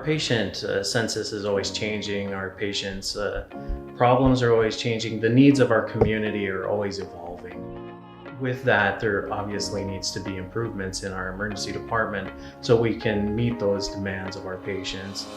Our patient census is always changing. Our patients' problems are always changing. The needs of our community are always evolving. With that, there obviously needs to be improvements in our emergency department so we can meet those demands of our patients.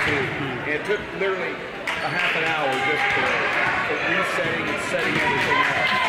too. And it took literally a half an hour just for resetting and setting everything up.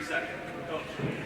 seconds. Coach.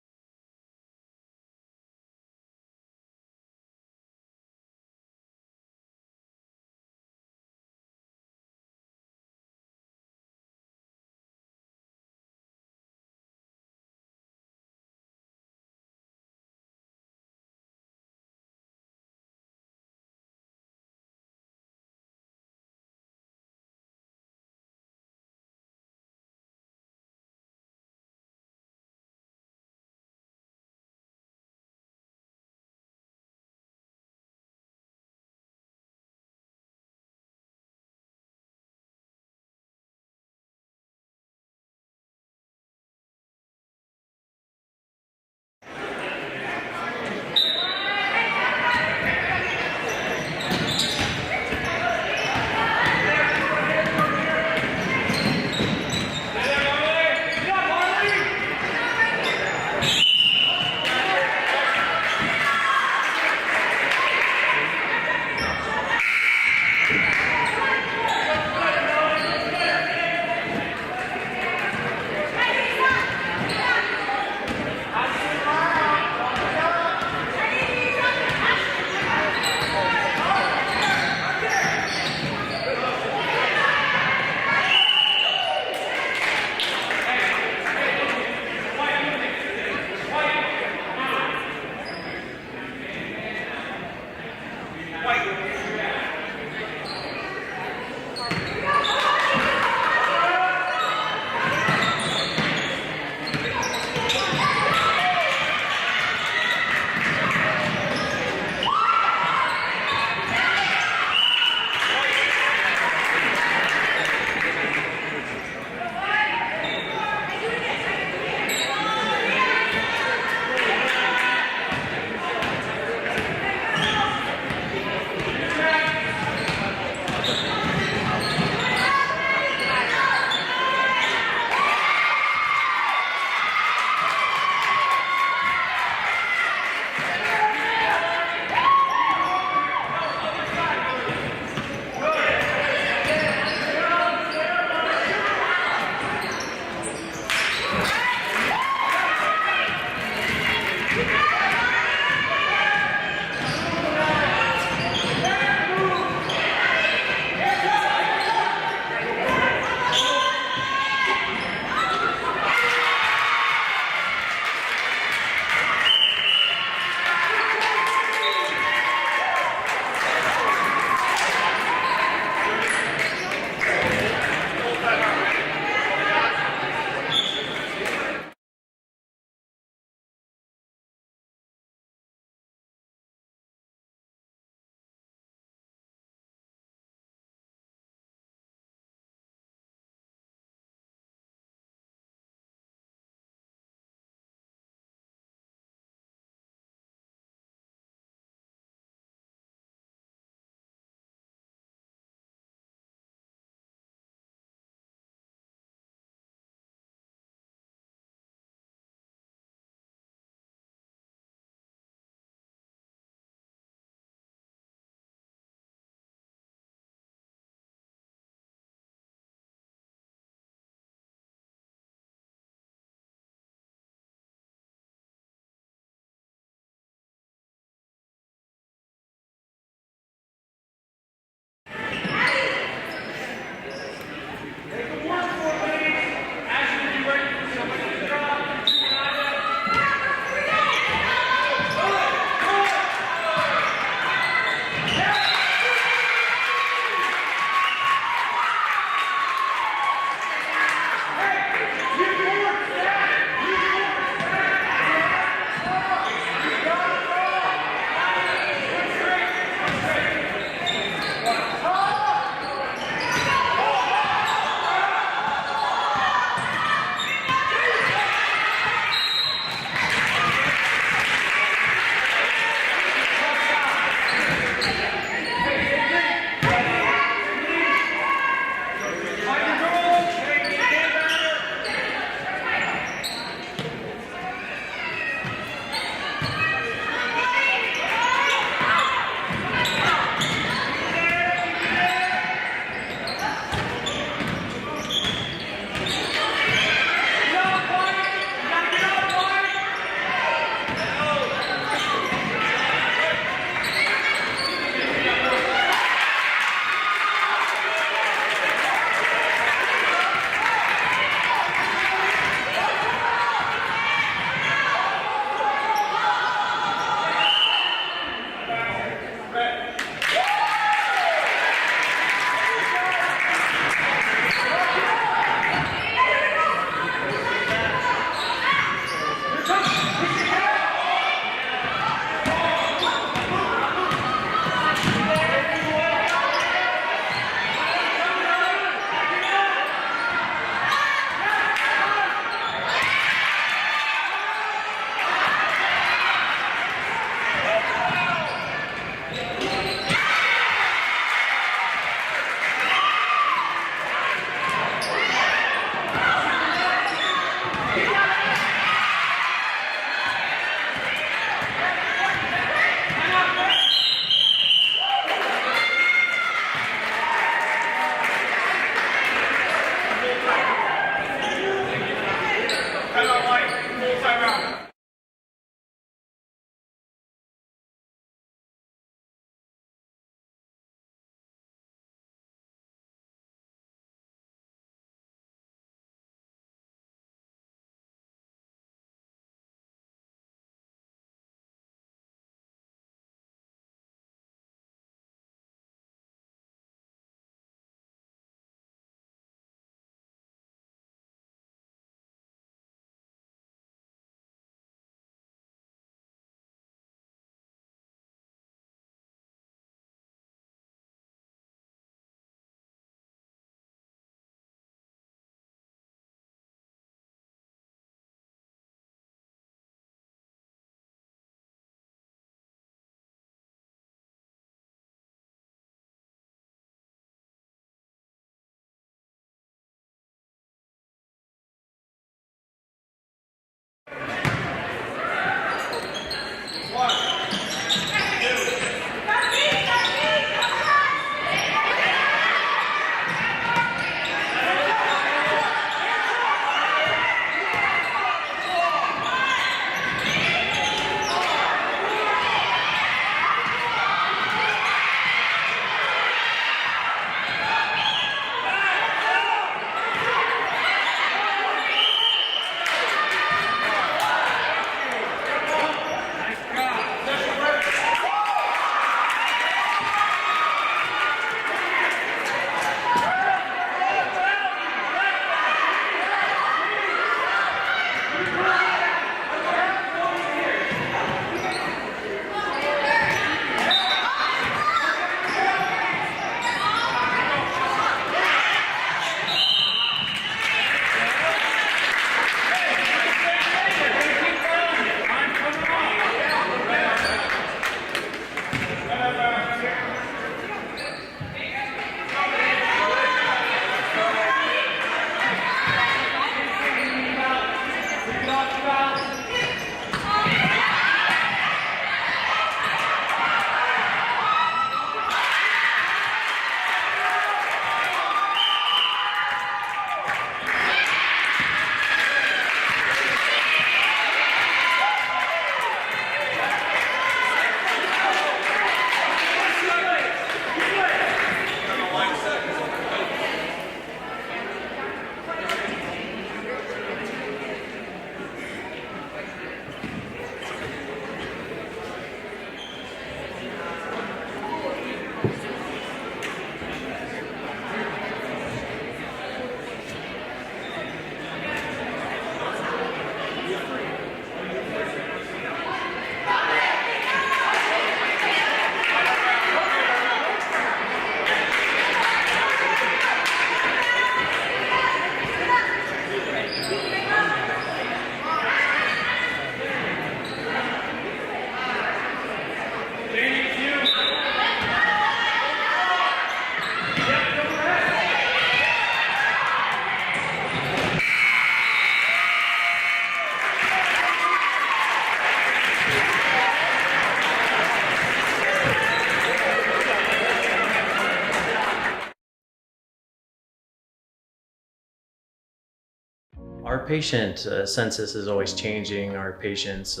Our patient census is always changing. Our patients'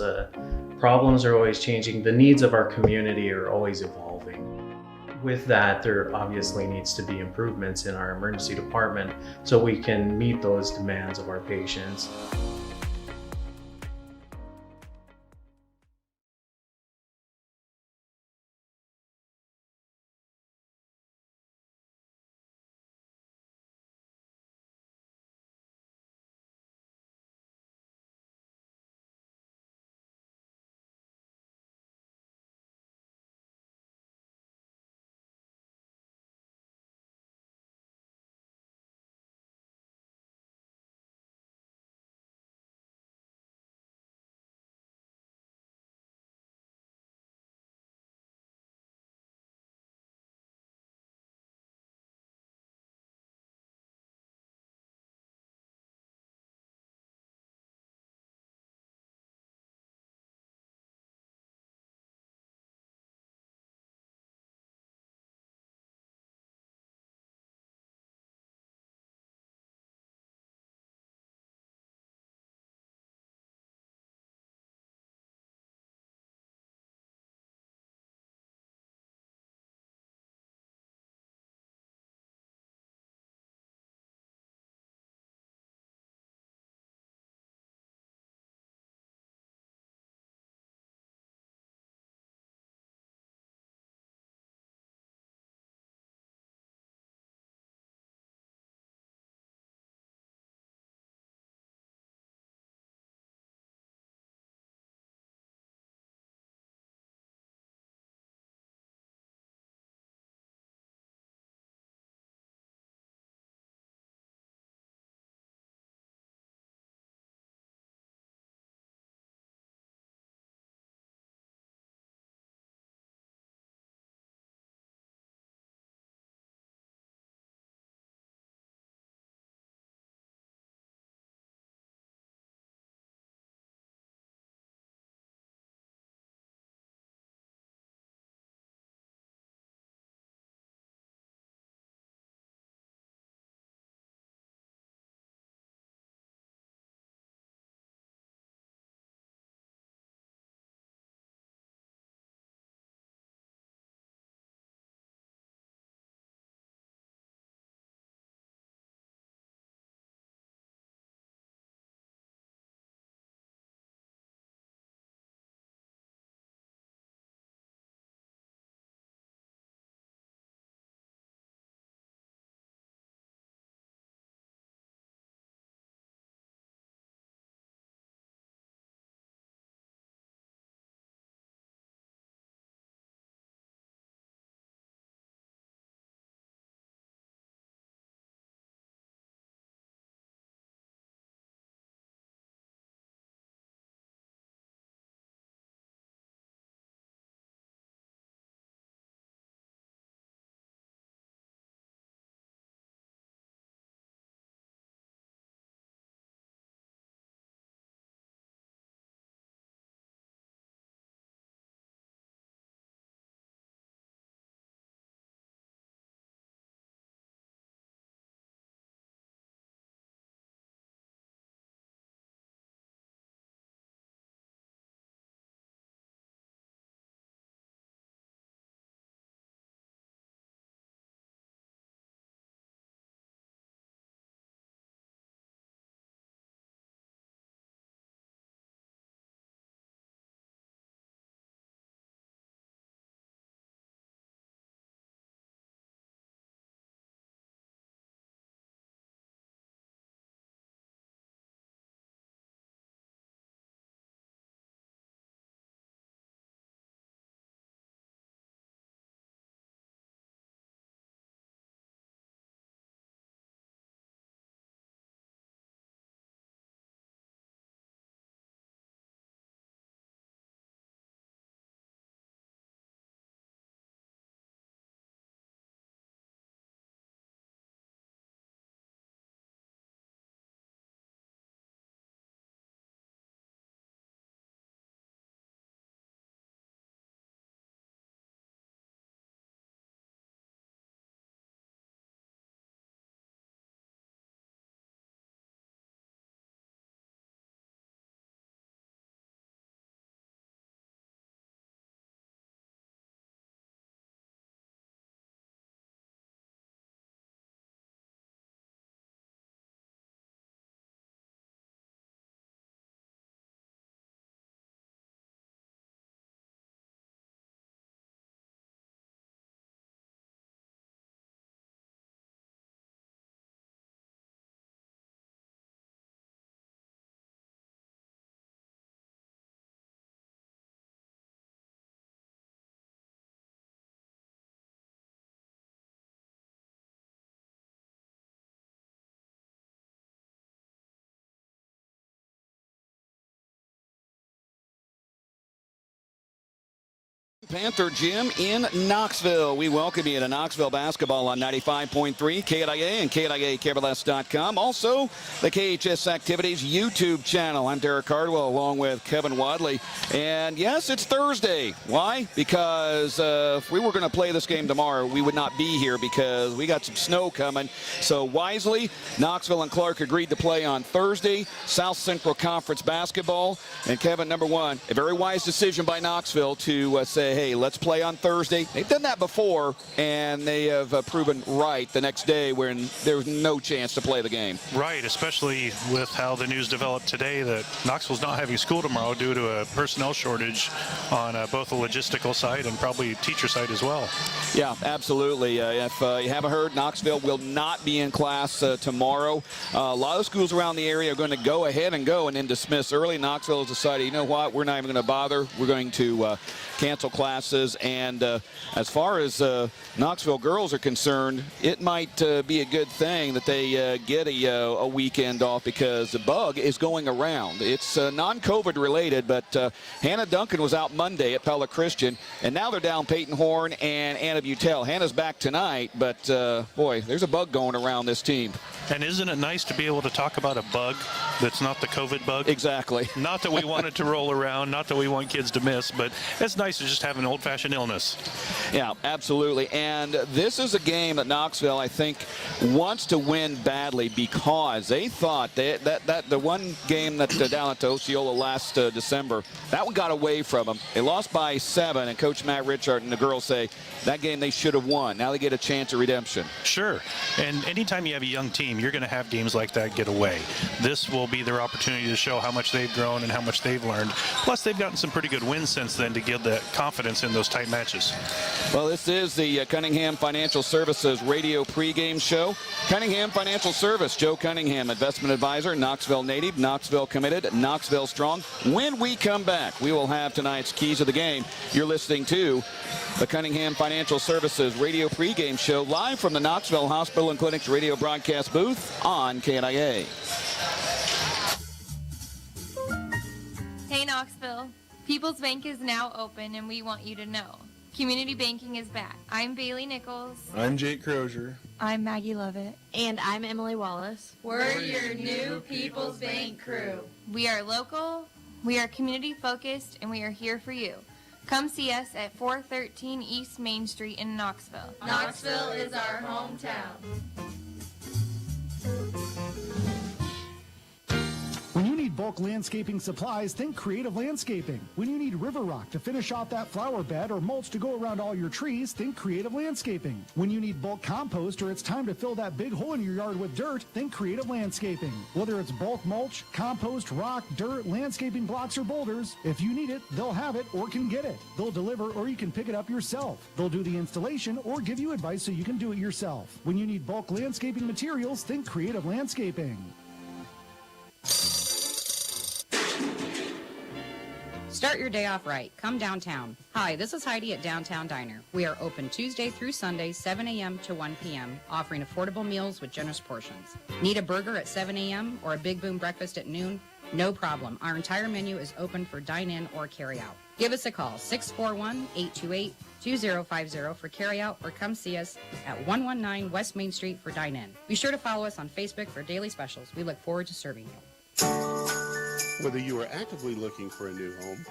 problems are always changing. The needs of our community are always evolving. With that, there obviously needs to be improvements in our emergency department so we can meet those demands of our patients. Panther Gym in Knoxville. We welcome you to Knoxville Basketball on 95.3 KNIA and KNIA, also the KHS Activities YouTube channel. I'm Derek Cardwell along with Kevin Wadley. And yes, it's Thursday. Why? Because if we were going to play this game tomorrow, we would not be here because we got some snow coming. So wisely, Knoxville and Clarke agreed to play on Thursday, South Central Conference basketball. And Kevin, number one, a very wise decision by Knoxville to say, hey, let's play on Thursday. They've done that before, and they have proven right the next day when there was no chance to play the game. Right, especially with how the news developed today that Knoxville's not having school tomorrow due to a personnel shortage on both the logistical side and probably teacher side as well. Yeah, absolutely. If you haven't heard, Knoxville will not be in class tomorrow. A lot of schools around the area are going to go ahead and then dismiss early. Knoxville has decided, you know what, we're not even going to bother. We're going to cancel classes. And as far as Knoxville girls are concerned, it might be a good thing that they get a weekend off because the bug is going around. It's non-COVID related, but Hannah Duncan was out Monday at Pella Christian, and now they're down Peyton Horn and Anna Butel. Hannah's back tonight, but boy, there's a bug going around this team. And isn't it nice to be able to talk about a bug that's not the COVID bug? Exactly. Not that we want it to roll around, not that we want kids to miss, but it's nice to just have an old-fashioned illness. Yeah, absolutely. And this is a game that Knoxville, I think, wants to win badly because they thought that the one game that down at Osceola last December, that one got away from them. They lost by 7, and Coach Matt Richard and the girls say that game they should have won. Now they get a chance at redemption. Sure. And anytime you have a young team, you're going to have games like that get away. This will be their opportunity to show how much they've grown and how much they've learned. Plus, they've gotten some pretty good wins since then to give that confidence in those tight matches. Well, this is the Cunningham Financial Services radio pregame show. Cunningham Financial Service, Joe Cunningham, investment advisor, Knoxville native, Knoxville committed, Knoxville strong. When we come back, we will have tonight's keys of the game. You're listening to the Cunningham Financial Services radio pregame show live from the Knoxville Hospital and Clinics radio broadcast booth on KNIA. Hey Knoxville, People's Bank is now open and we want you to know. Community banking is back. I'm Bailey Nichols. I'm Jake Crozier. I'm Maggie Lovett. And I'm Emily Wallace. We're your new People's Bank crew. We are local, we are community focused, and we are here for you. Come see us at 413 East Main Street in Knoxville. Knoxville is our hometown. When you need bulk landscaping supplies, think Creative Landscaping. When you need river rock to finish off that flower bed or mulch to go around all your trees, think Creative Landscaping. When you need bulk compost or it's time to fill that big hole in your yard with dirt, think Creative Landscaping. Whether it's bulk mulch, compost, rock, dirt, landscaping blocks, or boulders, if you need it, they'll have it or can get it. They'll deliver or you can pick it up yourself. They'll do the installation or give you advice so you can do it yourself. When you need bulk landscaping materials, think Creative Landscaping. Start your day off right. Come downtown. Hi, this is Heidi at Downtown Diner. We are open Tuesday through Sunday, 7 a.m. to 1 p.m., offering affordable meals with generous portions. Need a burger at 7 a.m. or a Big Boom breakfast at noon? No problem. Our entire menu is open for dine-in or carry-out. Give us a call, 641-828-2050 for carry-out, or come see us at 119 West Main Street for dine-in. Be sure to follow us on Facebook for daily specials. We look forward to serving you. Whether you are actively looking for a new home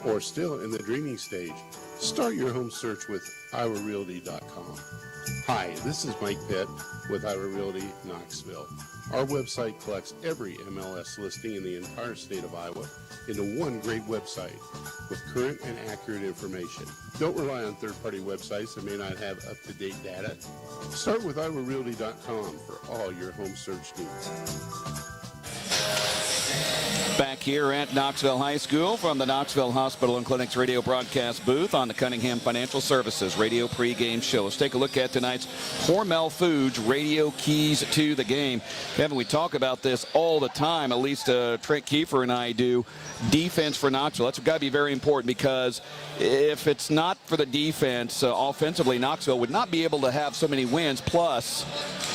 or still in the dreaming stage, start your home search with IraRealty.com. Hi, this is Mike Pitt with Ira Realty Knoxville. Our website collects every MLS listing in the entire state of Iowa into one great website with current and accurate information. Don't rely on third-party websites that may not have up-to-date data. Start with IraRealty.com for all your home search needs. Back here at Knoxville High School from the Knoxville Hospital and Clinics radio broadcast booth on the Cunningham Financial Services radio pregame show. Let's take a look at tonight's Hormel Foods radio keys to the game. Kevin, we talk about this all the time, at least Trent Keefer and I do. Defense for Knoxville. That's got to be very important because if it's not for the defense, offensively, Knoxville would not be able to have so many wins. Plus,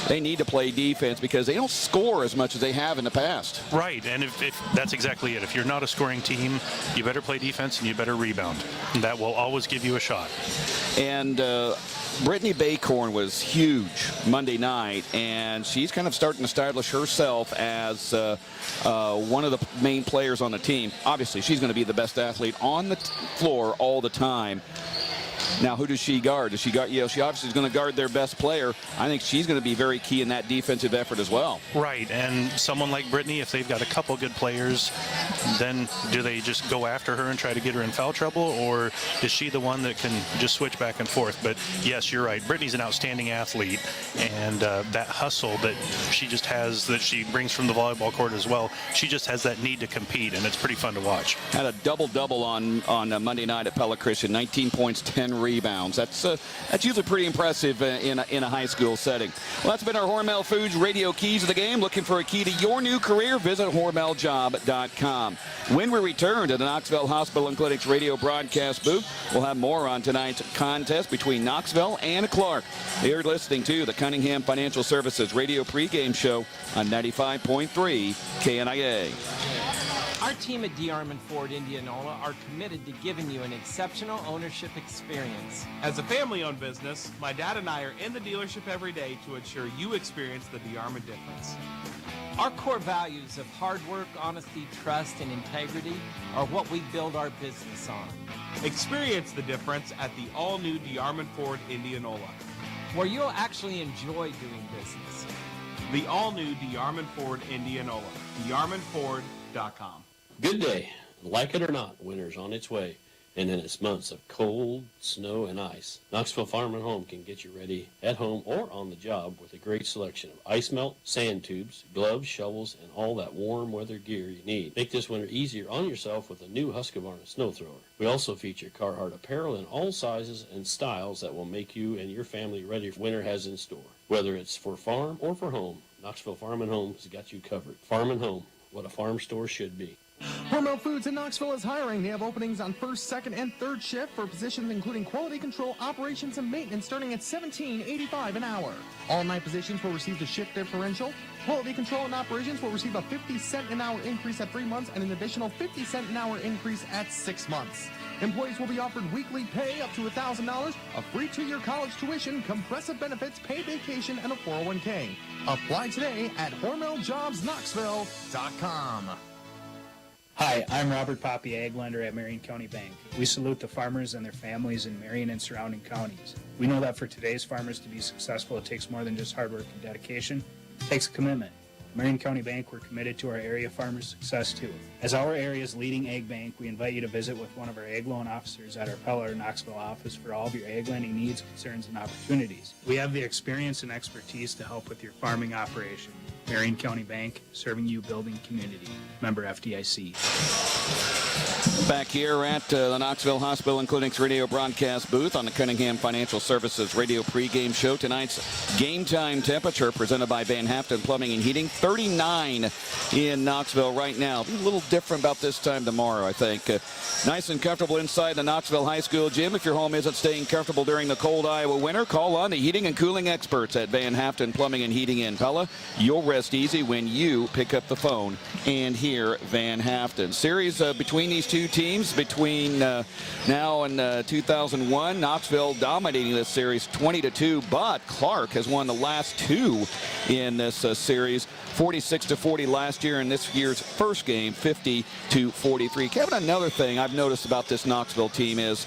they need to play defense because they don't score as much as they have in the past. Right, and if that's exactly it. If you're not a scoring team, you better play defense and you better rebound. That will always give you a shot. And Brittany Bacorn was huge Monday night, and she's kind of starting to establish herself as one of the main players on the team. Obviously, she's going to be the best athlete on the floor all the time. Now, who does she guard? Does she guard? She obviously is going to guard their best player. I think she's going to be very key in that defensive effort as well. Right, and someone like Brittany, if they've got a couple good players, then do they just go after her and try to get her in foul trouble, or is she the one that can just switch back and forth? But yes, you're right. Brittany's an outstanding athlete, and that hustle that she just has, that she brings from the volleyball court as well, she just has that need to compete, and it's pretty fun to watch. Had a double-double on Monday night at Pella Christian, 19 points, 10 rebounds. That's usually pretty impressive in a high school setting. Well, that's been our Hormel Foods Radio Keys of the Game. Looking for a key to your new career? Visit HormelJob.com. When we return to the Knoxville Hospital and Clinic's radio broadcast booth, we'll have more on tonight's contest between Knoxville and Clarke. You're listening to the Cunningham Financial Services Radio pregame show on 95.3 KNIA. Our team at D. Armand Ford Indianola are committed to giving you an exceptional ownership experience. As a family-owned business, my dad and I are in the dealership every day to ensure you experience the D. Armand difference. Our core values of hard work, honesty, trust, and integrity are what we build our business on. Experience the difference at the all-new D. Armand Ford Indianola, where you'll actually enjoy doing business. The all-new D. Armand Ford Indianola, DarmandFord.com. Good day. Like it or not, winter's on its way, and in its months of cold, snow, and ice, Knoxville Farm and Home can get you ready at home or on the job with a great selection of ice melt, sand tubes, gloves, shovels, and all that warm weather gear you need. Make this winter easier on yourself with a new Husqvarna snow thrower. We also feature Carhartt apparel in all sizes and styles that will make you and your family ready for winter has in store. Whether it's for farm or for home, Knoxville Farm and Home has got you covered. Farm and Home, what a farm store should be. Hormel Foods in Knoxville is hiring. They have openings on first, second, and third shift for positions including quality control, operations, and maintenance starting at $17.85 an hour. All 9 positions will receive the shift differential. Quality control and operations will receive a 50-cent an hour increase at 3 months and an additional 50-cent an hour increase at 6 months. Employees will be offered weekly pay up to $1,000, a free 2-year college tuition, compressive benefits, paid vacation, and a 401k. Apply today at HormelJobsKnoxville.com. Hi, I'm Robert Poppy, Ag Lender at Marion County Bank. We salute the farmers and their families in Marion and surrounding counties. We know that for today's farmers to be successful, it takes more than just hard work and dedication. It takes a commitment. Marion County Bank, we're committed to our area farmers' success too. As our area's leading ag bank, we invite you to visit with one of our ag loan officers at our Pella or Knoxville office for all of your ag lending needs, concerns, and opportunities. We have the experience and expertise to help with your farming operation. Marion County Bank, serving you, building community. Member FDIC. Back here at the Knoxville Hospital and Clinic's radio broadcast booth on the Cunningham Financial Services radio pregame show. Tonight's game time temperature presented by Van Haften Plumbing and Heating. 39 in Knoxville right now. Be a little different about this time tomorrow, I think. Nice and comfortable inside the Knoxville High School gym. If your home isn't staying comfortable during the cold Iowa winter, call on the heating and cooling experts at Van Haften Plumbing and Heating in Pella. You'll rest easy when you pick up the phone and hear Van Haften. Series between these two teams between now and 2001. Knoxville dominating this series 20-2, but Clarke has won the last 2 in this series. 46-40 last year, in this year's first game, 50-43. Kevin, another thing I've noticed about this Knoxville team is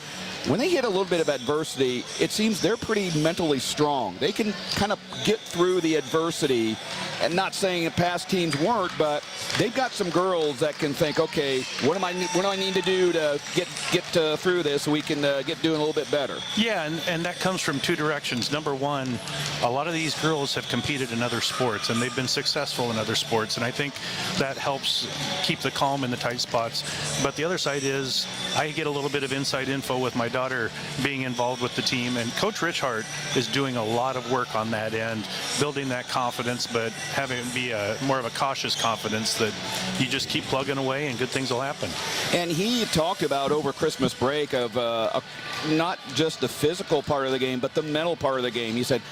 when they hit a little bit of adversity, it seems they're pretty mentally strong. They can kind of get through the adversity, and not saying that past teams weren't, but they've got some girls that can think, okay, what do I need to do to get through this so we can get doing a little bit better? Yeah, and that comes from 2 directions. Number one, a lot of these girls have competed in other sports, and they've been successful in other sports, and I think that helps keep the calm in the tight spots. But the other side is I get a little bit of inside info with my daughter being involved with the team, and Coach Richhart is doing a lot of work on that end, building that confidence, but having it be more of a cautious confidence that you just keep plugging away and good things will happen. And he talked about over Christmas break of not just the physical part of the game, but the mental part of the game. He said,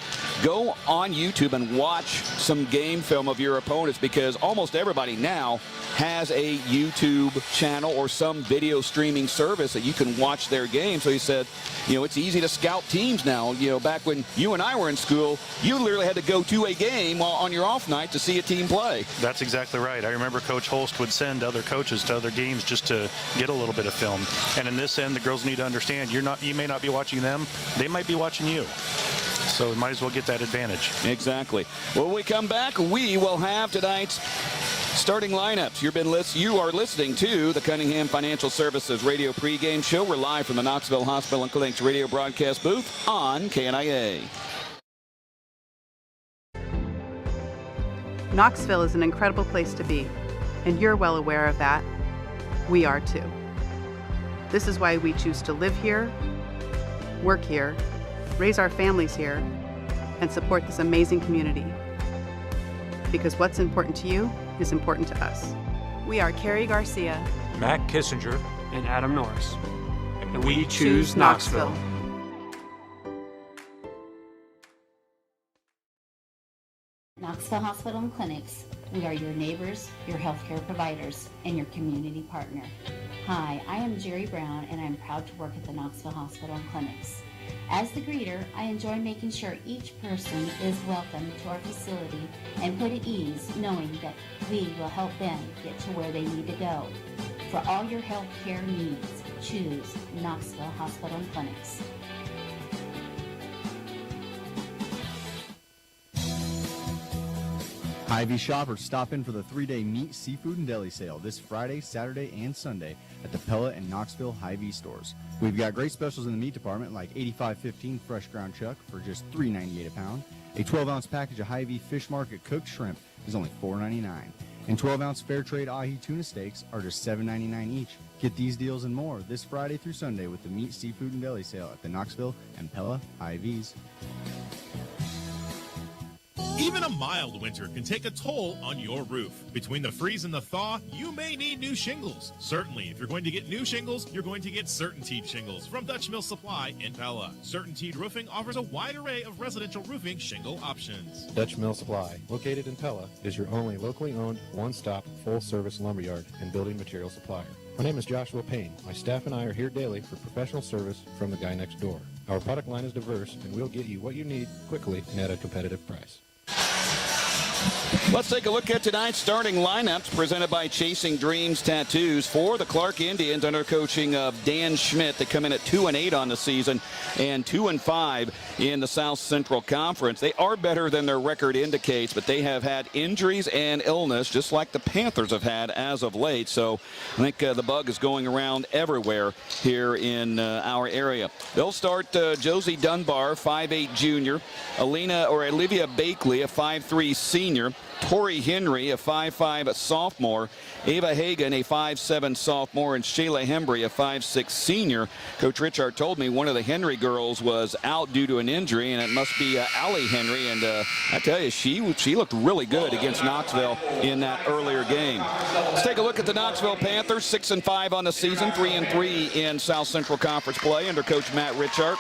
go on YouTube and watch some game film of your opponents, because almost everybody now has a YouTube channel or some video streaming service that you can watch their game. So he said, it's easy to scout teams now. Back when you and I were in school, you literally had to go to a game on your off night to see a team play. That's exactly right. I remember Coach Holst would send other coaches to other games just to get a little bit of film. And in this end, the girls need to understand you may not be watching them, they might be watching you. So might as well get that advantage. Exactly. When we come back, we will have tonight's starting lineups. You are listening to the Cunningham Financial Services radio pregame show. We're live from the Knoxville Hospital and Clinic's radio broadcast booth on KNIA. Knoxville is an incredible place to be, and you're well aware of that. We are too. This is why we choose to live here, work here, raise our families here, and support this amazing community. Because what's important to you is important to us. We are Carrie Garcia, Matt Kissinger, and Adam Norris. And we choose Knoxville. Knoxville Hospital and Clinics. We are your neighbors, your healthcare providers, and your community partner. Hi, I am Jerry Brown, and I'm proud to work at the Knoxville Hospital and Clinics. As the greeter, I enjoy making sure each person is welcome to our facility and put at ease knowing that we will help them get to where they need to go. For all your health care needs, choose Knoxville Hospital and Clinics. Hy-Vee shoppers, stop in for the 3-day meat, seafood, and deli sale this Friday, Saturday, and Sunday at the Pella and Knoxville Hy-Vee stores. We've got great specials in the meat department like 85.15 fresh ground chuck for just $3.98 a pound. A 12-ounce package of Hy-Vee Fish Market cooked shrimp is only $4.99. And 12-ounce fair trade ahi tuna steaks are just $7.99 each. Get these deals and more this Friday through Sunday with the meat, seafood, and deli sale at the Knoxville and Pella Hy-Vees. Even a mild winter can take a toll on your roof. Between the freeze and the thaw, you may need new shingles. Certainly, if you're going to get new shingles, you're going to get CertainTeed shingles from Dutch Mill Supply in Pella. CertainTeed Roofing offers a wide array of residential roofing shingle options. Dutch Mill Supply, located in Pella, is your only locally owned, one-stop, full-service lumberyard and building material supplier. My name is Joshua Payne. My staff and I are here daily for professional service from the guy next door. Our product line is diverse, and we'll get you what you need quickly and at a competitive price. Let's take a look at tonight's starting lineups presented by Chasing Dreams Tattoos for the Clarke Indians under coaching of Dan Schmidt. They come in at 2-8 on the season and 2-5 in the South Central Conference. They are better than their record indicates, but they have had injuries and illness just like the Panthers have had as of late. So I think the bug is going around everywhere here in our area. They'll start Josie Dunbar, 5'8 junior, Olivia Bakley, a 5'3 senior, Tori Henry, a 5'5 sophomore, Ava Hagan, a 5'7 sophomore, and Shayla Hembry, a 5'6 senior. Coach Richard told me one of the Henry girls was out due to an injury, and it must be Allie Henry. And I tell you, she looked really good against Knoxville in that earlier game. Let's take a look at the Knoxville Panthers, 6-5 on the season, 3-3 in South Central Conference play under Coach Matt Richard.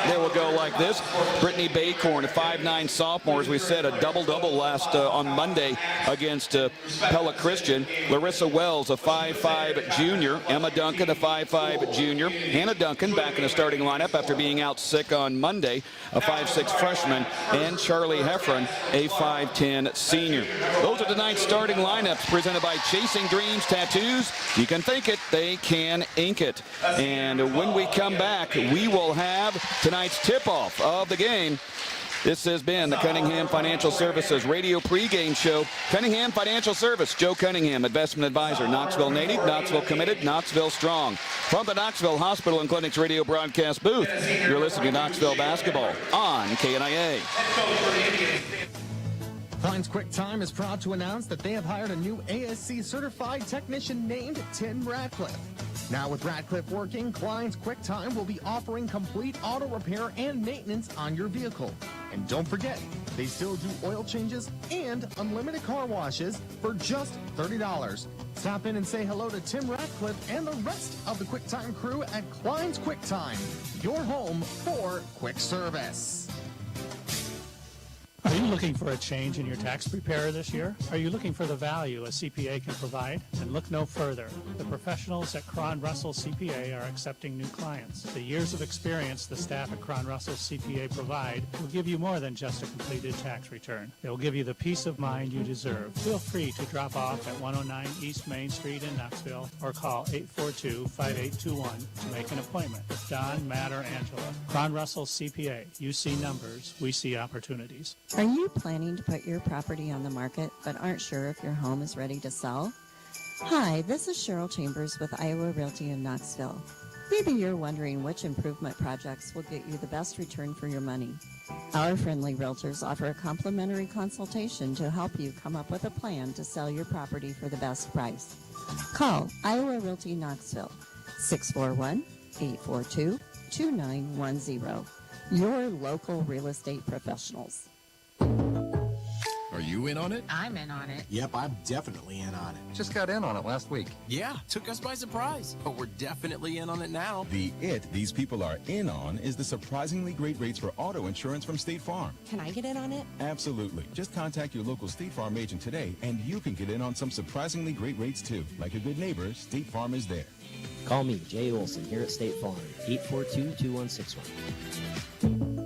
They will go like this. Brittany Baycorn, a 5'9 sophomore, as we said, a double-double last on Monday against Pella Christian. Larissa Wells, a 5'5 junior. Emma Duncan, a 5'5 junior. Hannah Duncan back in the starting lineup after being out sick on Monday, a 5'6 freshman. And Charlie Heffron, a 5'10 senior. Those are tonight's starting lineups presented by Chasing Dreams Tattoos. You can think it, they can ink it. And when we come back, we will have tonight's tip-off of the game. This has been the Cunningham Financial Services radio pregame show. Cunningham Financial Service, Joe Cunningham, investment advisor, Knoxville native, Knoxville committed, Knoxville strong. From the Knoxville Hospital and Clinic's radio broadcast booth, you're listening to Knoxville Basketball on KNIA. Heinz Quick Time is proud to announce that they have hired a new ASC certified technician named Tim Radcliffe. Now with Radcliffe working, Klein's QuickTime will be offering complete auto repair and maintenance on your vehicle. And don't forget, they still do oil changes and unlimited car washes for just $30. Stop in and say hello to Tim Radcliffe and the rest of the QuickTime crew at Klein's QuickTime, your home for quick service. Are you looking for a change in your tax preparer this year? Are you looking for the value a CPA can provide? Then look no further. The professionals at Cron Russell CPA are accepting new clients. The years of experience the staff at Cron Russell CPA provide will give you more than just a completed tax return. They will give you the peace of mind you deserve. Feel free to drop off at 109 East Main Street in Knoxville or call 842-5821 to make an appointment with Don, Matt, or Angela. Cron Russell CPA. You see numbers, we see opportunities. Are you planning to put your property on the market but aren't sure if your home is ready to sell? Hi, this is Cheryl Chambers with Iowa Realty in Knoxville. Maybe you're wondering which improvement projects will get you the best return for your money. Our friendly realtors offer a complimentary consultation to help you come up with a plan to sell your property for the best price. Call Iowa Realty Knoxville, 641-842-2910. Your local real estate professionals. Are you in on it? I'm in on it. Yep, I'm definitely in on it. Just got in on it last week. Yeah, took us by surprise, but we're definitely in on it now. These people are in on is the surprisingly great rates for auto insurance from State Farm. Can I get in on it? Absolutely. Just contact your local State Farm agent today, and you can get in on some surprisingly great rates too. Like a good neighbor, State Farm is there. Call me, Jay Olson, here at State Farm, 842-2161.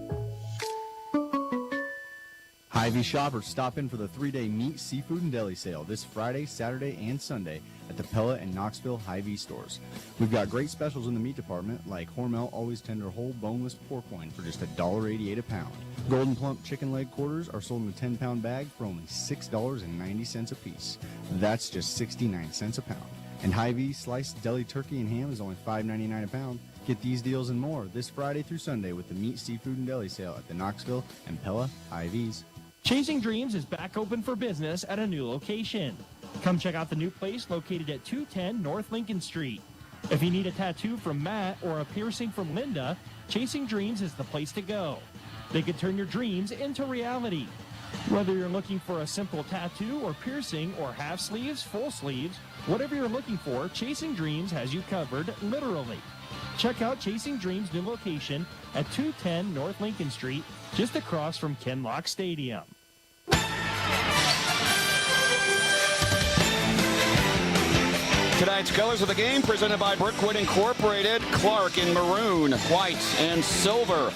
Hy-Vee shoppers, stop in for the 3-day meat, seafood, and deli sale this Friday, Saturday, and Sunday at the Pella and Knoxville Hy-Vee stores. We've got great specials in the meat department, like Hormel Always Tender Whole Boneless Pork Loin for just $1.88 a pound. Golden Plump chicken leg quarters are sold in a 10-pound bag for only $6.90 a piece. That's just 69 cents a pound. And Hy-Vee sliced deli turkey and ham is only $5.99 a pound. Get these deals and more this Friday through Sunday with the meat, seafood, and deli sale at the Knoxville and Pella Hy-Vees. Chasing Dreams is back open for business at a new location. Come check out the new place located at 210 North Lincoln Street. If you need a tattoo from Matt or a piercing from Linda, Chasing Dreams is the place to go. They can turn your dreams into reality. Whether you're looking for a simple tattoo or piercing or half sleeves, full sleeves, whatever you're looking for, Chasing Dreams has you covered, literally. Check out Chasing Dreams' new location at 210 North Lincoln Street, just across from Ken Lock Stadium. Tonight's colors of the game presented by Brookwood Incorporated. Clarke in maroon, white, and silver.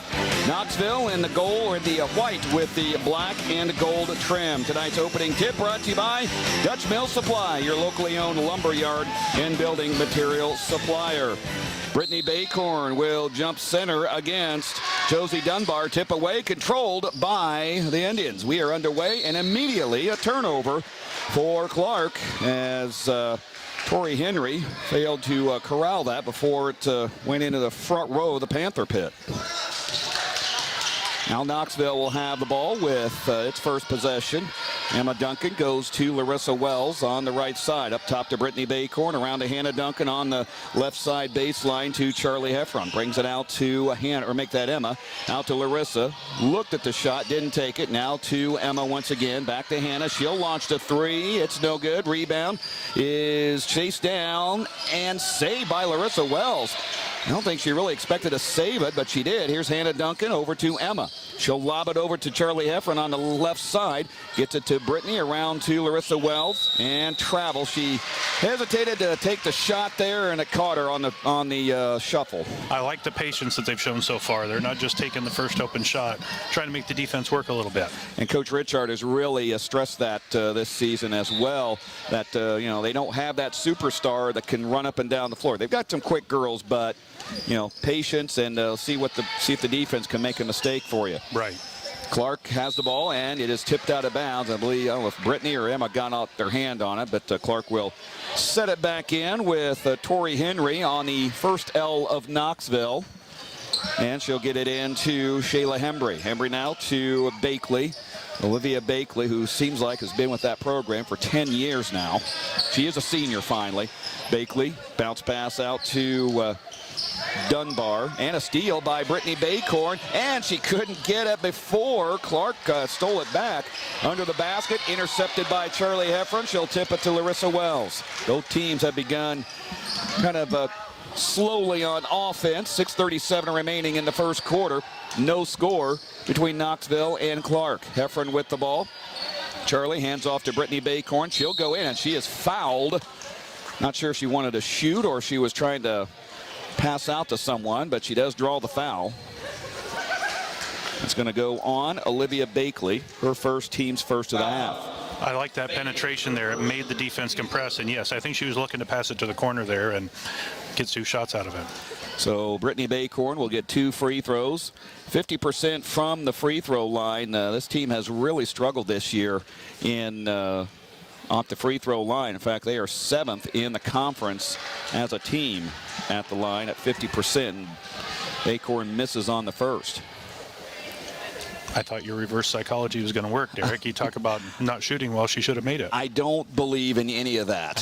Knoxville in the gold, or the white with the black and gold trim. Tonight's opening tip brought to you by Dutch Mill Supply, your locally owned lumberyard and building material supplier. Brittany Baycorn will jump center against Josie Dunbar. Tip away, controlled by the Indians. We are underway, and immediately a turnover for Clarke as Tori Henry failed to corral that before it went into the front row of the Panther pit. Now Knoxville will have the ball with its first possession. Emma Duncan goes to Larissa Wells on the right side. Up top to Brittany Baycorn, around to Hannah Duncan on the left side baseline to Charlie Heffron. Brings it out to Hannah, or make that Emma. Out to Larissa. Looked at the shot, didn't take it. Now to Emma once again. Back to Hannah. She'll launch the three. It's no good. Rebound is chased down and saved by Larissa Wells. I don't think she really expected to save it, but she did. Here's Hannah Duncan over to Emma. She'll lob it over to Charlie Heffron on the left side. Gets it to Brittany, around to Larissa Wells, and travel. She hesitated to take the shot there, and it caught her on the shuffle. I like the patience that they've shown so far. They're not just taking the first open shot, trying to make the defense work a little bit. And Coach Richard has really stressed that this season as well, that they don't have that superstar that can run up and down the floor. They've got some quick girls, but patience and see if the defense can make a mistake for you. Right. Clarke has the ball, and it is tipped out of bounds. I believe, I don't know if Brittany or Emma got out their hand on it, but Clarke will set it back in with Tori Henry on the first L of Knoxville. And she'll get it in to Shayla Hembry. Hembry now to Bakley. Olivia Bakley, who seems like has been with that program for 10 years now. She is a senior finally. Bakley, bounce pass out to Dunbar, and a steal by Brittany Baycorn, and she couldn't get it before Clarke stole it back under the basket, intercepted by Charlie Heffron. She'll tip it to Larissa Wells. Both teams have begun kind of slowly on offense. 6:37 remaining in the first quarter. No score between Knoxville and Clarke. Heffron with the ball. Charlie hands off to Brittany Baycorn. She'll go in, and she is fouled. Not sure if she wanted to shoot or she was trying to pass out to someone, but she does draw the foul. It's going to go on Olivia Bakley, her first, team's first of the half. I like that penetration there. It made the defense compress, and yes, I think she was looking to pass it to the corner there and get 2 shots out of it. So Brittany Baycorn will get 2 free throws. 50% from the free throw line. This team has really struggled this year in off the free throw line. In fact, they are 7th in the conference as a team at the line at 50%. Baycorn misses on the first. I thought your reverse psychology was going to work, Derek. You talk about not shooting well. She should have made it. I don't believe in any of that.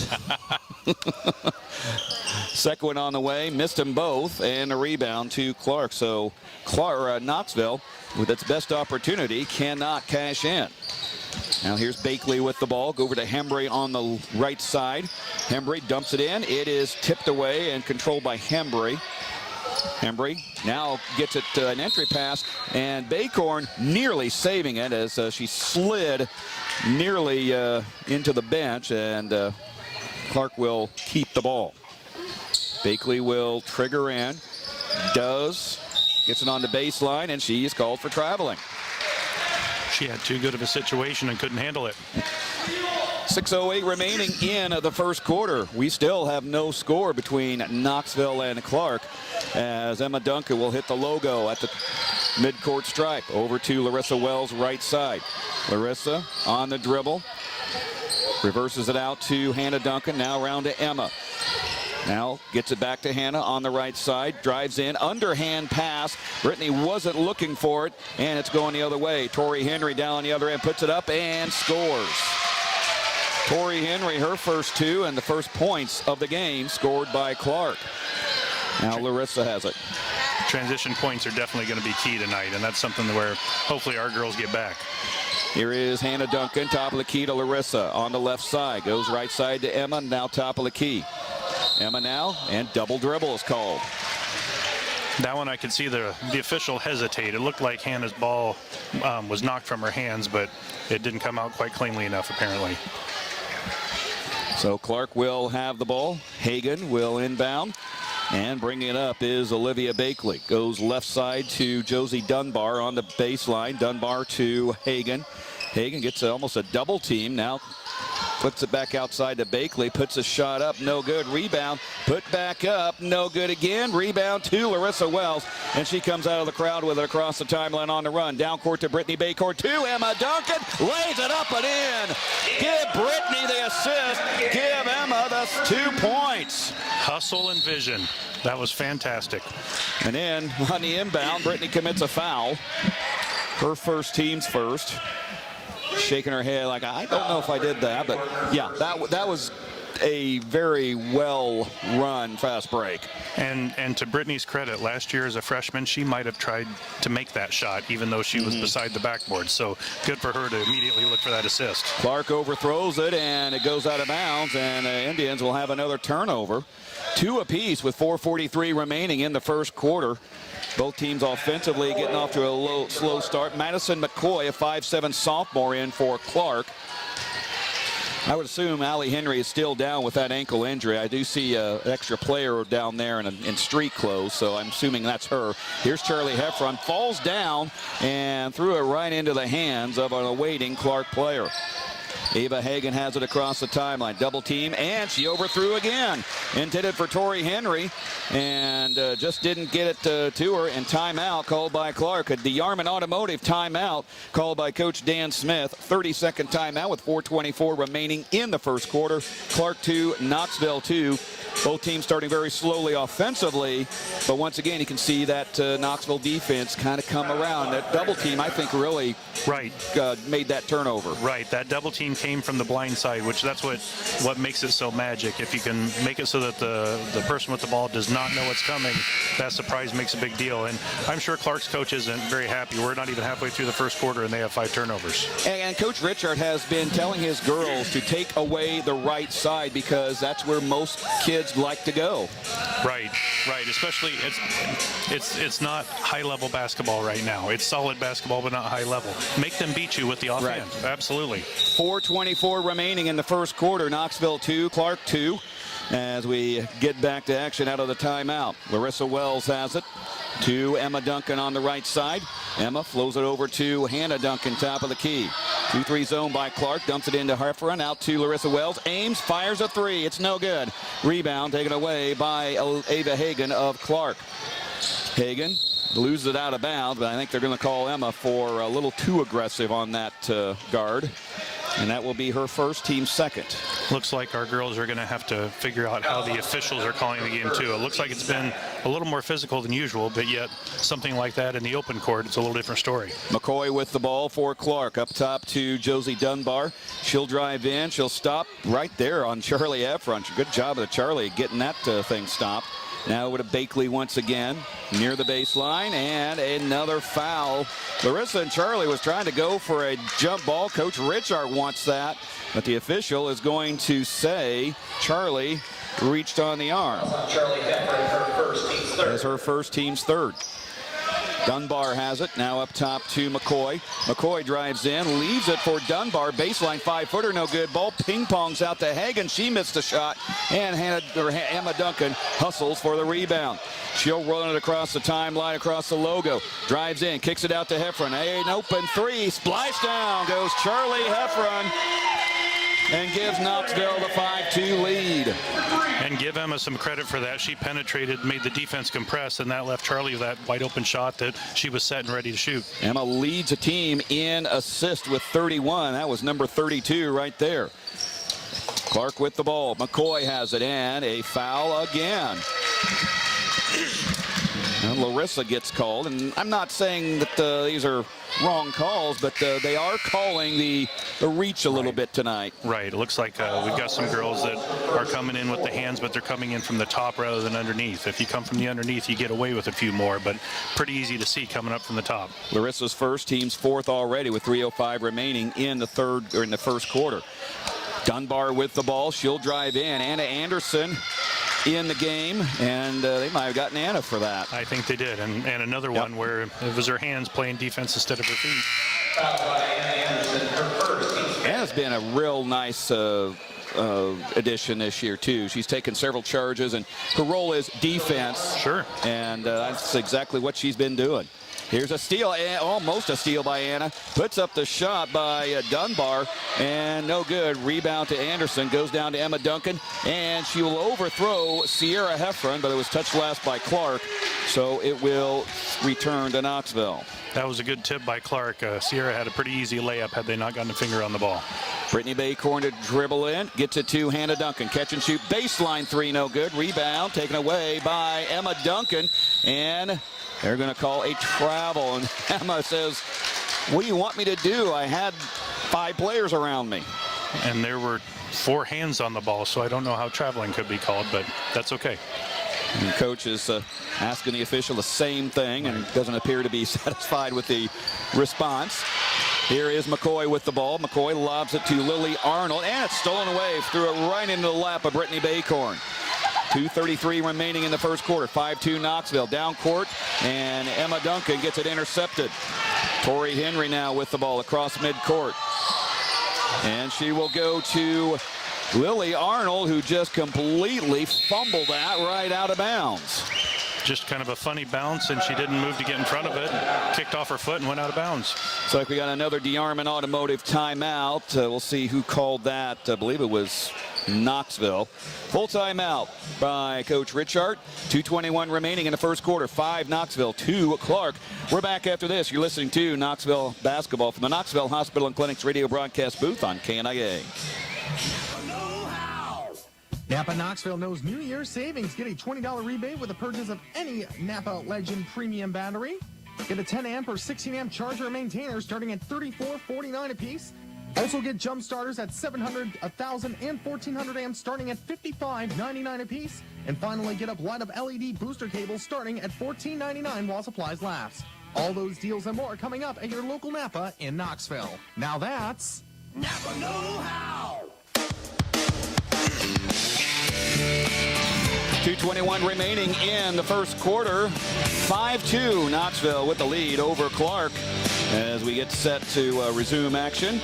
Second one on the way, missed them both, and a rebound to Clarke. So Knoxville, with its best opportunity, cannot cash in. Now here's Bakley with the ball. Go over to Hembry on the right side. Hembry dumps it in. It is tipped away and controlled by Hembry. Hembry now gets it an entry pass, and Baycorn nearly saving it as she slid nearly into the bench, and Clarke will keep the ball. Bakley will trigger in, does, gets it on the baseline, and she is called for traveling. She had too good of a situation and couldn't handle it. 6:08 remaining in the first quarter. We still have no score between Knoxville and Clarke, as Emma Duncan will hit the logo at the midcourt stripe. Over to Larissa Wells, right side. Larissa on the dribble. Reverses it out to Hannah Duncan. Now around to Emma. Now gets it back to Hannah on the right side. Drives in. Underhand pass. Brittany wasn't looking for it, and it's going the other way. Tori Henry down on the other end. Puts it up and scores. Tori Henry, her first 2 and the first points of the game, scored by Clarke. Now Larissa has it. Transition points are definitely going to be key tonight, and that's something where hopefully our girls get back. Here is Hannah Duncan, top of the key to Larissa on the left side. Goes right side to Emma, now top of the key. Emma now, and double dribble is called. That one I could see the official hesitate. It looked like Hannah's ball was knocked from her hands, but it didn't come out quite cleanly enough apparently. So Clarke will have the ball. Hagan will inbound. And bringing it up is Olivia Bakley. Goes left side to Josie Dunbar on the baseline. Dunbar to Hagan. Hagan gets almost a double team. Now flips it back outside to Bakley. Puts a shot up. No good. Rebound. Put back up. No good again. Rebound to Larissa Wells. And she comes out of the crowd with it across the timeline on the run. Down court to Brittany Baycorn. To Emma Duncan. Lays it up and in. Give Brittany the assist. Give Emma the 2 points. Hustle and vision. That was fantastic. And then on the inbound, Brittany commits a foul. Her first, team's first. Shaking her head like, I don't know if I did that, but yeah, that was a very well run fast break. And to Brittany's credit, last year as a freshman, she might have tried to make that shot even though she was beside the backboard. So good for her to immediately look for that assist. Clarke overthrows it and it goes out of bounds, and the Indians will have another turnover. 2 apiece with 4:43 remaining in the first quarter. Both teams offensively getting off to a slow start. Madison McCoy, a 5'7" sophomore, in for Clarke. I would assume Allie Henry is still down with that ankle injury. I do see an extra player down there in street clothes, so I'm assuming that's her. Here's Charlie Heffron. Falls down and threw it right into the hands of an awaiting Clarke player. Ava Hagan has it across the timeline. Double team, and she overthrew again. Intended for Tori Henry, and just didn't get it to her. And timeout called by Clarke. A DeYarman Automotive timeout called by Coach Dan Smith. 30-second timeout with 4:24 remaining in the first quarter. Clarke 2, Knoxville 2. Both teams starting very slowly offensively, but once again, you can see that Knoxville defense kind of come around. That double team, I think, really made that turnover. Right, that double team came from the blind side, which that's what makes it so magic. If you can make it so that the person with the ball does not know what's coming, that surprise makes a big deal. And I'm sure Clarke's coach isn't very happy. We're not even halfway through the first quarter, and they have 5 turnovers. And Coach Richard has been telling his girls to take away the right side because that's where most kids like to go. Right. Especially it's not high-level basketball right now. It's solid basketball, but not high level. Make them beat you with the offense. Right. Absolutely. 4:24 remaining in the first quarter. Knoxville 2, Clarke 2. As we get back to action out of the timeout. Larissa Wells has it to Emma Duncan on the right side. Emma flows it over to Hannah Duncan, top of the key. 2-3 zone by Clarke, dumps it into Hefferon, out to Larissa Wells. Aims, fires a 3. It's no good. Rebound taken away by Ava Hagan of Clarke. Hagan loses it out of bounds, but I think they're going to call Emma for a little too aggressive on that guard. And that will be her first, team second. Looks like our girls are going to have to figure out how the officials are calling the game, too. It looks like it's been a little more physical than usual, but yet something like that in the open court, it's a little different story. McCoy with the ball for Clarke. Up top to Josie Dunbar. She'll drive in. She'll stop right there on Charlie Efron. Good job of Charlie getting that thing stopped. Now with a Bakley once again near the baseline, and another foul. Larissa and Charlie was trying to go for a jump ball. Coach Richard wants that, but the official is going to say Charlie reached on the arm. As her first, team's third. Dunbar has it, now up top to McCoy. McCoy drives in, leaves it for Dunbar. Baseline 5-footer, no good. Ball ping-pongs out to Hagan. She missed a shot, and Emma Duncan hustles for the rebound. She'll run it across the timeline, across the logo. Drives in, kicks it out to Hefferon. An open 3, splash down goes Charlie Hefferon, and gives Knoxville the 5-2 lead. And give Emma some credit for that. She penetrated, made the defense compress, and that left Charlie that wide open shot that she was set and ready to shoot. Emma leads a team in assist with 31. That was number 32 right there. Clarke with the ball. McCoy has it, and a foul again. And Larissa gets called, and I'm not saying that these are wrong calls, but they are calling the reach a little bit tonight. Right. It looks like we've got some girls that are coming in with the hands, but they're coming in from the top rather than underneath. If you come from the underneath, you get away with a few more, but pretty easy to see coming up from the top. Larissa's first, team's fourth already with 3:05 remaining in the first quarter. Dunbar with the ball. She'll drive in. Anna Anderson in the game, and they might have gotten Anna for that. I think they did, and another one where it was her hands playing defense instead of her feet. Anna's been a real nice addition this year too. She's taken several charges, and her role is defense. Sure. And that's exactly what she's been doing. Here's a steal, almost a steal by Anna. Puts up the shot by Dunbar, and no good. Rebound to Anderson, goes down to Emma Duncan, and she will overthrow Sierra Hefferon, but it was touched last by Clarke, so it will return to Knoxville. That was a good tip by Clarke. Sierra had a pretty easy layup had they not gotten a finger on the ball. Brittany Baycorn to dribble in, gets it to Hannah Duncan. Catch and shoot, baseline 3, no good. Rebound taken away by Emma Duncan, and they're going to call a travel, and Emma says, what do you want me to do? I had 5 players around me. And there were 4 hands on the ball, so I don't know how traveling could be called, but that's okay. And the coach is asking the official the same thing and doesn't appear to be satisfied with the response. Here is McCoy with the ball. McCoy lobs it to Lily Arnold, and it's stolen away. Threw it right into the lap of Brittany Baycorn. 2:33 remaining in the first quarter. 5-2 Knoxville. Down court, and Emma Duncan gets it intercepted. Tori Henry now with the ball across midcourt. And she will go to Lily Arnold, who just completely fumbled that right out of bounds. Just kind of a funny bounce, and she didn't move to get in front of it. kicked off her foot and went out of bounds. Looks like we got another DeArmond Automotive timeout. We'll see who called that. I believe it was Knoxville. Full timeout by Coach Richard. 2:21 remaining in the first quarter. 5 Knoxville, 2 Clarke. We're back after this. You're listening to Knoxville Basketball from the Knoxville Hospital and Clinics radio broadcast booth on KNIA. Napa Knoxville knows New Year's savings. Get a $20 rebate with the purchase of any Napa Legend premium battery. Get a 10 amp or 16 amp charger or maintainer starting at $34.49 a piece. Also get jump starters at 700, 1,000, and 1,400 amps starting at $55.99 a piece. And finally, get up light-up LED booster cables starting at $14.99 while supplies last. All those deals and more coming up at your local Napa in Knoxville. Now that's Napa Know-How. 2:21 remaining in the first quarter. 5-2 Knoxville with the lead over Clarke as we get set to resume action.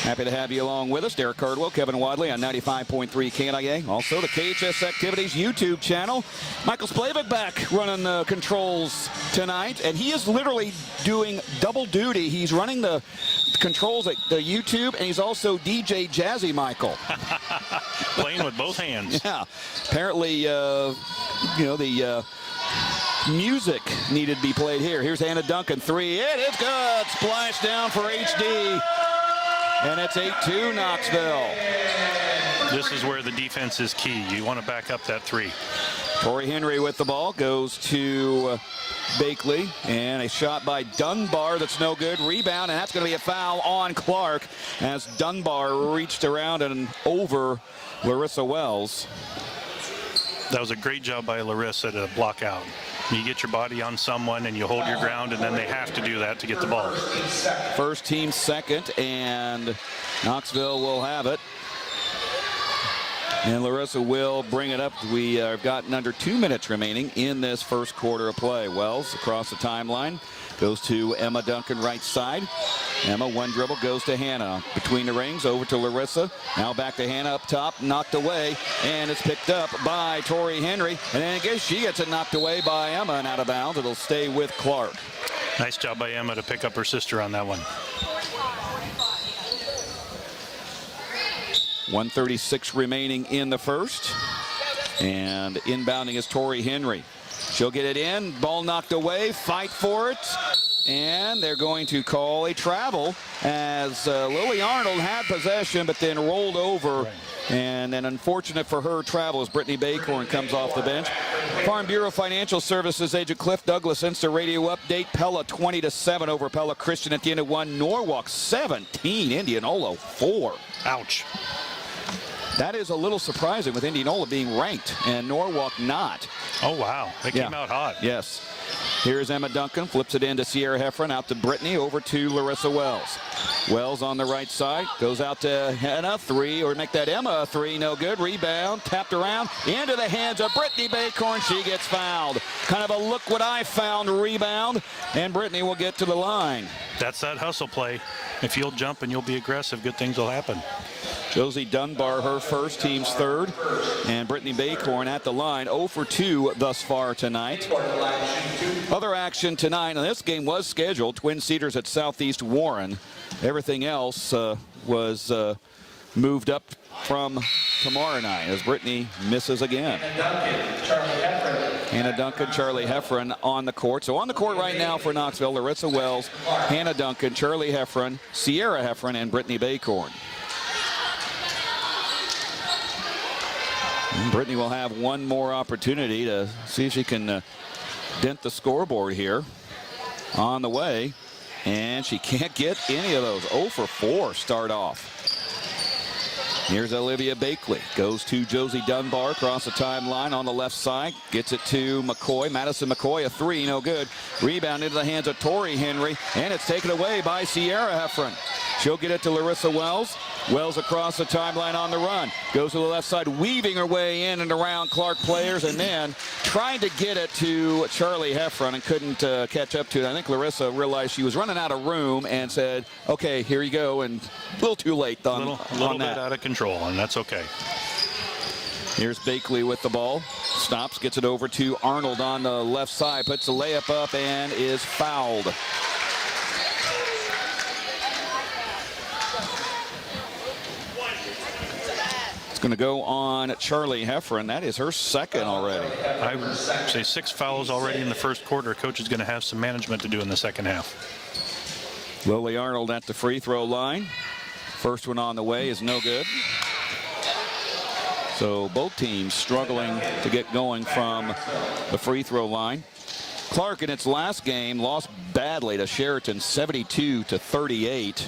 Happy to have you along with us. Derek Cardwell, Kevin Wadley on 95.3 KNIA. Also the KHS Activities YouTube channel. Michael Splavik back running the controls tonight, and he is literally doing double duty. He's running the controls at the YouTube, and he's also DJ Jazzy Michael. Playing with both hands. Yeah. Apparently, the music needed to be played here. Here's Hannah Duncan, 3. It is good. Splash down for HD. And it's 8-2 Knoxville. This is where the defense is key. You want to back up that 3. Tori Henry with the ball goes to Bakley, and a shot by Dunbar that's no good. Rebound, and that's going to be a foul on Clarke as Dunbar reached around and over Larissa Wells. That was a great job by Larissa to block out. You get your body on someone and you hold your ground, and then they have to do that to get the ball. First team second, and Knoxville will have it. And Larissa will bring it up. We have gotten under 2 minutes remaining in this first quarter of play. Wells across the timeline. Goes to Emma Duncan right side. Emma, one dribble, goes to Hannah. Between the rings, over to Larissa. Now back to Hannah up top, knocked away. And it's picked up by Tori Henry. And then I guess she gets it knocked away by Emma and out of bounds. It'll stay with Clarke. Nice job by Emma to pick up her sister on that one. 1:36 remaining in the first. And inbounding is Tori Henry. She'll get it in. Ball knocked away. Fight for it. And they're going to call a travel as Lily Arnold had possession but then rolled over. Right. And then unfortunate for her travel as Brittany Baycorn comes off the bench. Farm Bureau Financial Services agent Cliff Douglas Insta radio update. Pella 20-7 over Pella Christian at the end of 1. Norwalk 17. Indianola 4. Ouch. That is a little surprising with Indianola being ranked and Norwalk not. Oh, wow. They came out hot. Yes. Here's Emma Duncan. Flips it into Sierra Heffron. Out to Brittany. Over to Larissa Wells. Wells on the right side. Goes out to Hannah. 3. Or make that Emma a 3. No good. Rebound. Tapped around. Into the hands of Brittany Baycorn. She gets fouled. Kind of a look what I found rebound. And Brittany will get to the line. That's that hustle play. If you'll jump and you'll be aggressive, good things will happen. Josie Dunbar, her first, team's third. And Brittany Baycorn at the line, 0 for 2 thus far tonight. Other action tonight, and this game was scheduled, Twin Cedars at Southeast Warren. Everything else was moved up from tomorrow night as Brittany misses again. Hannah Duncan, Charlie Heffron on the court. So on the court right now for Knoxville, Larissa Wells, Hannah Duncan, Charlie Heffron, Sierra Heffron, and Brittany Baycorn. And Brittany will have one more opportunity to see if she can dent the scoreboard here on the way. And she can't get any of those. 0 for 4 start off. Here's Olivia Bakley. Goes to Josie Dunbar across the timeline on the left side. Gets it to McCoy. Madison McCoy, a 3, no good. Rebound into the hands of Tori Henry. And it's taken away by Sierra Heffron. She'll get it to Larissa Wells. Wells across the timeline on the run. Goes to the left side, weaving her way in and around Clarke players, and then trying to get it to Charlie Heffron and couldn't catch up to it. I think Larissa realized she was running out of room and said, okay, here you go, and a little too late on little on bit that. Out of control, and that's okay. Here's Bakley with the ball. Stops, gets it over to Arnold on the left side, puts the layup up and is fouled. going to go on Charlie Heffron. That is her second already. I would say 6 fouls already in the first quarter. Coach is going to have some management to do in the second half. Lily Arnold at the free throw line. First one on the way is no good. So both teams struggling to get going from the free throw line. Clarke in its last game lost badly to Sheraton, 72-38.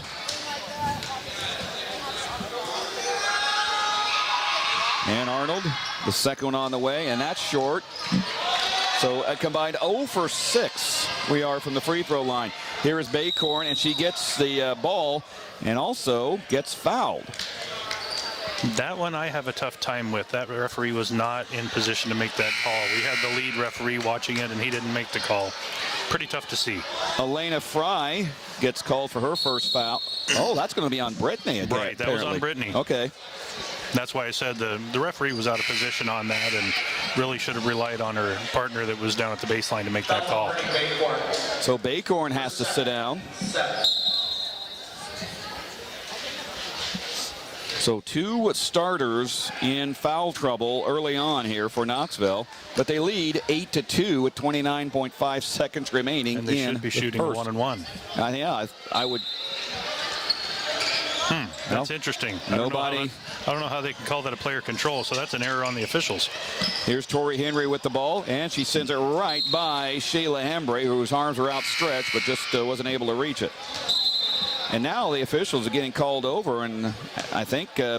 And Arnold, the second one on the way, and that's short. So a combined 0 for 6 we are from the free throw line. Here is Baycorn, and she gets the ball and also gets fouled. That one I have a tough time with. That referee was not in position to make that call. We had the lead referee watching it, and he didn't make the call. Pretty tough to see. Elena Fry gets called for her first foul. Oh, that's going to be on Brittany. Right, that was on Brittany. Okay. That's why I said the referee was out of position on that and really should have relied on her partner that was down at the baseline to make that call. So Baycorn has to sit down. So 2 starters in foul trouble early on here for Knoxville, but they lead 8-2 with 29.5 seconds remaining. And they in should be shooting first. 1-1. Yeah, I would. That's interesting. Nobody. I don't know how they can call that a player control, so that's an error on the officials. Here's Tori Henry with the ball, and she sends it right by Shayla Hembry, whose arms are outstretched, but just wasn't able to reach it. And now the officials are getting called over, and I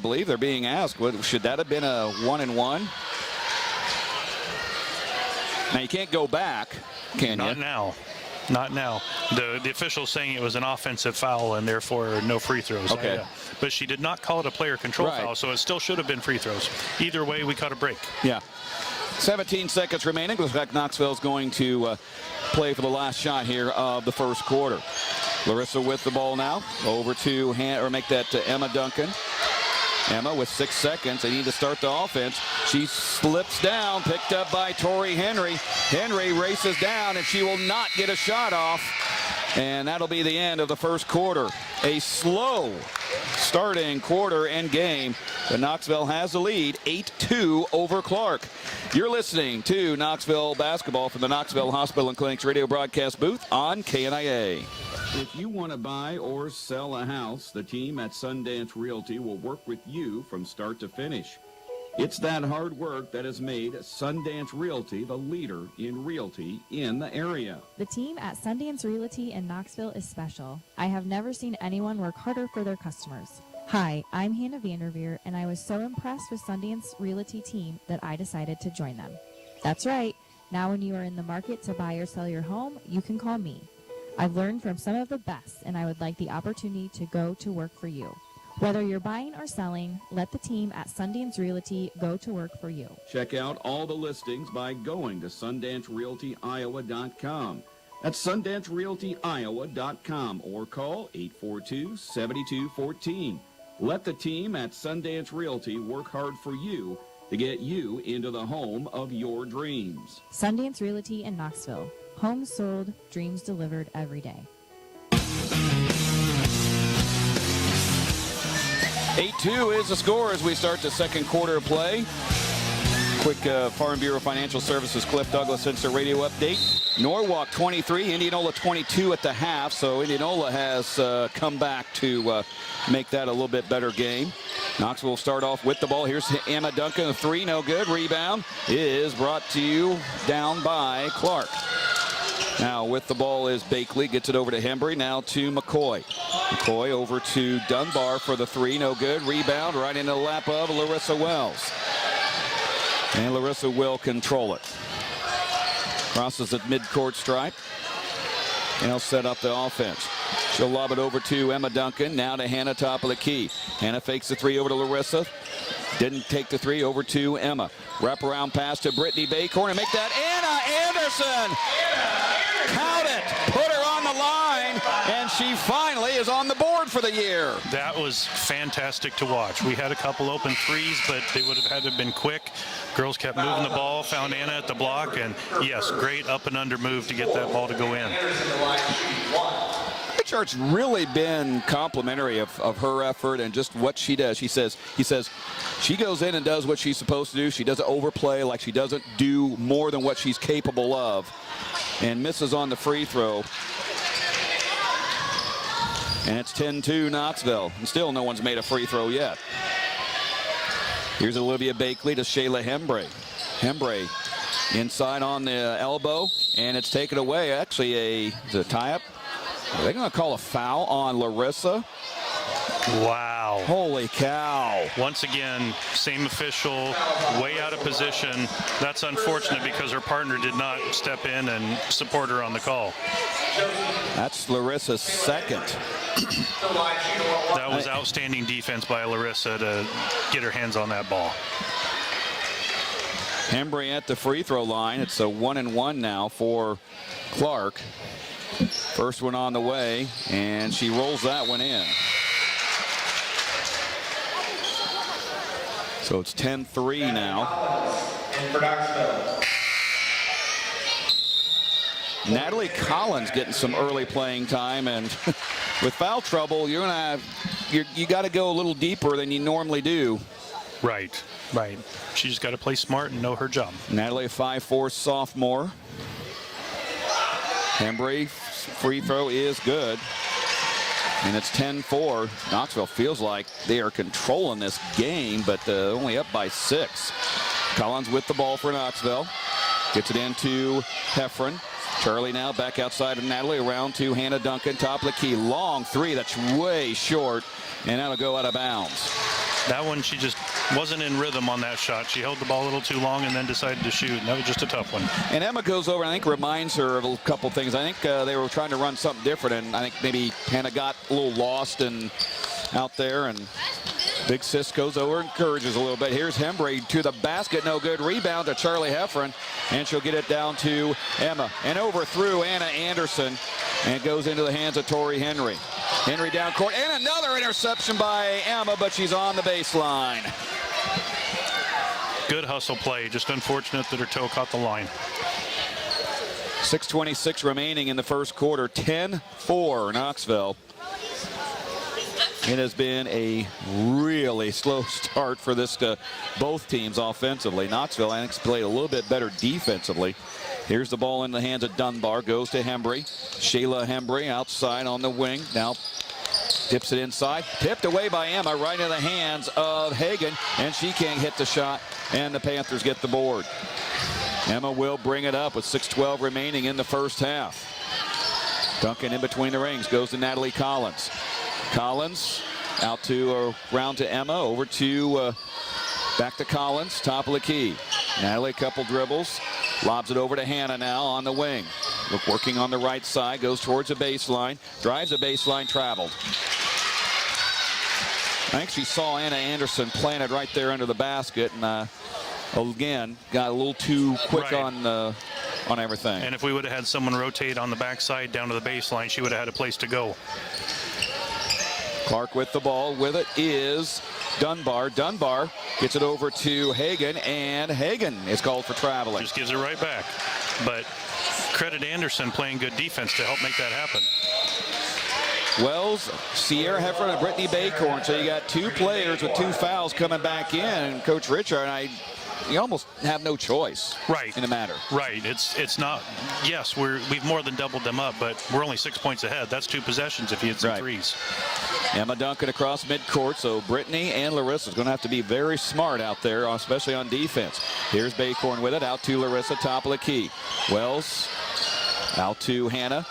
believe they're being asked, should that have been a 1-and-1? Now you can't go back, can you? Not now. Not now. The official saying it was an offensive foul and therefore no free throws. Okay. But she did not call it a player control foul, so it still should have been free throws. Either way, we caught a break. Yeah. 17 seconds remaining. Looks like Knoxville's going to play for the last shot here of the first quarter. Larissa with the ball now. Over to make that to Emma Duncan. Emma with 6 seconds. They need to start the offense. She slips down, picked up by Tori Henry. Henry races down, and she will not get a shot off. And that'll be the end of the first quarter. A slow starting quarter and game. But Knoxville has the lead, 8-2 over Clarke. You're listening to Knoxville Basketball from the Knoxville Hospital and Clinics radio broadcast booth on KNIA. If you want to buy or sell a house, the team at Sundance Realty will work with you from start to finish. It's that hard work that has made Sundance Realty the leader in realty in the area. The team at Sundance Realty in Knoxville is special. I have never seen anyone work harder for their customers. Hi, I'm Hannah Vanderveer, and I was so impressed with Sundance Realty team that I decided to join them. That's right. Now when you are in the market to buy or sell your home, you can call me. I've learned from some of the best, and I would like the opportunity to go to work for you. Whether you're buying or selling, let the team at Sundance Realty go to work for you. Check out all the listings by going to SundanceRealtyIowa.com. That's SundanceRealtyIowa.com or call 842-7214. Let the team at Sundance Realty work hard for you to get you into the home of your dreams. Sundance Realty in Knoxville. Homes sold, dreams delivered every day. 8-2 is the score as we start the second quarter of play. Quick Farm Bureau Financial Services Cliff Douglas Instant Radio update. Norwalk 23, Indianola 22 at the half, so Indianola has come back to make that a little bit better game. Knoxville will start off with the ball. Here's Emma Duncan, a three, no good. Rebound is brought to you down by Clarke. Now with the ball is Bakley, gets it over to Hembry, now to McCoy. McCoy over to Dunbar for the three, no good. Rebound right into the lap of Larissa Wells. And Larissa will control it. Crosses at midcourt stripe. And he'll set up the offense. She'll lob it over to Emma Duncan, now to Hannah, top of the key. Hannah fakes the three over to Larissa. Didn't take the three, over to Emma. Wraparound pass to Brittany Baycorn and make that Anna Anderson. Count it, put her on the line, and she finally is on the board for the year. That was fantastic to watch. We had a couple open threes, but they would have had to have been quick. Girls kept moving the ball, found Anna at the block, and yes, great up and under move to get that ball to go in. Richard's really been complimentary of her effort and just what she does. He says she goes in and does what she's supposed to do. She doesn't overplay, like she doesn't do more than what she's capable of, and misses on the free throw. And it's 10-2 Knoxville. And still no one's made a free throw yet. Here's Olivia Bakley to Shayla Hembree. Hembree inside on the elbow, and it's taken away. Actually, is it a tie-up? Are they going to call a foul on Larissa? Wow. Holy cow. Once again, same official, way out of position. That's unfortunate because her partner did not step in and support her on the call. That's Larissa's second. That was outstanding defense by Larissa to get her hands on that ball. Hembree at the free throw line. It's a 1-and-1 now for Clarke. First one on the way, and she rolls that one in. So it's 10-3 now. Natalie Collins getting some early playing time, and with foul trouble, you got to go a little deeper than you normally do. Right. She's got to play smart and know her job. Natalie, a 5'4" sophomore. Hembree, free throw is good. And it's 10-4. Knoxville feels like they are controlling this game, but only up by 6. Collins with the ball for Knoxville. Gets it into Heffron. Charlie now back outside of Natalie, around to Hannah Duncan, top of the key. Long three, that's way short, and that'll go out of bounds. That one, she just wasn't in rhythm on that shot. She held the ball a little too long and then decided to shoot, and that was just a tough one. And Emma goes over and I think reminds her of a couple things. I think they were trying to run something different, and I think maybe Hannah got a little lost and out there, and Big Sis goes over and encourages a little bit. Here's Hembree to the basket, no good. Rebound to Charlie Heffron, and she'll get it down to Emma. And overthrew Anna Anderson, and it goes into the hands of Tori Henry. Henry down court, and another interception by Emma, but she's on the baseline. Good hustle play, just unfortunate that her toe caught the line. 6:26 remaining in the first quarter, 10-4 Knoxville. It has been a really slow start for this both teams offensively. Knoxville, I think, played a little bit better defensively. Here's the ball in the hands of Dunbar. Goes to Hembree. Shayla Hembree outside on the wing. Now dips it inside. Tipped away by Emma, right in the hands of Hagan. And she can't hit the shot. And the Panthers get the board. Emma will bring it up with 6:12 remaining in the first half. Duncan in between the rings. Goes to Natalie Collins. Collins out to around to Emma. Over to back to Collins. Top of the key. Natalie, a couple dribbles. Lobs it over to Hannah now on the wing. Working on the right side. Goes towards the baseline. Drives the baseline. Traveled. I think she saw Anna Anderson planted right there under the basket. And again, got a little too quick on everything. And if we would have had someone rotate on the backside down to the baseline, she would have had a place to go. Clarke with the ball. With it is Dunbar. Dunbar gets it over to Hagan, and Hagan is called for traveling. Just gives it right back. But credit Anderson playing good defense to help make that happen. Wells, Sierra Heffron, and Brittany Baycorn. So you got two players with 2 fouls coming back in. And Coach Richard, you almost have no choice in the matter. Right. It's not. Yes, we've more than doubled them up, but we're only 6 points ahead. That's 2 possessions if you hit some threes. Emma Duncan across midcourt, so Brittany and Larissa is going to have to be very smart out there, especially on defense. Here's Baycorn with it, out to Larissa, top of the key. Wells out to Hannah.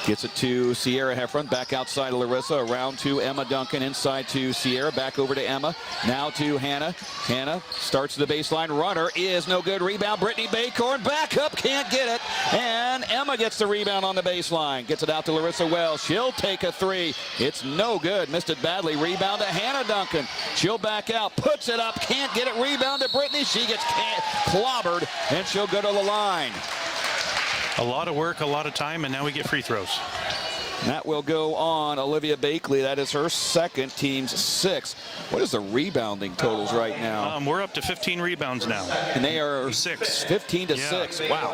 Gets it to Sierra Heffron, back outside of Larissa, around to Emma Duncan, inside to Sierra, back over to Emma, now to Hannah. Hannah starts the baseline, runner is no good, rebound, Brittany Baycorn, back up, can't get it, and Emma gets the rebound on the baseline, gets it out to Larissa Wells, she'll take a three, it's no good, missed it badly, rebound to Hannah Duncan, she'll back out, puts it up, can't get it, rebound to Brittany, she gets clobbered, and she'll go to the line. A lot of work, a lot of time, and now we get free throws. That will go on Olivia Bakley. That is her second, team's 6. What is the rebounding totals right now? We're up to 15 rebounds now. And they are 6. 15 to 6. Wow.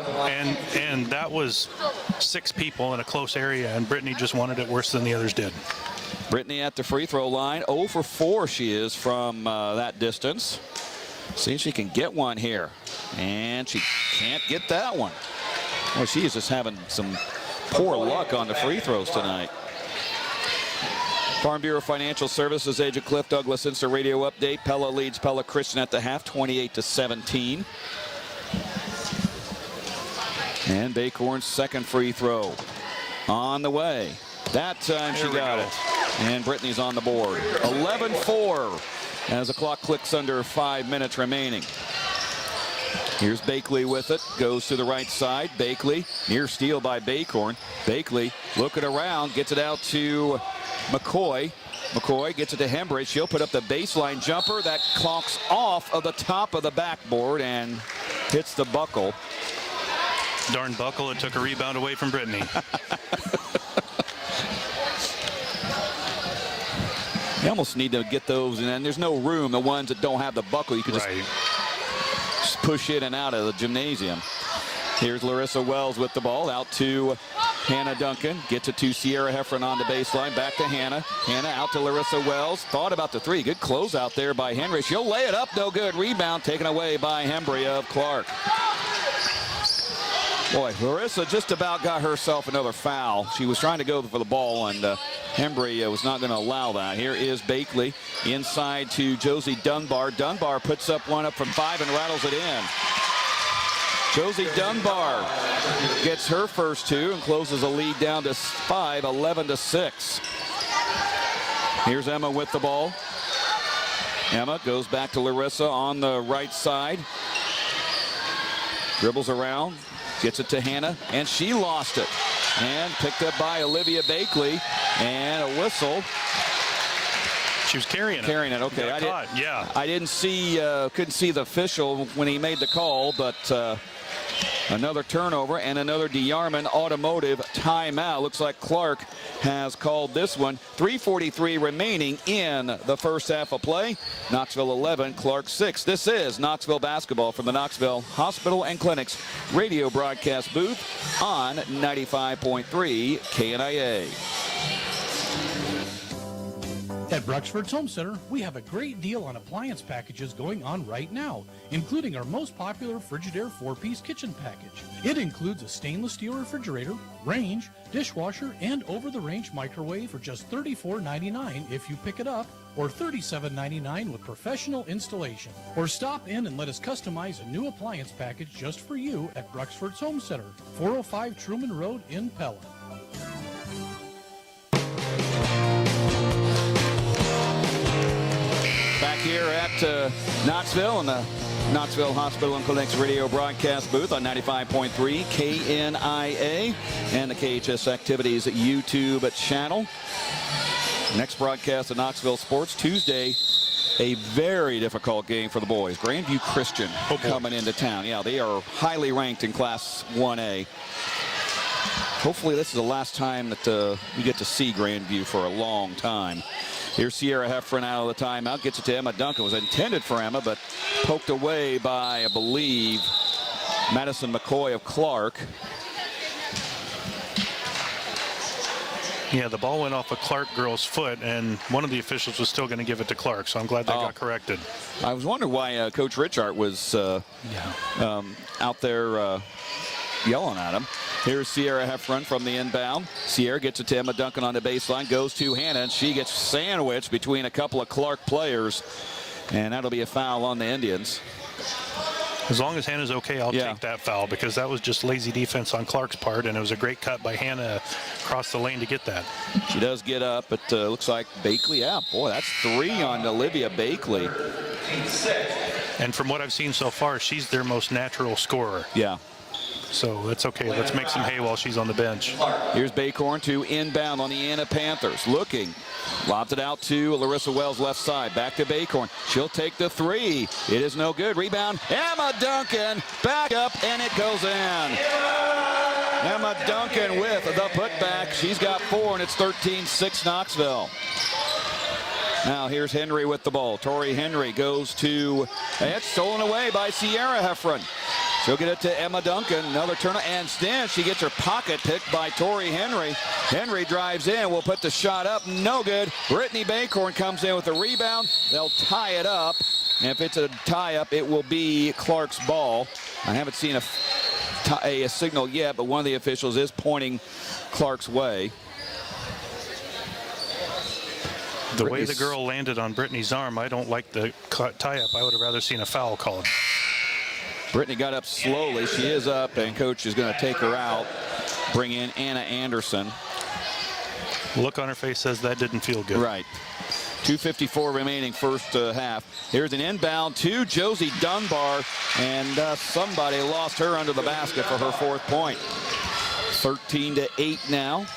And that was 6 people in a close area, and Brittany just wanted it worse than the others did. Brittany at the free throw line. 0 for 4 she is from that distance. See if she can get one here. And she can't get that one. Well, she is just having some poor luck on the free throws tonight. Farm Bureau Financial Services, Agent Cliff Douglas, Instant Radio Update. Pella leads Pella Christian at the half, 28-17. And Bacorn's second free throw on the way. That time she got it. And Brittany's on the board. 11-4 as the clock clicks under 5 minutes remaining. Here's Bakley with it. Goes to the right side. Bakley, near steal by Bacorn. Bakley looking around, gets it out to McCoy. McCoy gets it to Hembridge. She'll put up the baseline jumper. That clocks off of the top of the backboard and hits the buckle. Darn buckle, it took a rebound away from Brittany. You almost need to get those, and there's no room. The ones that don't have the buckle, you can just push in and out of the gymnasium. Here's Larissa Wells with the ball out to Hannah Duncan. Gets it to Sierra Heffron on the baseline. Back to Hannah. Hannah out to Larissa Wells. Thought about the 3. Good close out there by Henry. She'll lay it up. No good. Rebound taken away by Hembry of Clarke. Boy, Larissa just about got herself another foul. She was trying to go for the ball, and Hembry was not going to allow that. Here is Bakley inside to Josie Dunbar. Dunbar puts up one up from 5 and rattles it in. Josie Dunbar gets her first 2 and closes a lead down to 5, 11-6. Here's Emma with the ball. Emma goes back to Larissa on the right side. Dribbles around. Gets it to Hannah, and she lost it. And picked up by Olivia Bakley, and a whistle. She was carrying it. Carrying it, okay. I didn't see, couldn't see the official when he made the call, but another turnover and another DeYarman Automotive timeout. Looks like Clarke has called this one. 3:43 remaining in the first half of play. Knoxville 11, Clarke 6. This is Knoxville basketball from the Knoxville Hospital and Clinics radio broadcast booth on 95.3 KNIA. At Bruxford's Home Center, we have a great deal on appliance packages going on right now, including our most popular Frigidaire 4-piece kitchen package. It includes a stainless steel refrigerator, range, dishwasher, and over-the-range microwave for just $34.99 if you pick it up, or $37.99 with professional installation. Or stop in and let us customize a new appliance package just for you at Bruxford's Home Center, 405 Truman Road in Pella. Back here at Knoxville in the Knoxville Hospital and Clinics radio broadcast booth on 95.3 KNIA and the KHS Activities YouTube channel. Next broadcast of Knoxville Sports Tuesday. A very difficult game for the boys. Grandview Christian coming into town. Yeah, they are highly ranked in Class 1A. Hopefully this is the last time that we get to see Grandview for a long time. Here's Sierra Heffron out of the timeout. Gets it to Emma Duncan. It was intended for Emma, but poked away by, I believe, Madison McCoy of Clarke. Yeah, the ball went off a Clarke girl's foot, and one of the officials was still going to give it to Clarke, so I'm glad that got corrected. I was wondering why Coach Richart was out there yelling at him. Here's Sierra Heffron from the inbound. Sierra gets it to Emma Duncan on the baseline, goes to Hannah, and she gets sandwiched between a couple of Clarke players, and that'll be a foul on the Indians. As long as Hannah's okay, I'll take that foul, because that was just lazy defense on Clarke's part, and it was a great cut by Hannah across the lane to get that. She does get up, but looks like Bakley, boy, that's 3 on Olivia Bakley. And from what I've seen so far, she's their most natural scorer. Yeah. So that's okay. Let's make some hay while she's on the bench. Here's Bacorn to inbound on the Anna Panthers. Looking. Lobs it out to Larissa Wells left side. Back to Bacorn. She'll take the 3. It is no good. Rebound. Emma Duncan. Back up, and it goes in. Emma Duncan with the putback. She's got 4, and it's 13-6 Knoxville. Now here's Henry with the ball. Tori Henry goes to, and it's stolen away by Sierra Heffron. She'll get it to Emma Duncan. Another turn, and then she gets her pocket picked by Tori Henry. Henry drives in, will put the shot up, no good. Brittany Baycorn comes in with the rebound. They'll tie it up. And if it's a tie-up, it will be Clark's ball. I haven't seen a signal yet, but one of the officials is pointing Clark's way. The way the girl landed on Brittany's arm, I don't like the tie-up. I would have rather seen a foul called. Brittany got up slowly. She is up, and coach is going to take her out, bring in Anna Anderson. Look on her face says that didn't feel good. Right. 2:54 remaining first half. Here's an inbound to Josie Dunbar, and somebody lost her under the basket for her 4th point. 13-8 now.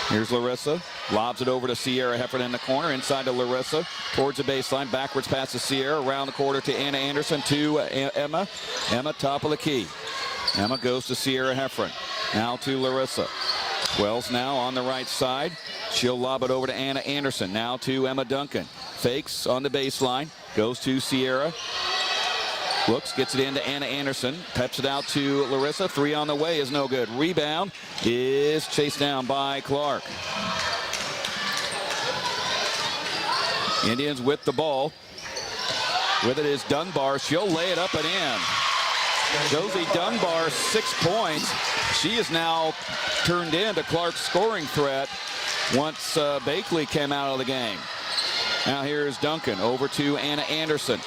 Here's Larissa. Lobs it over to Sierra Heffron in the corner. Inside to Larissa. Towards the baseline. Backwards pass to Sierra. Around the quarter to Anna Anderson. To Emma. Emma top of the key. Emma goes to Sierra Heffron. Now to Larissa. Wells now on the right side. She'll lob it over to Anna Anderson. Now to Emma Duncan. Fakes on the baseline. Goes to Sierra. Looks, gets it into Anna Anderson. Peps it out to Larissa. 3 on the way is no good. Rebound is chased down by Clarke. Indians with the ball. With it is Dunbar. She'll lay it up and in. Josie Dunbar, 6 points. She is now turned into Clarke's scoring threat once Bakley came out of the game. Now here's Duncan over to Anna Anderson.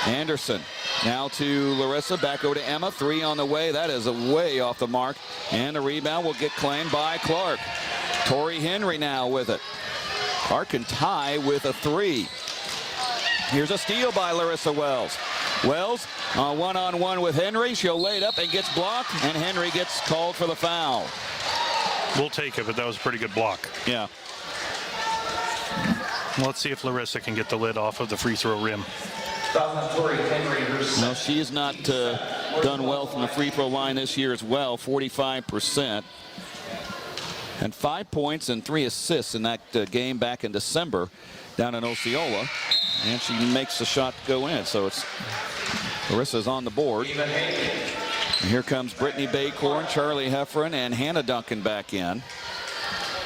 Anderson now to Larissa, back over to Emma. 3 on the way. That is way off the mark. And the rebound will get claimed by Clarke. Tori Henry now with it. Clarke can tie with a 3. Here's a steal by Larissa Wells. Wells one-on-one with Henry. She'll lay it up and gets blocked, and Henry gets called for the foul. We'll take it, but that was a pretty good block. Yeah. Let's see if Larissa can get the lid off of the free throw rim. No, she has not done well from the free throw line this year as well, 45%. And 5 points and 3 assists in that game back in December down in Osceola. And she makes the shot go in. So it's Larissa's on the board. And here comes Brittany Baycorn, Charlie Heffron, and Hannah Duncan back in.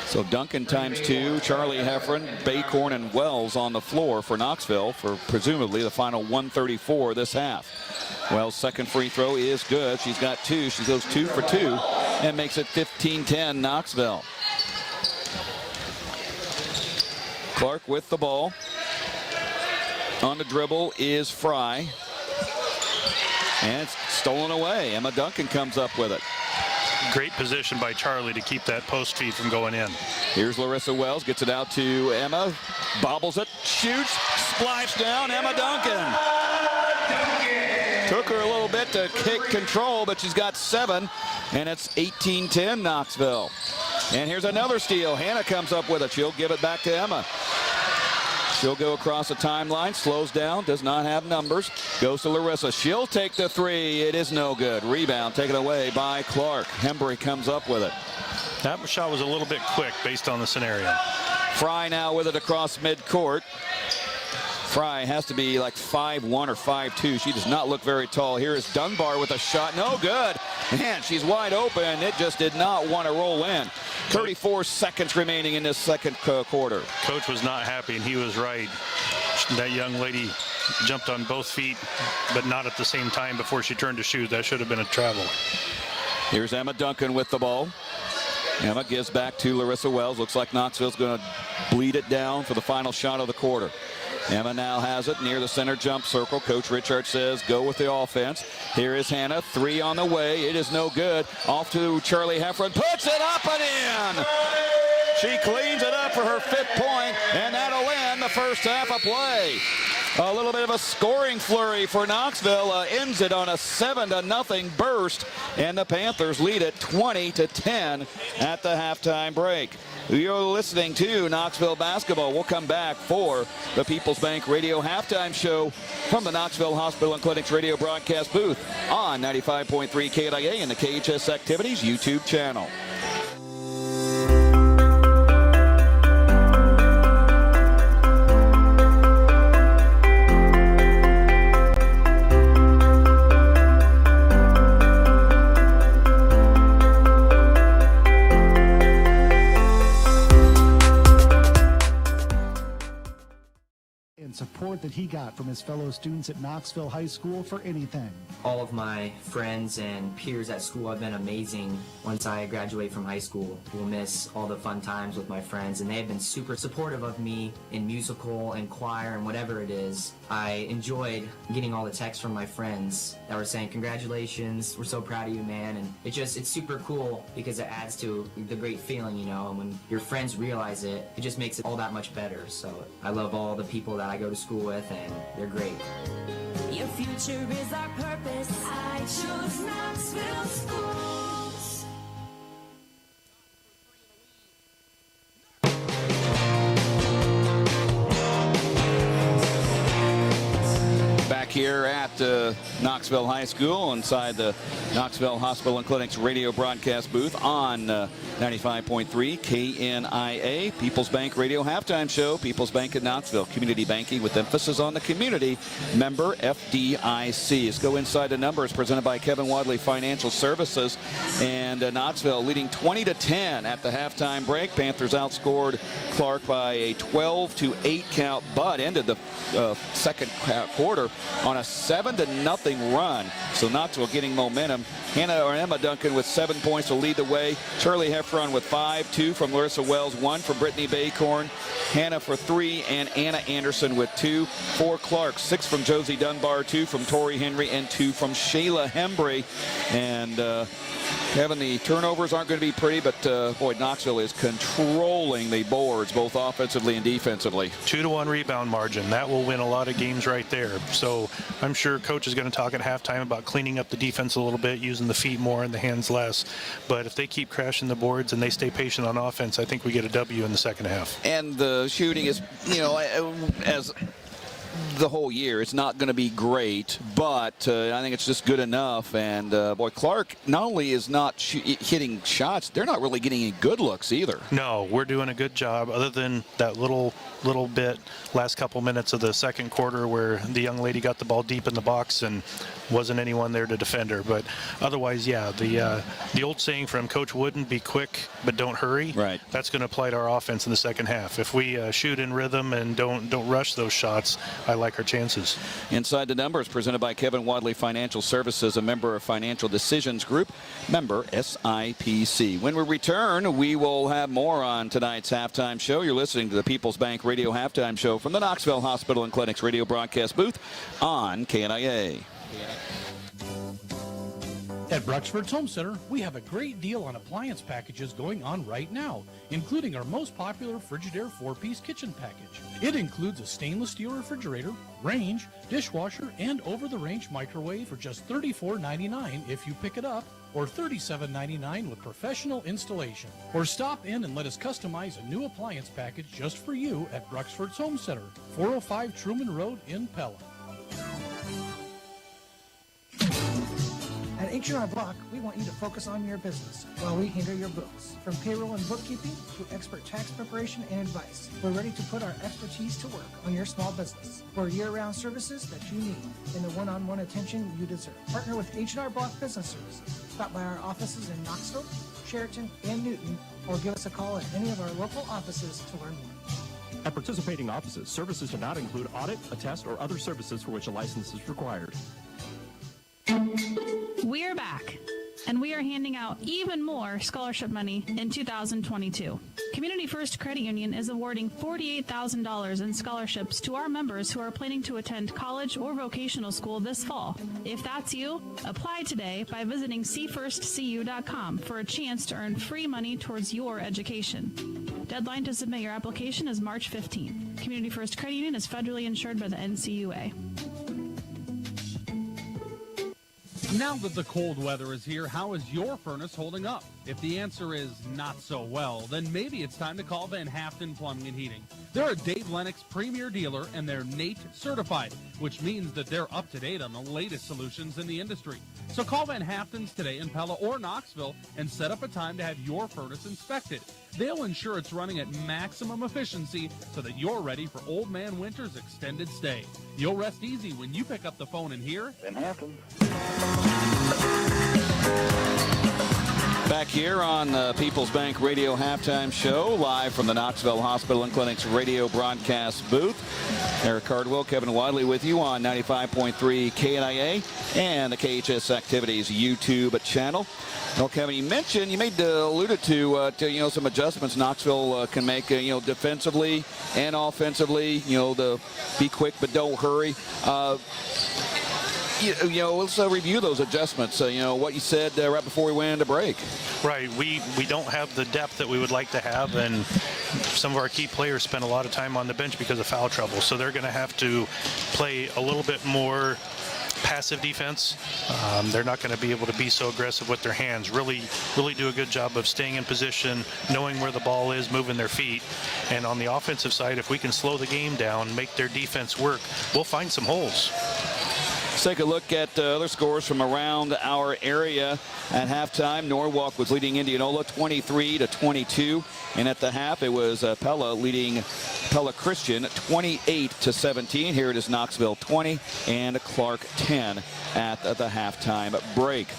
So Duncan times 2, Charlie Heffron, Baycorn, and Wells on the floor for Knoxville for presumably the final 134 this half. Wells' second free throw is good. She's got 2. She goes 2 for 2 and makes it 15-10 Knoxville. Clarke with the ball. On the dribble is Fry. And it's stolen away. Emma Duncan comes up with it. Great position by Charlie to keep that post feed from going in. Here's Larissa Wells, gets it out to Emma, bobbles it, shoots, splash down, Emma Duncan. Took her a little bit to take control, but she's got 7, and it's 18-10 Knoxville. And here's another steal. Hannah comes up with it. She'll give it back to Emma. She'll go across the timeline, slows down, does not have numbers, goes to Larissa. She'll take the 3. It is no good. Rebound taken away by Clarke. Hembry comes up with it. That shot was a little bit quick based on the scenario. Fry now with it across midcourt. Fry has to be like 5'1" or 5'2". She does not look very tall. Here is Dunbar with a shot. No good. Man, she's wide open. It just did not want to roll in. 34 seconds remaining in this second quarter. Coach was not happy, and he was right. That young lady jumped on both feet, but not at the same time before she turned to shoot. That should have been a travel. Here's Emma Duncan with the ball. Emma gives back to Larissa Wells. Looks like Knoxville's going to bleed it down for the final shot of the quarter. Emma now has it near the center jump circle. Coach Richard says go with the offense. Here is Hannah. 3 on the way. It is no good. Off to Charlie Heffron. Puts it up and in. She cleans it up for her 5th point, and that'll end the first half of play. A little bit of a scoring flurry for Knoxville. Ends it on a 7-0 burst, and the Panthers lead it 20-10 at the halftime break. You're listening to Knoxville Basketball. We'll come back for the People's Bank Radio halftime show from the Knoxville Hospital and Clinics radio broadcast booth on 95.3 KNIA and the KHS Activities YouTube channel. Support that he got from his fellow students at Knoxville High School for anything. All of my friends and peers at school have been amazing. Once I graduate from high school, we'll miss all the fun times with my friends, and they have been super supportive of me in musical and choir and whatever it is. I enjoyed getting all the texts from my friends that were saying, congratulations, we're so proud of you, man. And it's super cool because it adds to the great feeling, you know, and when your friends realize it, it just makes it all that much better. So I love all the people that I go to school with, and they're great. Your future is our purpose. I chose Knoxville Schools. Back here at Knoxville High School inside the Knoxville Hospital and Clinics radio broadcast booth on 95.3 KNIA. People's Bank Radio halftime show. People's Bank in Knoxville. Community banking with emphasis on the community. Member FDIC. Let's go inside the numbers presented by Kevin Wadley Financial Services. And Knoxville leading 20-10 at the halftime break. Panthers outscored Clarke by a 12-8 count, but ended the second quarter on a 7-0 run. So Knoxville getting momentum. Emma Duncan with 7 points will lead the way. Charlie Heffron with 5, 2 from Larissa Wells, 1 from Brittany Baycorn, Hannah for 3, and Anna Anderson with 2 for Clarke. 6 from Josie Dunbar, 2 from Tori Henry, and 2 from Shayla Hembry. And Kevin, the turnovers aren't going to be pretty, but boy, Knoxville is controlling the boards, both offensively and defensively. 2-1 rebound margin. That will win a lot of games right there. So I'm sure Coach is going to talk at halftime about cleaning up the defense a little bit, using the feet more and the hands less. But if they keep crashing the boards and they stay patient on offense, I think we get a W in the second half. And the shooting is, you know, as the whole year, it's not going to be great, but I think it's just good enough. And boy, Clarke not only is not hitting shots, they're not really getting any good looks either. No, we're doing a good job, other than that little bit last couple minutes of the second quarter where the young lady got the ball deep in the box and wasn't anyone there to defend her. But otherwise, yeah, the old saying from Coach Wooden, be quick but don't hurry, right, that's going to apply to our offense in the second half. If we shoot in rhythm and don't rush those shots, I like our chances. Inside the Numbers presented by Kevin Wadley Financial Services, a member of Financial Decisions Group, member SIPC. When we return, we will have more on tonight's halftime show. You're listening to the People's Bank Radio halftime show from the Knoxville Hospital and Clinics radio broadcast booth on KNIA. At Bruxford's Home Center, we have a great deal on appliance packages going on right now, including our most popular Frigidaire 4-piece kitchen package. It includes a stainless steel refrigerator, range, dishwasher, and over-the-range microwave for just $34.99 if you pick it up, or $37.99 with professional installation. Or stop in and let us customize a new appliance package just for you at Bruxford's Home Center, 405 Truman Road in Pella. At H&R Block, we want you to focus on your business while we handle your books. From payroll and bookkeeping to expert tax preparation and advice, we're ready to put our expertise to work on your small business for year-round services that you need and the one-on-one attention you deserve. Partner with H&R Block Business Services. Stop by our offices in Knoxville, Sheraton, and Newton, or give us a call at any of our local offices to learn more. At participating offices, services do not include audit, attest, or other services for which a license is required. We're back. and we are handing out even more scholarship money in 2022. Community First Credit Union is awarding $48,000 in scholarships to our members who are planning to attend college or vocational school this fall. If that's you, apply today by visiting cfirstcu.com for a chance to earn free money towards your education. Deadline to submit your application is March 15th. Community First Credit Union is federally insured by the NCUA. Now that the cold weather is here, how is your furnace holding up? If the answer is not so well, then maybe it's time to call Van Haften Plumbing and Heating. They're a Dave Lennox premier dealer and they're NATE certified, which means that they're up to date on the latest solutions in the industry. So call Van Haften's today in Pella or Knoxville and set up a time to have your furnace inspected. They'll ensure it's running at maximum efficiency so that you're ready for Old Man Winter's extended stay. You'll rest easy when you pick up the phone and hear Van Haften. Back here on the People's Bank Radio Halftime Show, live from the Knoxville Hospital and Clinic's radio broadcast booth. Eric Cardwell, Kevin Wadley with you on 95.3 KNIA and the KHS Activities YouTube channel. Well, Kevin, you mentioned, alluded to some adjustments Knoxville can make, defensively and offensively, to be quick but don't hurry. Let's review those adjustments. What you said right before we went into break. Right. We don't have the depth that we would like to have, and some of our key players spend a lot of time on the bench because of foul trouble. So they're going to have to play a little bit more passive defense. They're not going to be able to be so aggressive with their hands. Really do a good job of staying in position, knowing where the ball is, moving their feet. And on the offensive side, if we can slow the game down, make their defense work, we'll find some holes. Let's take a look at other scores from around our area at halftime. Norwalk was leading Indianola 23-22, and at the half it was Pella leading Pella Christian 28-17. Here it is Knoxville 20 and Clarke 10 at the halftime break.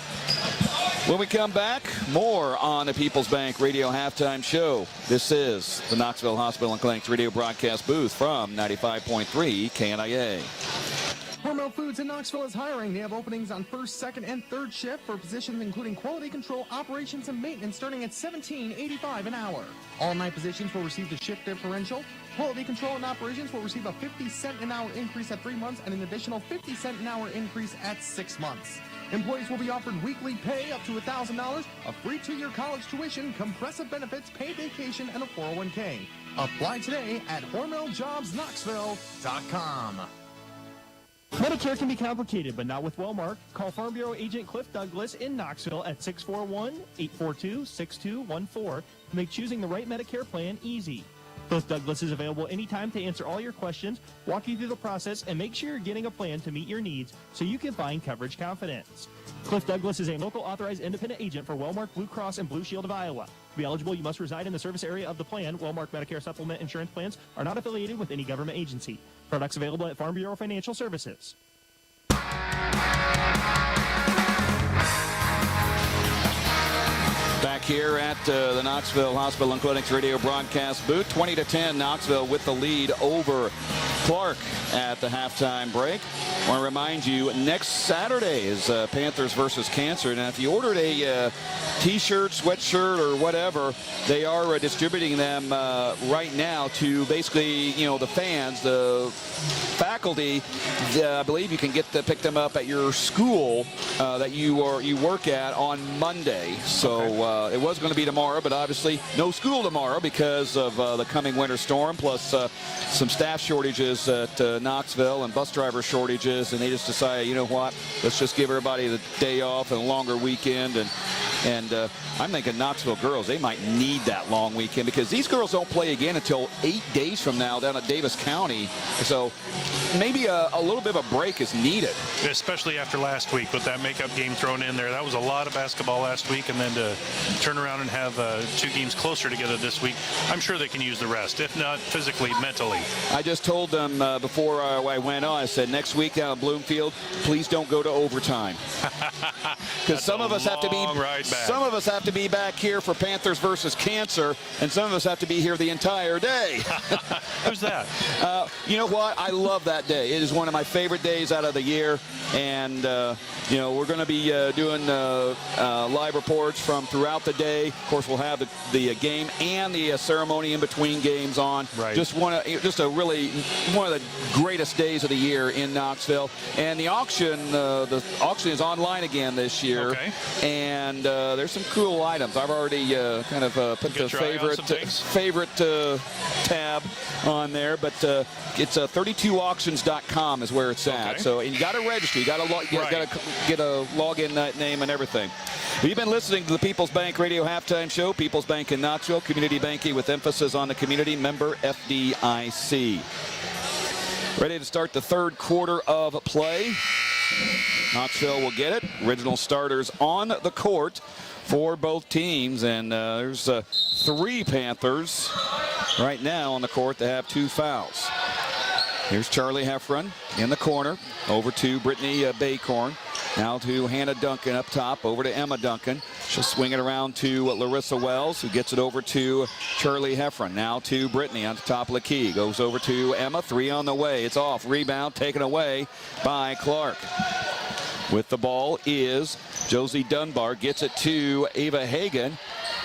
When we come back, more on the People's Bank Radio Halftime Show. This is the Knoxville Hospital and Clinic's radio broadcast booth from 95.3 KNIA. Hormel Foods in Knoxville is hiring. They have openings on first, second, and third shift for positions including quality control, operations, and maintenance starting at $17.85 an hour. All 9 positions will receive the shift differential. Quality control and operations will receive a 50-cent an hour increase at 3 months and an additional 50-cent an hour increase at 6 months. Employees will be offered weekly pay up to $1,000, a free 2-year college tuition, compressive benefits, paid vacation, and a 401k. Apply today at HormelJobsKnoxville.com. Medicare can be complicated, but not with Wellmark. Call Farm Bureau agent Cliff Douglas in Knoxville at 641-842-6214 to make choosing the right Medicare plan easy. Cliff Douglas is available anytime to answer all your questions, walk you through the process, and make sure you're getting a plan to meet your needs so you can find coverage confidence. Cliff Douglas is a local authorized independent agent for Wellmark Blue Cross and Blue Shield of Iowa. To be eligible, you must reside in the service area of the plan. Wellmark Medicare Supplement insurance plans are not affiliated with any government agency. Products available at Farm Bureau Financial Services. Back here at the Knoxville Hospital and Clinics radio broadcast booth, 20-10, Knoxville with the lead over Clarke at the halftime break. I want to remind you, next Saturday is Panthers versus Cancer. Now, if you ordered a T-shirt, sweatshirt, or whatever, they are distributing them right now to basically, the fans, the faculty. I believe you can pick them up at your school that you work at on Monday. So it was going to be tomorrow, but obviously no school tomorrow because of the coming winter storm, plus some staff shortages at Knoxville and bus driver shortages, and they just decided, you know what, let's just give everybody the day off and a longer weekend. And I'm thinking Knoxville girls, they might need that long weekend because these girls don't play again until 8 days from now down at Davis County. So maybe a little bit of a break is needed. Especially after last week with that makeup game thrown in there. That was a lot of basketball last week, and then to turn around and have 2 games closer together this week, I'm sure they can use the rest, if not physically, mentally. I just told them before I went on, I said, next week down in Bloomfield, please don't go to overtime. Because some of us have to be bag. Some of us have to be back here for Panthers versus Cancer, and some of us have to be here the entire day. Who's that? You know what? I love that day. It is one of my favorite days out of the year, and you know, we're going to be doing live reports from throughout the day. Of course, we'll have the game and the ceremony in between games on. Right. Just one of the greatest days of the year in Knoxville. And the auction is online again this year. Okay. And there's some cool items. I've already kind of put the favorite tab on there, but it's 32auctions.com is where it's at. Okay. So, and you got to register. You got to get a login name and everything. You've been listening to the People's Bank Radio Halftime Show. People's Bank in Knoxville, community banking with emphasis on the community, member FDIC. Ready to start the third quarter of play. Knoxville will get it. Original starters on the court for both teams, and there's 3 Panthers right now on the court that have 2 fouls. Here's Charlie Heffron in the corner, over to Brittany Baycorn. Now to Hannah Duncan up top, over to Emma Duncan. She'll swing it around to Larissa Wells, who gets it over to Charlie Heffron. Now to Brittany on the top of the key. Goes over to Emma, 3 on the way. It's off, rebound taken away by Clarke. With the ball is Josie Dunbar, gets it to Ava Hagan.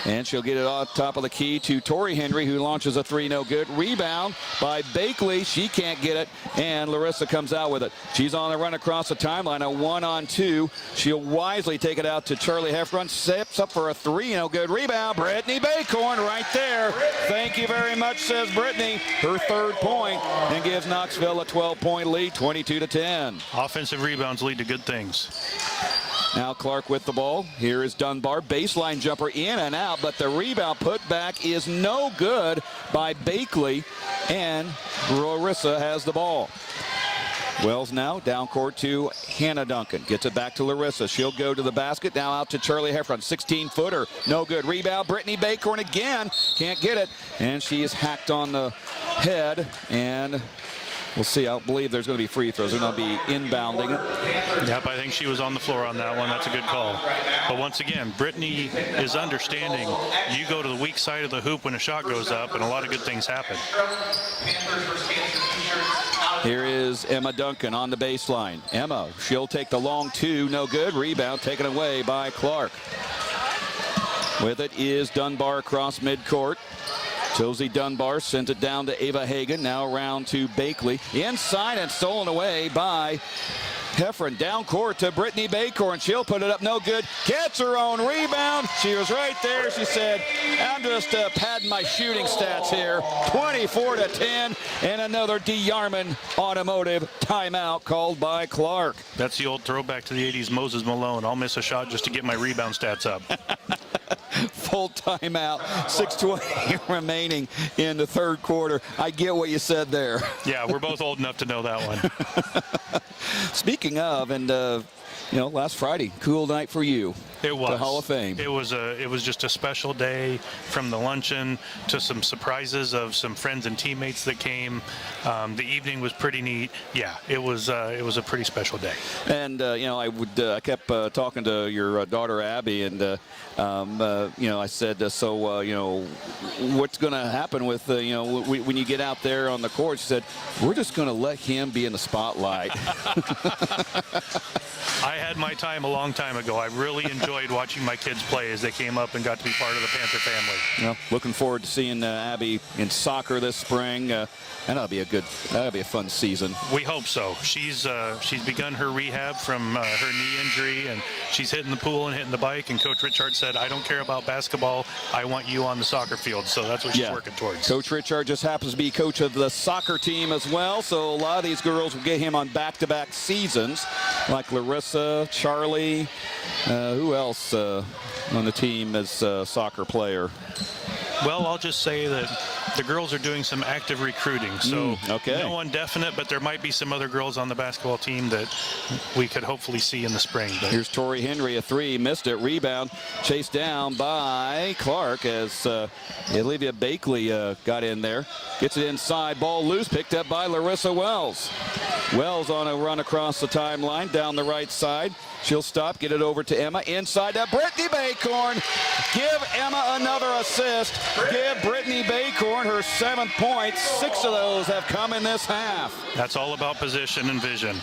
And she'll get it off top of the key to Tori Henry, who launches a 3, no good. Rebound by Bakley. She can't get it, and Larissa comes out with it. She's on the run across the timeline, a 1-on-2. She'll wisely take it out to Charlie Heffron. Steps up for a 3, no good. Rebound, Brittany Baycorn right there. Thank you very much, says Brittany. Her 3rd point, and gives Knoxville a 12-point lead, 22-10. Offensive rebounds lead to good things. Now Clarke with the ball. Here is Dunbar. Baseline jumper in and out, but the rebound put back is no good by Bakley, and Larissa has the ball. Wells now down court to Hannah Duncan. Gets it back to Larissa. She'll go to the basket. Now out to Charlie Heffron. 16-footer. No good. Rebound. Brittany Baycorn again. Can't get it. And she is hacked on the head. And we'll see. I believe there's going to be free throws. They're going to be inbounding. Yep, I think she was on the floor on that one. That's a good call. But once again, Brittany is understanding. You go to the weak side of the hoop when a shot goes up, and a lot of good things happen. Here is Emma Duncan on the baseline. Emma, she'll take the long 2, no good. Rebound taken away by Clarke. With it is Dunbar across midcourt. Josie Dunbar sent it down to Ava Hagan. Now around to Bakley. Inside and stolen away by Heffron. Down court to Brittany Baycorn. She'll put it up, no good. Gets her own rebound. She was right there. She said, I'm just padding my shooting stats here. 24-10, and another D. Yarman Automotive timeout called by Clarke. That's the old throwback to the 80s Moses Malone. I'll miss a shot just to get my rebound stats up. Full timeout. 6:20 remaining in the third quarter. I get what you said there. Yeah, we're both old enough to know that one. Speaking of, and you know, last Friday, cool night for you. It was. The Hall of Fame. It was just a special day, from the luncheon to some surprises of some friends and teammates that came. The evening was pretty neat. Yeah, it was a pretty special day. And you know, I kept talking to your daughter Abby, and you know, I said, so you know, what's going to happen with you know, when you get out there on the court? She said, we're just going to let him be in the spotlight. I had my time a long time ago. I really enjoyed watching my kids play as they came up and got to be part of the Panther family. Well, looking forward to seeing Abby in soccer this spring. And that'll be a fun season. We hope so. She's begun her rehab from her knee injury, and she's hitting the pool and hitting the bike. And Coach Richard said, I don't care about basketball. I want you on the soccer field. So that's what she's working towards. Coach Richard just happens to be coach of the soccer team as well. So a lot of these girls will get him on back-to-back seasons, like Larissa, Charlie. Who else on the team as a soccer player? Well, I'll just say that the girls are doing some active recruiting. So no one definite, but there might be some other girls on the basketball team that we could hopefully see in the spring. But here's Tori Henry, a 3, missed it. Rebound chased down by Clarke as Olivia Bakley got in there. Gets it inside, ball loose, picked up by Larissa Wells. Wells on a run across the timeline down the right side. She'll stop, get it over to Emma. Inside to Brittany Baycorn. Give Emma another assist. Give Brittany Baycorn her 7th point. 6 of those have come in this half. That's all about position and vision.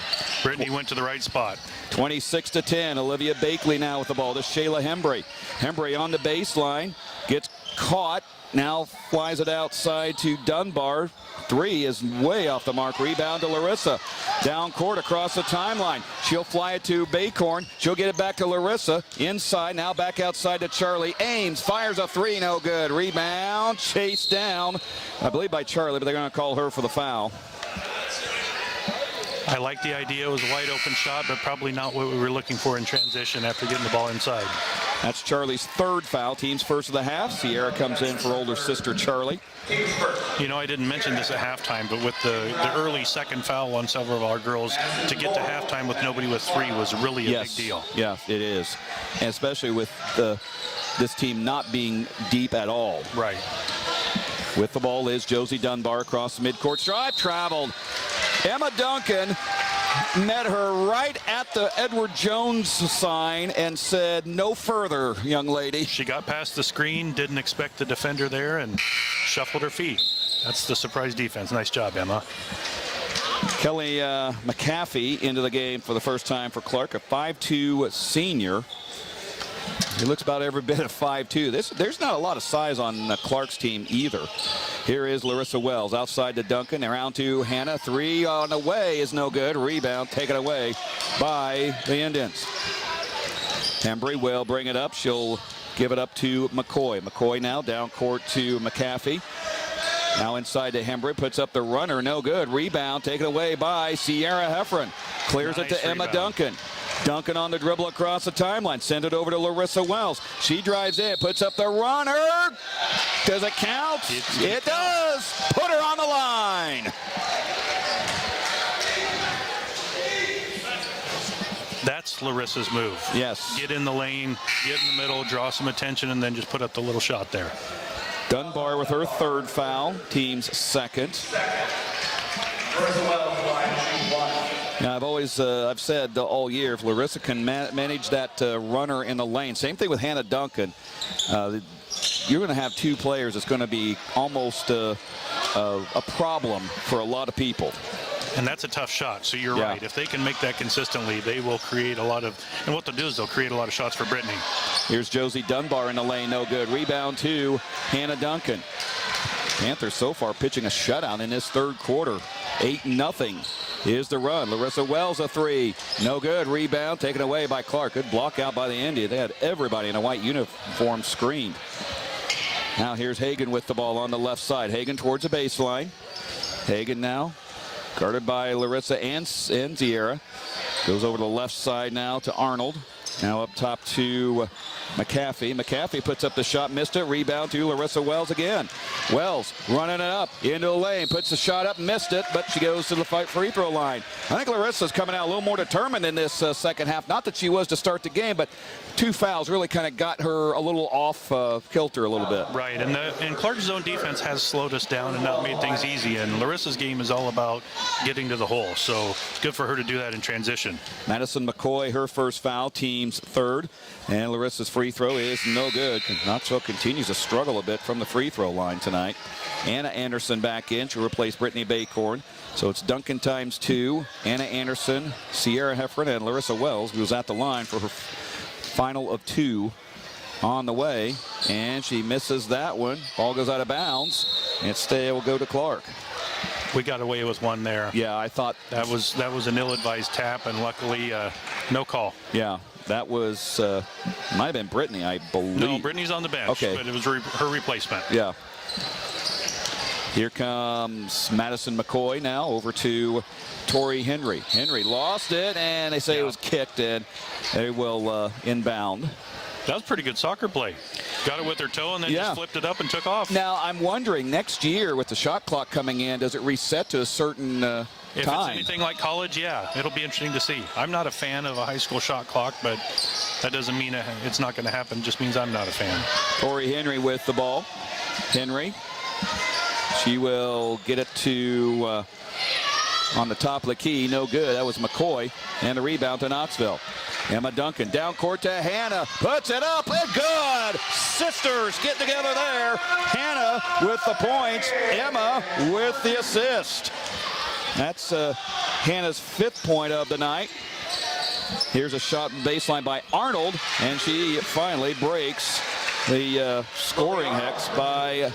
Brittany went to the right spot. 26-10. Olivia Bakley now with the ball to Shayla Hembry. Hembry on the baseline. Gets caught. Now flies it outside to Dunbar. 3 is way off the mark. Rebound to Larissa. Down court across the timeline. She'll fly it to Baycorn. She'll get it back to Larissa. Inside, now back outside to Charlie. Ames fires a 3, no good. Rebound, chased down, I believe by Charlie, but they're going to call her for the foul. I like the idea. It was a wide open shot, but probably not what we were looking for in transition after getting the ball inside. That's Charlie's 3rd foul, team's first of the half. Sierra comes in for older sister Charlie. You know, I didn't mention this at halftime, but with the early 2nd foul on several of our girls, to get to halftime with nobody with 3 was really a big deal. Yeah, it is. And especially with this team not being deep at all. Right. With the ball is Josie Dunbar across the midcourt stripe, traveled. Emma Duncan met her right at the Edward Jones sign and said, no further, young lady. She got past the screen, didn't expect the defender there, and shuffled her feet. That's the surprise defense. Nice job, Emma. Kelly McAfee into the game for the first time for Clarke, a 5'2" senior. He looks about every bit of 5'2". There's not a lot of size on Clarke's team either. Here is Larissa Wells outside to Duncan. Around to Hannah. 3 on the way is no good. Rebound taken away by the Indians. Hembry will bring it up. She'll give it up to McCoy. McCoy now down court to McAfee. Now inside to Hembry. Puts up the runner. No good. Rebound taken away by Sierra Heffron. Clears it to Emma Duncan. Duncan on the dribble across the timeline. Send it over to Larissa Wells. She drives in, puts up the runner. Does it count? It does. Put her on the line. That's Larissa's move. Yes. Get in the lane, get in the middle, draw some attention, and then just put up the little shot there. Dunbar with her 3rd foul, team's 2nd. Now, I've said all year, if Larissa can manage that runner in the lane, same thing with Hannah Duncan, you're going to have 2 players that's going to be almost a problem for a lot of people. And that's a tough shot, so you're right. If they can make that consistently, they will create a lot of, and what they'll do is they'll create a lot of shots for Brittany. Here's Josie Dunbar in the lane, no good. Rebound to Hannah Duncan. Panthers so far pitching a shutout in this 3rd quarter. 8-0. Here's the run. Larissa Wells a 3. No good. Rebound taken away by Clarke. Good block out by the India. They had everybody in a white uniform screened. Now here's Hagan with the ball on the left side. Hagan towards the baseline. Hagan now guarded by Larissa and Sierra. Goes over to the left side now to Arnold. Now up top to McAfee. McAfee puts up the shot, missed it. Rebound to Larissa Wells again. Wells running it up into the lane, puts the shot up, missed it, but she goes to the free throw line. I think Larissa's coming out a little more determined in this 2nd half. Not that she was to start the game, but 2 fouls really kind of got her a little off kilter a little bit. Right, and Clarke's zone defense has slowed us down and not made things easy, and Larissa's game is all about getting to the hole, so it's good for her to do that in transition. Madison McCoy, her 1st foul, team's 3rd, and Larissa's free throw is no good. Knoxville continues to struggle a bit from the free throw line tonight. Anna Anderson back in to replace Brittany Baycorn. So it's Duncan times 2, Anna Anderson, Sierra Heffron, and Larissa Wells, who's at the line for her final of 2 on the way, and she misses that one. Ball goes out of bounds. Instead, will go to Clarke. We got away with one there. Yeah, I thought that was an ill-advised tap, and luckily, no call. Yeah, that was might have been Brittany, I believe. No, Brittany's on the bench. Okay, but it was her replacement. Yeah. Here comes Madison McCoy now over to Tori Henry. Henry lost it, and they say it was kicked, and they will inbound. That was pretty good soccer play. Got it with her toe and then just flipped it up and took off. Now, I'm wondering, next year with the shot clock coming in, does it reset to a certain time? If it's anything like college, yeah, it'll be interesting to see. I'm not a fan of a high school shot clock, but that doesn't mean it's not going to happen. It just means I'm not a fan. Tori Henry with the ball. Henry. She will get it to on the top of the key, no good. That was McCoy, and the rebound to Knoxville. Emma Duncan down court to Hannah, puts it up, and good! Sisters get together there. Hannah with the points, Emma with the assist. That's Hannah's 5th point of the night. Here's a shot baseline by Arnold, and she finally breaks the scoring hex by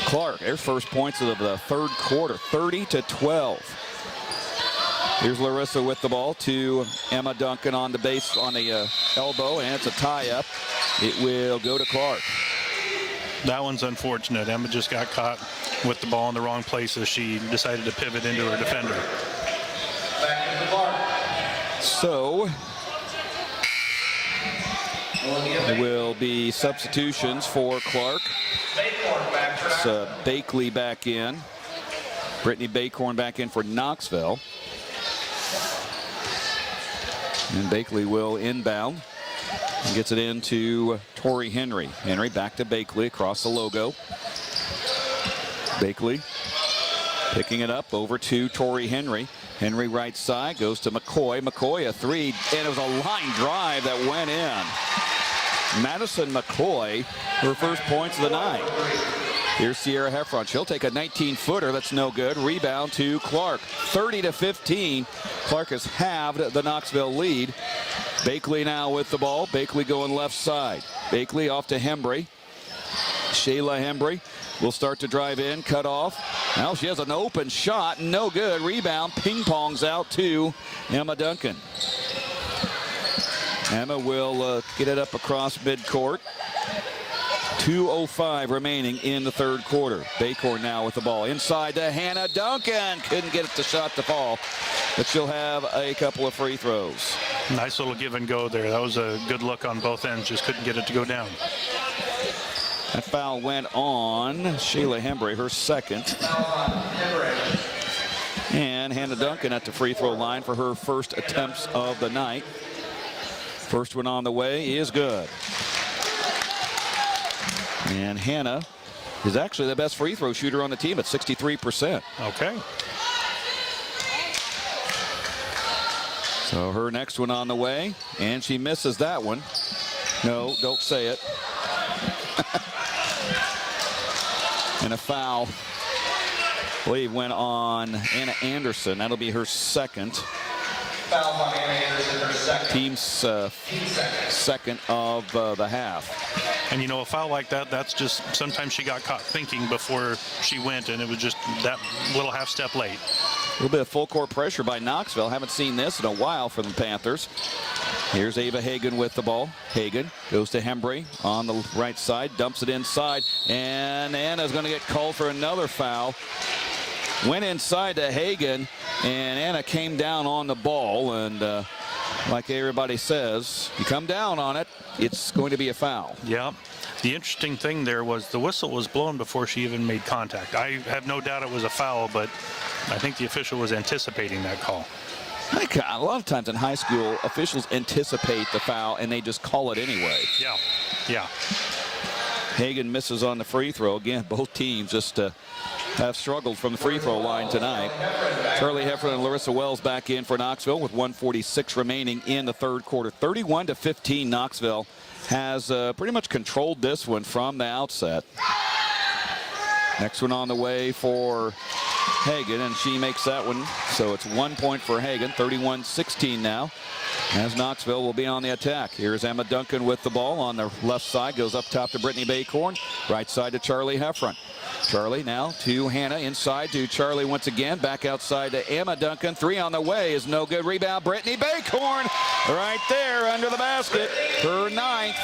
Clarke. Their first points of the 3rd quarter, 30-12. Here's Larissa with the ball to Emma Duncan on the base, on the elbow, and it's a tie-up. It will go to Clarke. That one's unfortunate. Emma just got caught with the ball in the wrong place as she decided to pivot into her defender. So there will be substitutions for Clarke. It's Bakley back in. Brittany Baycorn back in for Knoxville. And Bakley will inbound. And gets it into Tori Henry. Henry back to Bakley across the logo. Bakley picking it up over to Tori Henry. Henry right side goes to McCoy. McCoy a 3, and it was a line drive that went in. Madison McCoy, her first points of the night. Here's Sierra Heffron. She'll take a 19-footer. That's no good. Rebound to Clarke. 30-15. Clarke has halved the Knoxville lead. Bakley now with the ball. Bakley going left side. Bakley off to Hembry. Shayla Hembry will start to drive in. Cut off. Now she has an open shot. No good. Rebound. Ping-pongs out to Emma Duncan. Emma will get it up across midcourt. 2:05 remaining in the 3rd quarter. Baycorn now with the ball. Inside to Hannah Duncan. Couldn't get the shot to fall, but she'll have a couple of free throws. Nice little give and go there. That was a good look on both ends. Just couldn't get it to go down. That foul went on Shayla Hembry, her 2nd. And Hannah Duncan at the free throw line for her first attempts of the night. First one on the way is good. And Hannah is actually the best free throw shooter on the team at 63%. Okay. So her next one on the way, and she misses that one. No, don't say it. And a foul, I believe, went on Anna Anderson. That'll be her 2nd. Foul on Anna Anderson, her 2nd. Team's 2nd of the half. And you know, a foul like that, that's just, sometimes she got caught thinking before she went, and it was just that little half step late. A little bit of full court pressure by Knoxville. Haven't seen this in a while from the Panthers. Here's Ava Hagan with the ball. Hagan goes to Hembry on the right side, dumps it inside, and Anna's going to get called for another foul. Went inside to Hagan, and Anna came down on the ball, and like everybody says, you come down on it, it's going to be a foul. Yeah. The interesting thing there was the whistle was blown before she even made contact. I have no doubt it was a foul, but I think the official was anticipating that call. I think a lot of times in high school, officials anticipate the foul and they just call it anyway. Yeah. Yeah. Hagan misses on the free throw. Again, both teams just have struggled from the free throw line tonight. Charlie Heffron and Larissa Wells back in for Knoxville with 1:46 remaining in the 3rd quarter. 31-15. Knoxville has pretty much controlled this one from the outset. Next one on the way for Hagan, and she makes that one. So it's 1 point for Hagan. 31-16 now, as Knoxville will be on the attack. Here's Emma Duncan with the ball on the left side. Goes up top to Brittany Baycorn. Right side to Charlie Heffron. Charlie now to Hannah. Inside to Charlie once again. Back outside to Emma Duncan. 3 on the way is no good. Rebound Brittany Baycorn right there under the basket. Her 9th.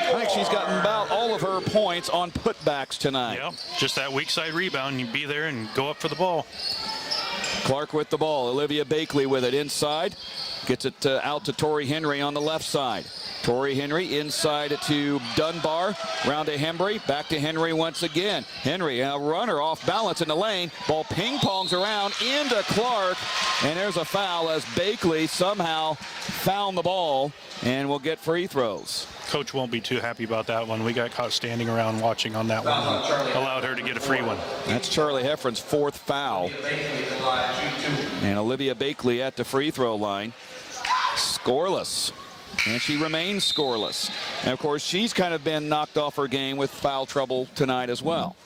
I think she's gotten about all of her points on putbacks tonight. Yeah, just that weak side rebound. You be there and go up for the ball. Clarke with the ball. Olivia Bakley with it inside. Gets it out to Tori Henry on the left side. Tori Henry inside to Dunbar. Round to Hembry. Back to Henry once again. Henry, a runner off balance in the lane. Ball ping-pongs around into Clarke. And there's a foul as Bakley somehow found the ball and will get free throws. Coach won't be too happy about that one. We got caught standing around watching on that one. Allowed her to get a free one. That's Charlie Heffron's 4th foul. And Olivia Bakley at the free throw line. Scoreless. And she remains scoreless. And, of course, she's kind of been knocked off her game with foul trouble tonight as well.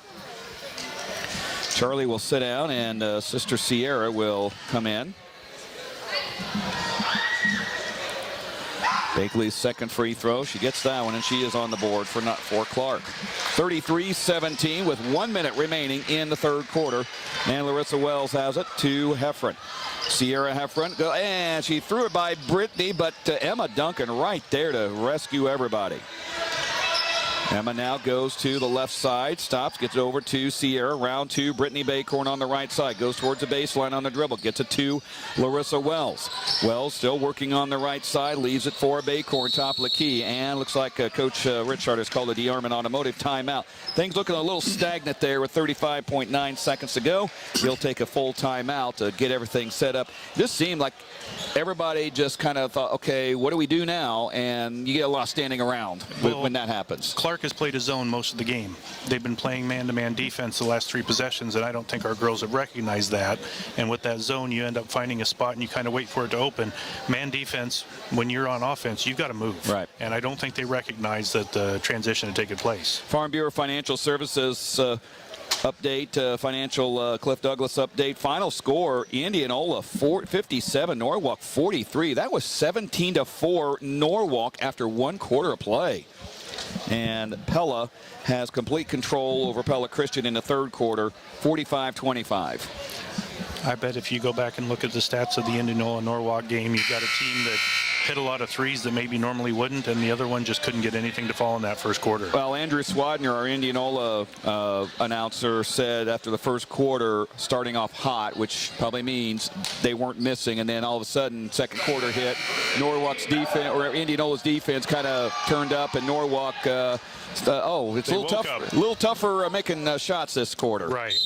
Charlie will sit down, and Sister Sierra will come in. Bakley's second free throw. She gets that one, and she is on the board for Clarke. 33-17 with 1 minute remaining in the third quarter. And Larissa Wells has it to Heffron. Sierra Heffron, and she threw it by Brittany, but Emma Duncan right there to rescue everybody. Emma now goes to the left side, stops, gets it over to Sierra. Round 2, Brittany Baycorn on the right side. Goes towards the baseline on the dribble. Gets it to Larissa Wells. Wells still working on the right side. Leaves it for Baycorn, top of the key. And looks like Coach Richard has called a DeArmond Automotive timeout. Things looking a little stagnant there with 35.9 seconds to go. He'll take a full timeout to get everything set up. Just seemed like everybody just kind of thought, okay, what do we do now? And you get a lot of standing around when that happens. Clarke has played a zone most of the game. They've been playing man-to-man defense the last 3 possessions, and I don't think our girls have recognized that. And with that zone, you end up finding a spot and you kind of wait for it to open. Man defense, when you're on offense, you've got to move. Right. And I don't think they recognize that the transition had taken place. Farm Bureau Financial Services update, financial Cliff Douglas update. Final score, Indianola 57, Norwalk 43. That was 17-4 Norwalk after 1 quarter of play. And Pella has complete control over Pella Christian in the third quarter, 45-25. I bet if you go back and look at the stats of the Indianola-Norwalk game, you've got a team that hit a lot of threes that maybe normally wouldn't, and the other one just couldn't get anything to fall in that first quarter. Well, Andrew Swadner, our Indianola announcer, said after the first quarter, starting off hot, which probably means they weren't missing, and then all of a sudden, second quarter hit, Norwalk's defense, or Indianola's defense kind of turned up, and Norwalk, it's a little tougher making shots this quarter. Right.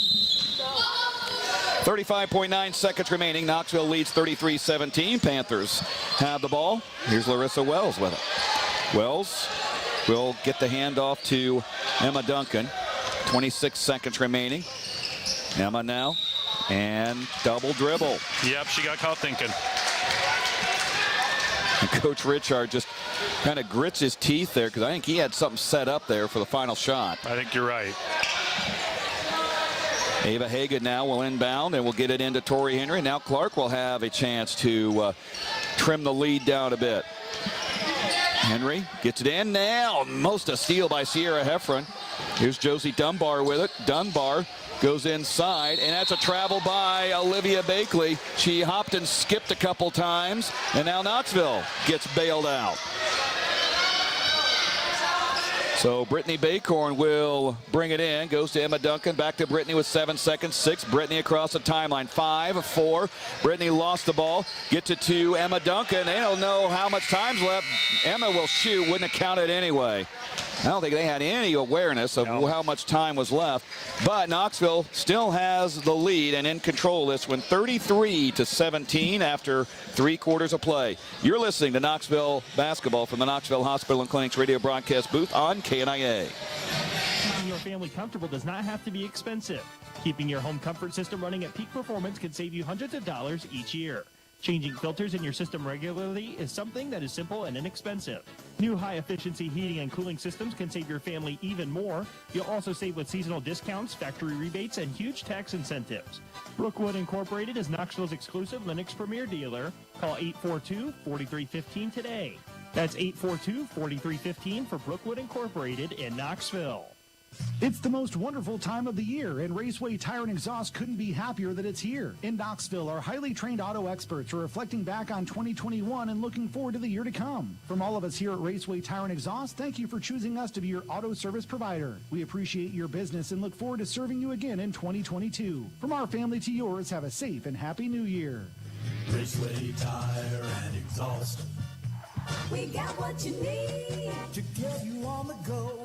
35.9 seconds remaining. Knoxville leads 33-17. Panthers have the ball. Here's Larissa Wells with it. Wells will get the handoff to Emma Duncan. 26 seconds remaining. Emma now, and double dribble. Yep, she got caught thinking. And Coach Richard just kind of grits his teeth there because I think he had something set up there for the final shot. I think you're right. Ava Hagen now will inbound and will get it into Tori Henry. Now Clarke will have a chance to trim the lead down a bit. Henry gets it in now. Most a steal by Sierra Heffron. Here's Josie Dunbar with it. Dunbar goes inside, and that's a travel by Olivia Bakley. She hopped and skipped a couple times, and now Knoxville gets bailed out. So Brittany Baycorn will bring it in. Goes to Emma Duncan. Back to Brittany with 7 seconds. 6. Brittany across the timeline. 5, 4. Brittany lost the ball. Gets it to Emma Duncan. They don't know how much time's left. Emma will shoot. Wouldn't have counted anyway. I don't think they had any awareness of how much time was left. But Knoxville still has the lead and in control of this one, 33-17 after 3 quarters of play. You're listening to Knoxville Basketball from the Knoxville Hospital and Clinic's radio broadcast booth on KNIA. Keeping your family comfortable does not have to be expensive. Keeping your home comfort system running at peak performance can save you hundreds of dollars each year. Changing filters in your system regularly is something that is simple and inexpensive. New high-efficiency heating and cooling systems can save your family even more. You'll also save with seasonal discounts, factory rebates, and huge tax incentives. Brookwood Incorporated is Knoxville's exclusive Lennox Premier dealer. Call 842-4315 today. That's 842-4315 for Brookwood Incorporated in Knoxville. It's the most wonderful time of the year, and Raceway Tire and Exhaust couldn't be happier that it's here. In Knoxville, our highly trained auto experts are reflecting back on 2021 and looking forward to the year to come. From all of us here at Raceway Tire and Exhaust, thank you for choosing us to be your auto service provider. We appreciate your business and look forward to serving you again in 2022. From our family to yours, have a safe and happy new year. Raceway Tire and Exhaust. We got what you need to get you on the go.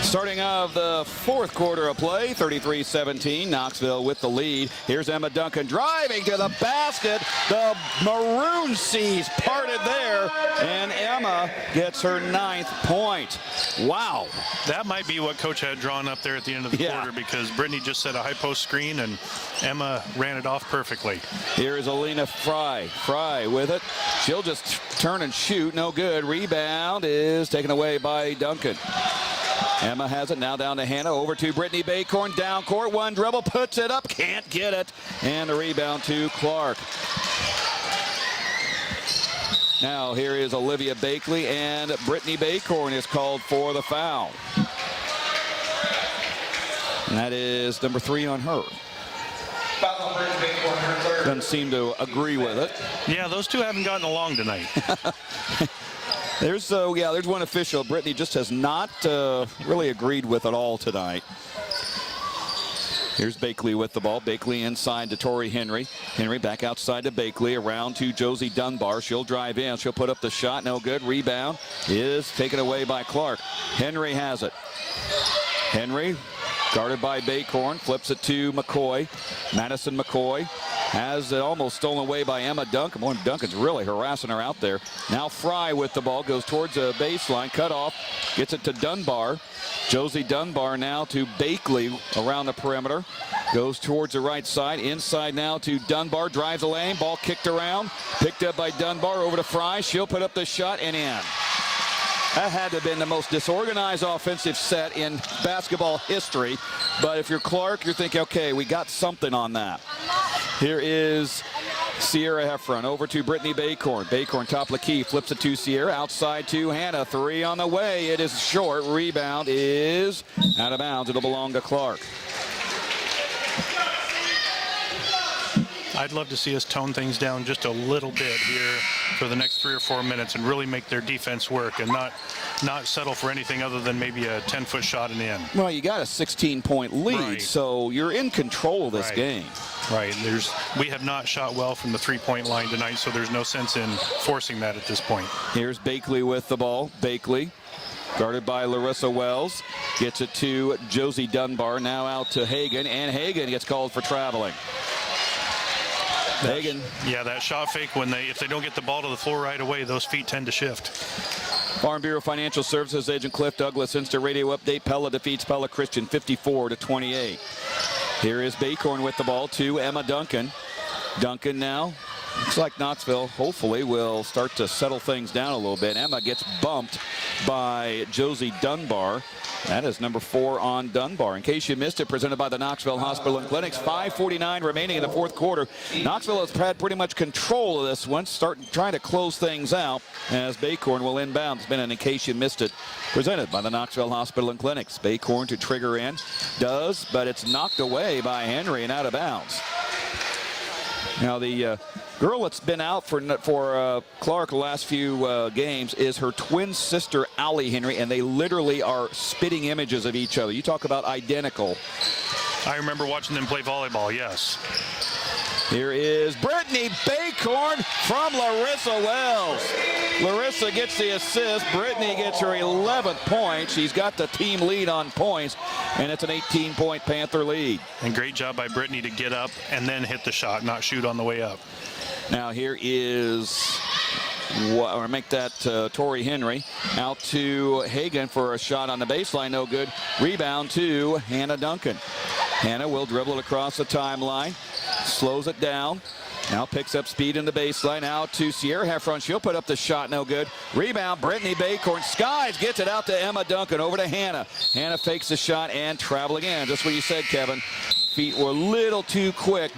Starting of the fourth quarter of play, 33-17, Knoxville with the lead. Here's Emma Duncan driving to the basket. The maroon seas parted there, and Emma gets her 9th point. Wow. That might be what Coach had drawn up there at the end of the quarter, because Brittany just set a high post screen, and Emma ran it off perfectly. Here is Alina Fry. Fry with it. She'll just turn and shoot. No good. Rebound is taken away by Duncan. Emma has it now down to Hannah. Over to Brittany Baycorn. Down court. One dribble. Puts it up. Can't get it. And the rebound to Clarke. Now here is Olivia Bakley, and Brittany Baycorn is called for the foul. And that is number 3 on her. Doesn't seem to agree with it. Yeah, those two haven't gotten along tonight. There's one official Brittany just has not really agreed with at all tonight. Here's Bakley with the ball. Bakley inside to Tori Henry. Henry back outside to Bakley. Around to Josie Dunbar. She'll drive in. She'll put up the shot. No good. Rebound is taken away by Clarke. Henry has it. Henry guarded by Baycorn. Flips it to McCoy. Madison McCoy has it almost stolen away by Emma Duncan. Boy, Duncan's really harassing her out there. Now Fry with the ball. Goes towards the baseline. Cut off. Gets it to Dunbar. Josie Dunbar now to Bakley around the perimeter. Goes towards the right side. Inside now to Dunbar. Drives the lane. Ball kicked around. Picked up by Dunbar. Over to Fry. She'll put up the shot and in. That had to have been the most disorganized offensive set in basketball history. But if you're Clarke, you're thinking, okay, we got something on that. Here is Sierra Heffron over to Brittany Baycorn. Baycorn top of the key, flips it to Sierra. Outside to Hannah. 3 on the way. It is short. Rebound is out of bounds. It'll belong to Clarke. I'd love to see us tone things down just a little bit here for the next 3 or 4 minutes and really make their defense work and not settle for anything other than maybe a 10-foot shot in the end. Well, you got a 16-point lead, so you're in control of this game. Right. We have not shot well from the three-point line tonight, so there's no sense in forcing that at this point. Here's Bakley with the ball. Bakley guarded by Larissa Wells. Gets it to Josie Dunbar. Now out to Hagan, and Hagan gets called for traveling. Hagan. Yeah, that shot fake, if they don't get the ball to the floor right away, those feet tend to shift. Farm Bureau Financial Services agent Cliff Douglas. Instant radio update. Pella defeats Pella Christian 54-28. Here is Baycorn with the ball to Emma Duncan. Duncan now. Looks like Knoxville hopefully will start to settle things down a little bit. Emma gets bumped by Josie Dunbar. That is number 4 on Dunbar. In case you missed it, presented by the Knoxville Hospital and Clinics. 5:49 remaining in the fourth quarter. Knoxville has had pretty much control of this one, trying to close things out as Baycorn will inbound. It's been an In Case You Missed It, presented by the Knoxville Hospital and Clinics. Baycorn to trigger in. Does, but it's knocked away by Henry and out of bounds. Now the girl that's been out for Clarke the last few games is her twin sister, Allie Henry, and they literally are spitting images of each other. You talk about identical. I remember watching them play volleyball, yes. Here is Brittany Baycorn from Larissa Wells. Larissa gets the assist. Brittany gets her 11th point. She's got the team lead on points, and it's an 18-point Panther lead. And great job by Brittany to get up and then hit the shot, not shoot on the way up. Now here is, or make that Tori Henry out to Hagan for a shot on the baseline. No good. Rebound to Hannah Duncan. Hannah will dribble it across the timeline. Slows it down. Now picks up speed in the baseline. Out to Sierra Heffron. She'll put up the shot. No good. Rebound. Brittany Baycorn. Skies gets it out to Emma Duncan. Over to Hannah. Hannah fakes the shot and traveling in. Just what you said, Kevin. feet were a little too quick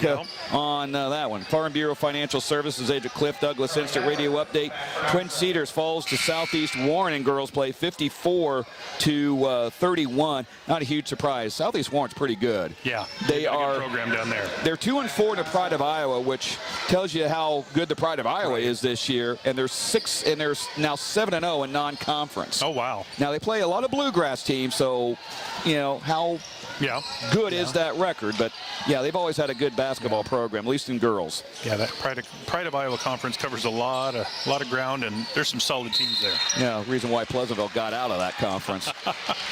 on that one. Farm Bureau Financial Services agent Cliff Douglas, Instant Radio Update. Twin Cedars falls to Southeast Warren in girls play 54-31. Not a huge surprise. Southeast Warren's pretty good. Yeah, they are. Good program down there. They're 2-4 to Pride of Iowa, which tells you how good the Pride of Iowa is this year. And they're now 7-0 in non-conference. Oh wow! Now they play a lot of bluegrass teams, so you know how good is that record. But yeah, they've always had a good basketball program, at least in girls. Yeah, that Pride of Iowa conference covers a lot of ground, and there's some solid teams there. Yeah, reason why Pleasantville got out of that conference.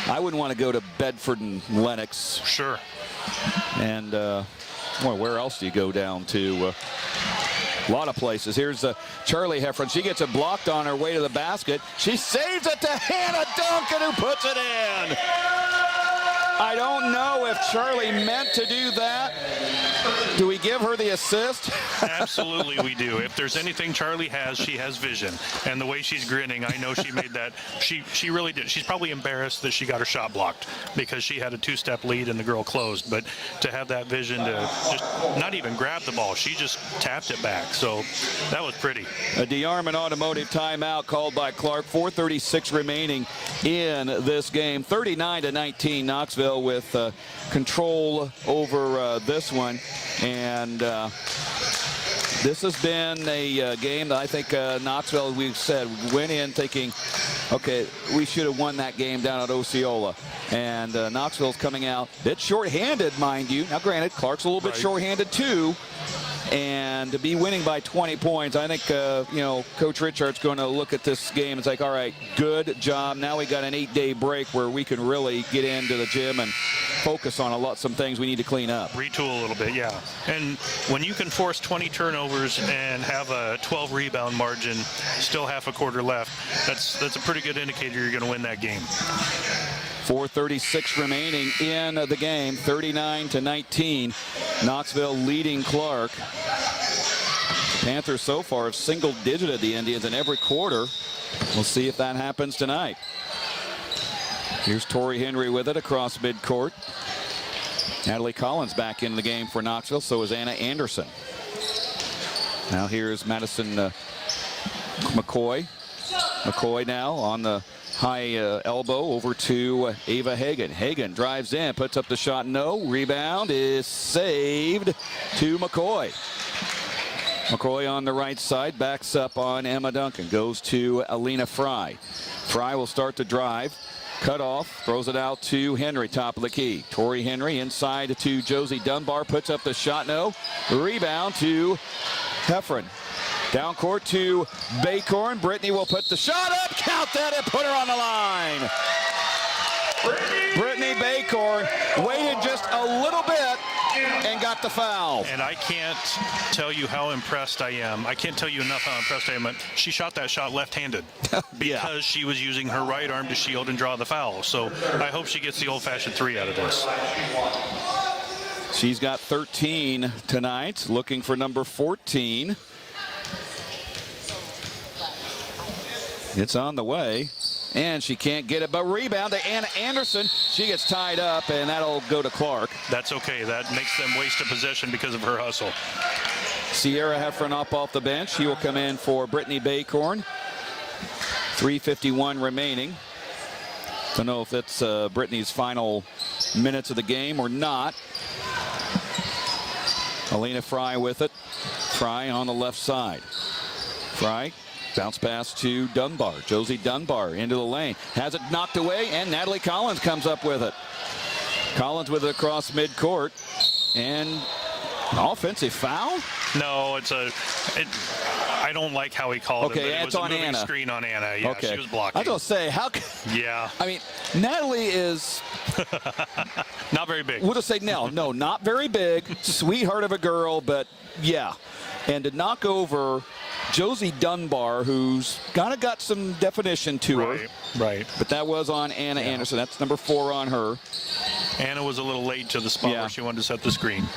I wouldn't want to go to Bedford and Lenox. Sure. And where else do you go down to? A lot of places. Here's Charlie Heffron. She gets it blocked on her way to the basket. She saves it to Hannah Duncan, who puts it in. I don't know if Charlie meant to do that. Do we give her the assist? Absolutely we do. If there's anything Charlie has, she has vision. And the way she's grinning, I know she made that. She really did. She's probably embarrassed that she got her shot blocked because she had a 2-step lead and the girl closed. But to have that vision to just not even grab the ball, she just tapped it back. So that was pretty. A DeArmond Automotive timeout called by Clarke. 4:36 remaining in this game. 39-19 Knoxville with control over this one. And this has been a game that I think Knoxville, we've said, went in thinking, okay, we should have won that game down at Osceola. And Knoxville's coming out a bit shorthanded, mind you. Now, granted, Clarke's a little bit shorthanded too. And to be winning by 20 points, I think, Coach Richard's going to look at this game and say, all right, good job. Now we got an 8-day break where we can really get into the gym and focus on some things we need to clean up. Retool a little bit, yeah. And when you can force 20 turnovers and have a 12 rebound margin, still half a quarter left, that's a pretty good indicator you're going to win that game. 4:36 remaining in the game, 39-19. Knoxville leading Clarke. Panthers so far have single-digited the Indians in every quarter. We'll see if that happens tonight. Here's Tori Henry with it across midcourt. Natalie Collins back in the game for Knoxville. So is Anna Anderson. Now here's Madison McCoy. McCoy now on the high elbow over to Ava Hagan. Hagan drives in, puts up the shot. No. Rebound is saved to McCoy. McCoy on the right side, backs up on Emma Duncan. Goes to Alina Fry. Fry will start to drive. Cut off, throws it out to Henry, top of the key. Tori Henry inside to Josie Dunbar, puts up the shot. No. Rebound to Heffron. Down court to Baycorn. Brittany will put the shot up. Count that and put her on the line. Brittany Baycorn waited just a little bit and got the foul. And I can't tell you how impressed I am. I can't tell you enough how impressed I am. She shot that shot left-handed because she was using her right arm to shield and draw the foul. So I hope she gets the old-fashioned 3 out of this. She's got 13 tonight, looking for number 14. It's on the way, and she can't get it, but rebound to Anna Anderson. She gets tied up, and that'll go to Clarke. That's okay. That makes them waste a possession because of her hustle. Sierra Heffron up off the bench. He will come in for Brittany Baycorn. 3:51 remaining. Don't know if it's Brittany's final minutes of the game or not. Alina Fry with it. Fry on the left side. Fry. Bounce pass to Dunbar. Josie Dunbar into the lane. Has it knocked away, and Natalie Collins comes up with it. Collins with it across midcourt. And offensive foul? No, I don't like how he called it. Okay, It was it's on a moving Anna. Screen on Anna. Yeah, Okay. she was blocking. I was going to say, how Yeah. I mean, Natalie is... Not very big. We'll just say no, not very big. Sweetheart of a girl, but yeah. And to knock over Josie Dunbar, who's kind of got some definition to her. Right. But that was on Anna Anderson. That's number 4 on her. Anna was a little late to the spot where she wanted to set the screen.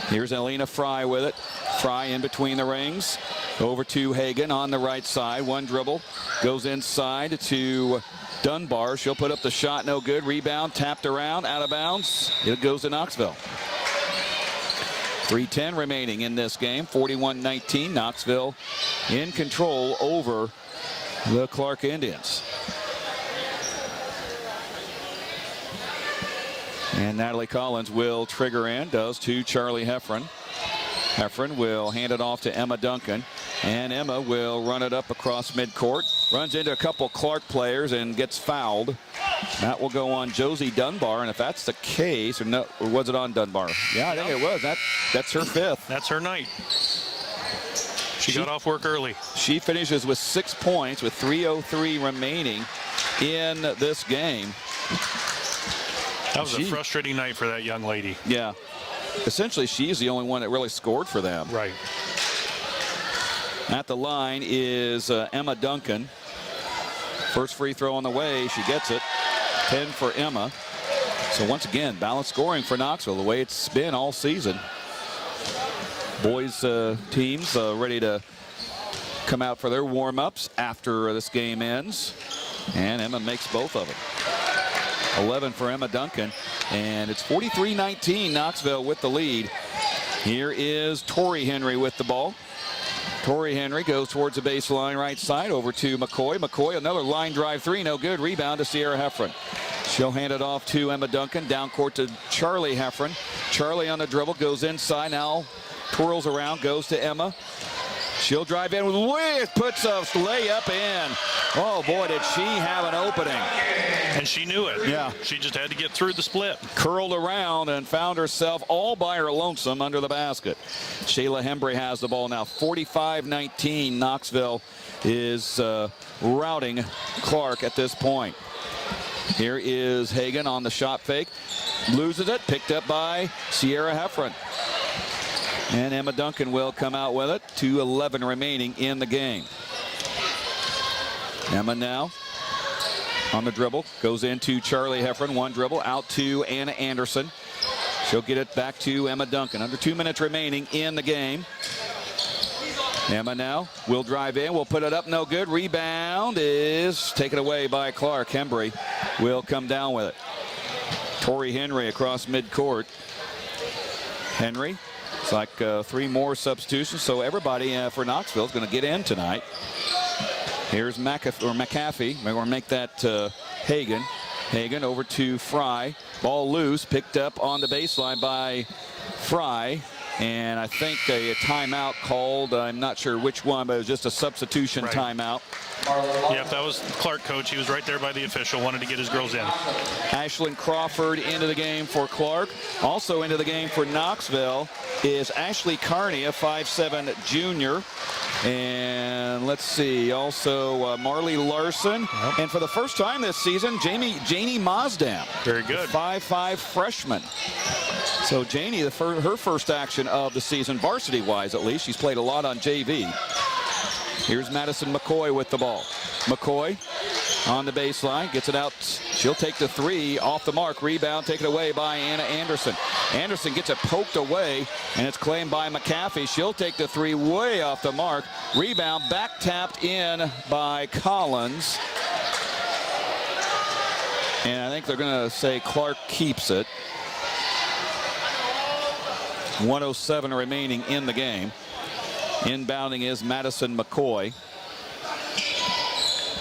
Here's Alina Fry with it. Fry in between the rings. Over to Hagan on the right side. One dribble. Goes inside to Dunbar. She'll put up the shot. No good. Rebound. Tapped around. Out of bounds. It goes to Knoxville. 3:10 remaining in this game. 41-19. Knoxville in control over the Clarke Indians. And Natalie Collins will trigger in. Does to Charlie Heffron. Heffron will hand it off to Emma Duncan. And Emma will run it up across midcourt. Runs into a couple Clarke players and gets fouled. That will go on Josie Dunbar. And if that's the case, or was it on Dunbar? Yeah, I think it was. That's her 5th. That's her night. She got off work early. She finishes with 6 points with 3:03 remaining in this game. That was a frustrating night for that young lady. Yeah. Essentially, she's the only one that really scored for them. Right. At the line is Emma Duncan. First free throw on the way. She gets it. 10 for Emma. So once again, balanced scoring for Knoxville, the way it's been all season. Boys teams ready to come out for their warm-ups after this game ends. And Emma makes both of them. 11 for Emma Duncan. And it's 43-19, Knoxville with the lead. Here is Tori Henry with the ball. Tori Henry goes towards the baseline right side over to McCoy. McCoy, another line drive 3, no good. Rebound to Sierra Heffron. She'll hand it off to Emma Duncan. Down court to Charlie Heffron. Charlie on the dribble, goes inside now. Twirls around, goes to Emma. She'll drive in with width, puts a layup in. Oh boy, did she have an opening. And she knew it. Yeah. She just had to get through the split. Curled around and found herself all by her lonesome under the basket. Shayla Hembry has the ball now. 45-19. Knoxville is routing Clarke at this point. Here is Hagan on the shot fake. Loses it. Picked up by Sierra Heffron. And Emma Duncan will come out with it. 2:11 remaining in the game. Emma now on the dribble. Goes into Charlie Heffron. One dribble out to Anna Anderson. She'll get it back to Emma Duncan. Under 2 minutes remaining in the game. Emma now will drive in. Will put it up. No good. Rebound is taken away by Clarke. Hembry will come down with it. Tori Henry across midcourt. Henry. It's like 3 more substitutions, so everybody for Knoxville is going to get in tonight. Here's McAfee. We're going to make that Hagan. Hagan over to Fry. Ball loose, picked up on the baseline by Fry. And I think a timeout called. I'm not sure which one, but it was just a substitution timeout. Yeah, if that was Clarke coach, he was right there by the official, wanted to get his girls in. Ashlyn Crawford into the game for Clarke. Also into the game for Knoxville is Ashley Carney, a 5'7" junior. And let's see, also Marley Larson. Yep. And for the first time this season, Janie Mosdam. Very good. 5'5" freshman. So Janie, her first action of the season, varsity-wise at least. She's played a lot on JV. Here's Madison McCoy with the ball. McCoy on the baseline, gets it out. She'll take the 3 off the mark. Rebound taken away by Anna Anderson. Anderson gets it poked away, and it's claimed by McAfee. She'll take the 3 way off the mark. Rebound back tapped in by Collins. And I think they're going to say Clarke keeps it. 1:07 remaining in the game. Inbounding is Madison McCoy.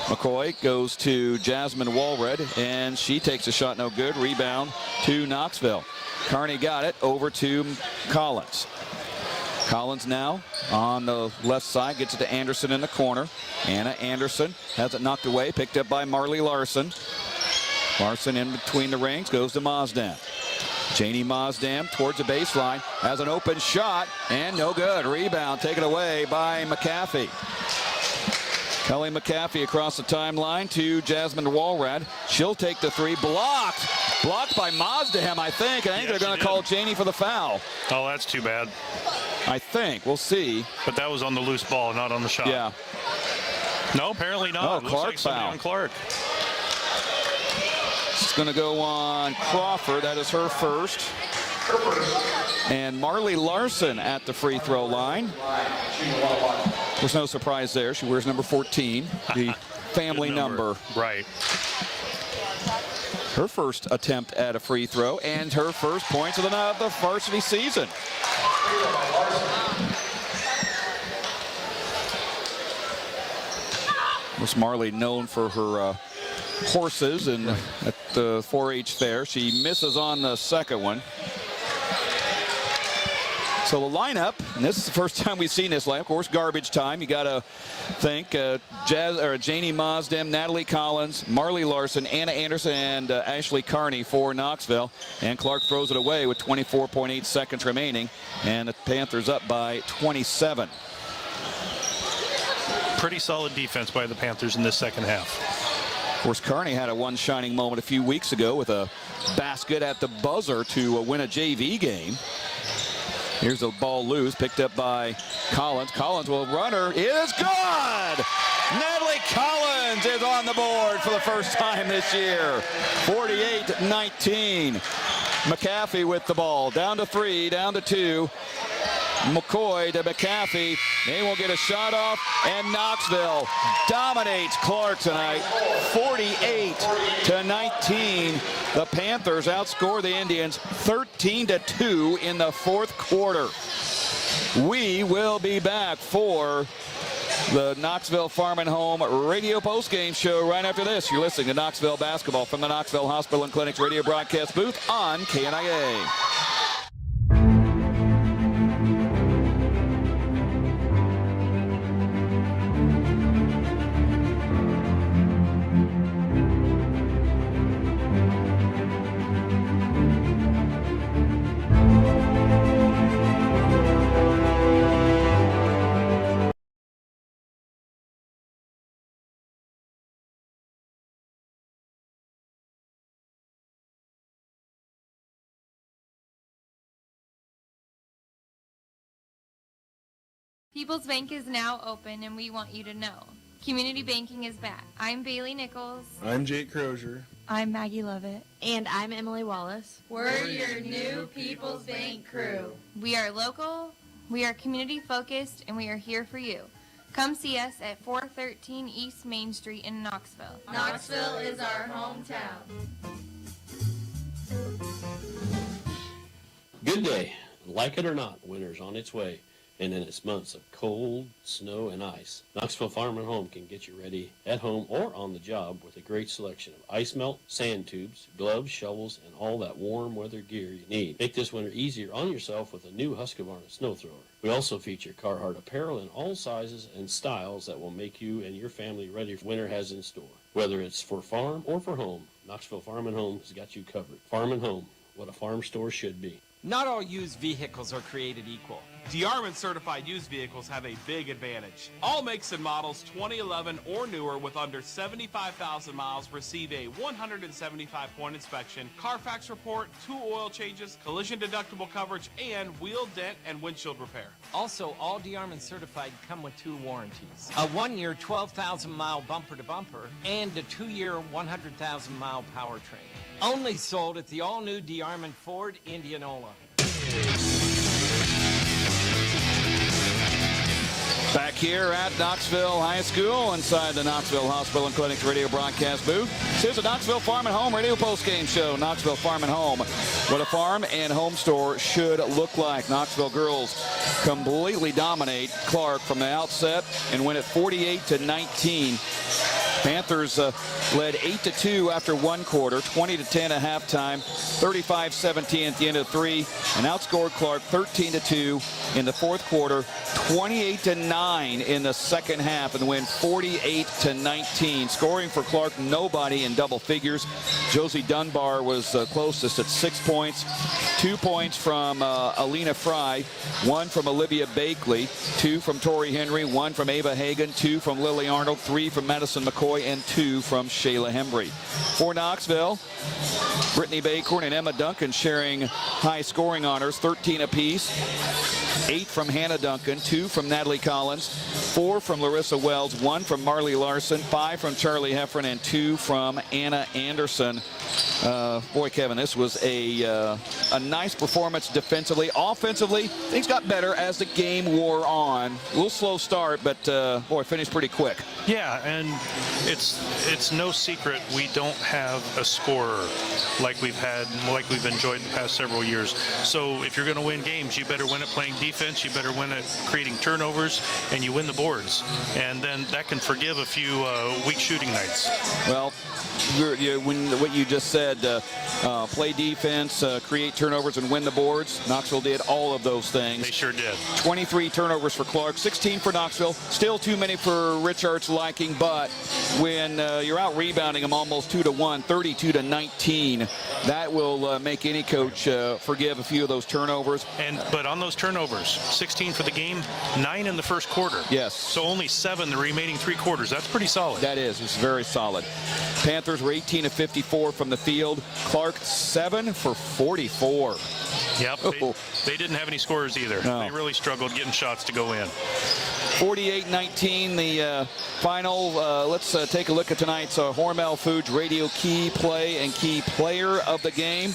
McCoy goes to Jasmine Walred, and she takes a shot, no good. Rebound to Knoxville. Carney got it over to Collins. Collins now on the left side, gets it to Anderson in the corner. Anna Anderson has it knocked away, picked up by Marley Larson. Larson in between the rings, goes to Mosdam. Janie Mosdam towards the baseline, has an open shot, and no good. Rebound taken away by McAfee. Kelly McAfee across the timeline to Jasmine Walrad. She'll take the 3, blocked by Mosdam, I think. And I think they're going to call Janie for the foul. Oh, that's too bad. I think. We'll see. But that was on the loose ball, not on the shot. Yeah. No, apparently not. Oh, Looks Clarke like somebody foul. on Clarke. It's going to go on Crawford. That is her first. And Marley Larson at the free throw line. There's no surprise there. She wears number 14, the family number. Right. Her first attempt at a free throw and her first points of the varsity season. Miss Marley known for her horses and at the 4-H fair. She misses on the second one. So the lineup, and this is the first time we've seen this lineup, of course, garbage time. You got to think Janie Mosdem, Natalie Collins, Marley Larson, Anna Anderson, and Ashley Carney for Knoxville. And Clarke throws it away with 24.8 seconds remaining, and the Panthers up by 27. Pretty solid defense by the Panthers in this second half. Of course, Carney had a one shining moment a few weeks ago with a basket at the buzzer to win a JV game. Here's the ball loose, picked up by Collins. Collins will run her. It is good! Natalie Collins is on the board for the first time this year. 48-19. McAfee with the ball. Down to 3, down to 2. McCoy to McAfee. They will get a shot off, and Knoxville dominates Clarke tonight, 48-19. The Panthers outscore the Indians 13-2 in the fourth quarter. We will be back for the Knoxville Farm and Home radio postgame show right after this. You're listening to Knoxville Basketball from the Knoxville Hospital and Clinics radio broadcast booth on KNIA. People's Bank is now open, and we want you to know. Community banking is back. I'm Bailey Nichols. I'm Jake Crozier. I'm Maggie Lovett. And I'm Emily Wallace. We're your new People's Bank crew. We are local, we are community focused, and we are here for you. Come see us at 413 East Main Street in Knoxville. Knoxville is our hometown. Good day. Like it or not, winter's on its way. And in its months of cold, snow, and ice, Knoxville Farm and Home can get you ready at home or on the job with a great selection of ice melt, sand tubes, gloves, shovels, and all that warm weather gear you need. Make this winter easier on yourself with a new Husqvarna snow thrower. We also feature Carhartt apparel in all sizes and styles that will make you and your family ready for winter has in store. Whether it's for farm or for home, Knoxville Farm and Home has got you covered. Farm and Home, what a farm store should be. Not all used vehicles are created equal. DeArmond certified used vehicles have a big advantage. All makes and models 2011 or newer with under 75,000 miles receive a 175-point inspection, Carfax report, 2 oil changes, collision deductible coverage, and wheel dent and windshield repair. Also, all DeArmond certified come with 2 warranties. A 1-year 12,000-mile bumper-to-bumper and a 2-year 100,000-mile powertrain. Only sold at the all-new DeArmond Ford Indianola. Back here at Knoxville High School inside the Knoxville Hospital and Clinics radio broadcast booth. Here's the Knoxville Farm and Home radio postgame show. Knoxville Farm and Home, what a farm and home store should look like. Knoxville girls completely dominate Clarke from the outset and win it 48-19. Panthers led 8-2 after one quarter, 20-10 at halftime, 35-17 at the end of 3, and outscored Clarke 13-2 in the fourth quarter, 28-9 in the second half, and win 48-19. Scoring for Clarke, nobody in double figures. Josie Dunbar was closest at 6 points. 2 points from Alina Fry, 1 from Olivia Bakley, 2 from Tori Henry, 1 from Ava Hagan, 2 from Lily Arnold, 3 from Madison McCoy, and 2 from Shayla Hembry. For Knoxville, Brittany Bacorn and Emma Duncan sharing high scoring honors, 13 apiece. 8 from Hannah Duncan, 2 from Natalie Collins, 4 from Larissa Wells, 1 from Marley Larson, 5 from Charlie Heffron, and 2 from Anna Anderson. Boy, Kevin, this was a nice performance defensively. Offensively, things got better as the game wore on. A little slow start, but boy, finished pretty quick. Yeah, and it's no secret we don't have a scorer like we've enjoyed the past several years. So if you're going to win games, you better win at playing defense, you better win at creating turnovers, and you win the boards. And then that can forgive a few weak shooting nights. Well, what you just said, play defense, create turnovers, and win the boards. Knoxville did all of those things. They sure did. 23 turnovers for Clarke, 16 for Knoxville. Still too many for Richard's liking, but when you're out rebounding them almost 2-1, 32-19, that will make any coach forgive a few of those turnovers. But on those turnovers, 16 for the game, 9 in the first quarter. Yes. So only 7 the remaining 3 quarters. That's pretty solid. That is. It's very solid. Panthers were 18 of 54 from the field. Clarke 7 for 44. Yep. They didn't have any scorers either. No. They really struggled getting shots to go in. 48-19 the final. Let's take a look at tonight's Hormel Foods Radio Key Play and Key Player of the game.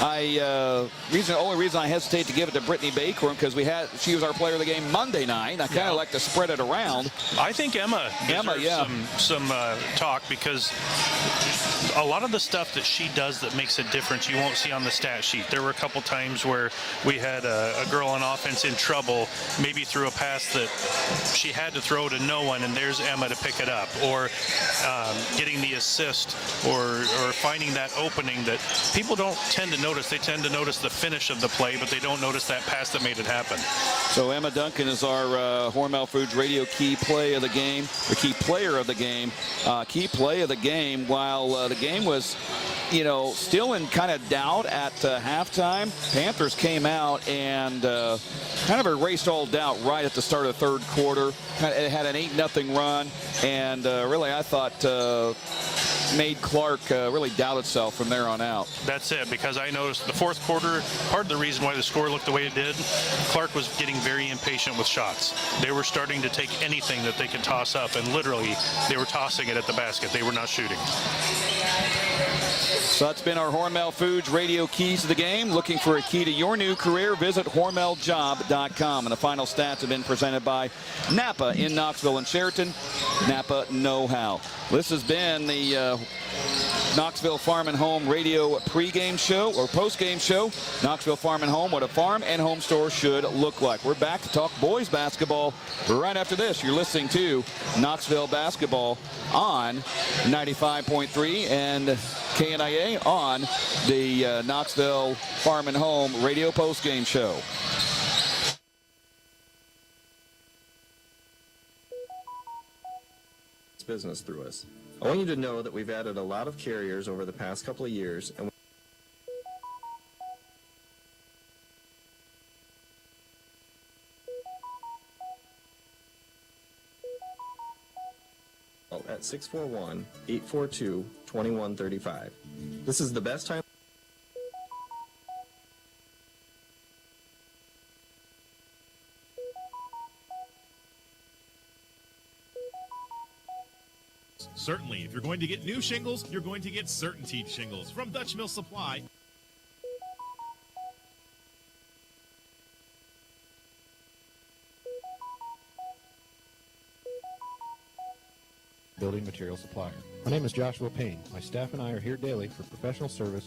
The only reason I hesitate to give it to Brittany Baker because she was our player of the game Monday night. I kind of like to spread it around. I think Emma some talk because a lot of the stuff that she does that makes a difference you won't see on the stat sheet. There were a couple times where we had a girl on offense in trouble, maybe through a pass that she had to throw to no one, and there's Emma to pick it up, or getting the assist, or finding that opening that people don't tend to notice. They tend to notice the finish of the play, but they don't notice that pass that made it happen. So Emma Duncan is our Hormel Foods Radio Key Play of the game, or Key Player of the game. Key Play of the game, while the game was still in kind of doubt at halftime, Panthers came out and kind of erased all doubt right at the start of the third quarter. It had an 8-0 run, and really I thought made Clarke really doubt itself from there on out. That's it, because I noticed the fourth quarter, part of the reason why the score looked the way it did, Clarke was getting very impatient with shots. They were starting to take anything that they could toss up, and literally they were tossing it at the basket. They were not shooting. So that's been our Hormel Foods Radio Keys to the game. Looking for a key to your new career, visit hormeljob.com. And the final stats have been presented by Napa in Knoxville and Sheraton. Napa Know-How. This has been the Knoxville Farm and Home Radio pregame show or postgame show. Knoxville Farm and Home, what a farm and home store should look like. We're back to talk boys basketball right after this. You're listening to Knoxville Basketball on 95.3 and KNIA on the Knoxville Farm and Home Radio postgame show. Business through us. I want you to know that we've added a lot of carriers over the past couple of years, and at 641-842-2135. This is the best time. Certainly, if you're going to get new shingles, you're going to get Certainty shingles from Dutch Mill Supply. Building material supplier. My name is Joshua Payne. My staff and I are here daily for professional service.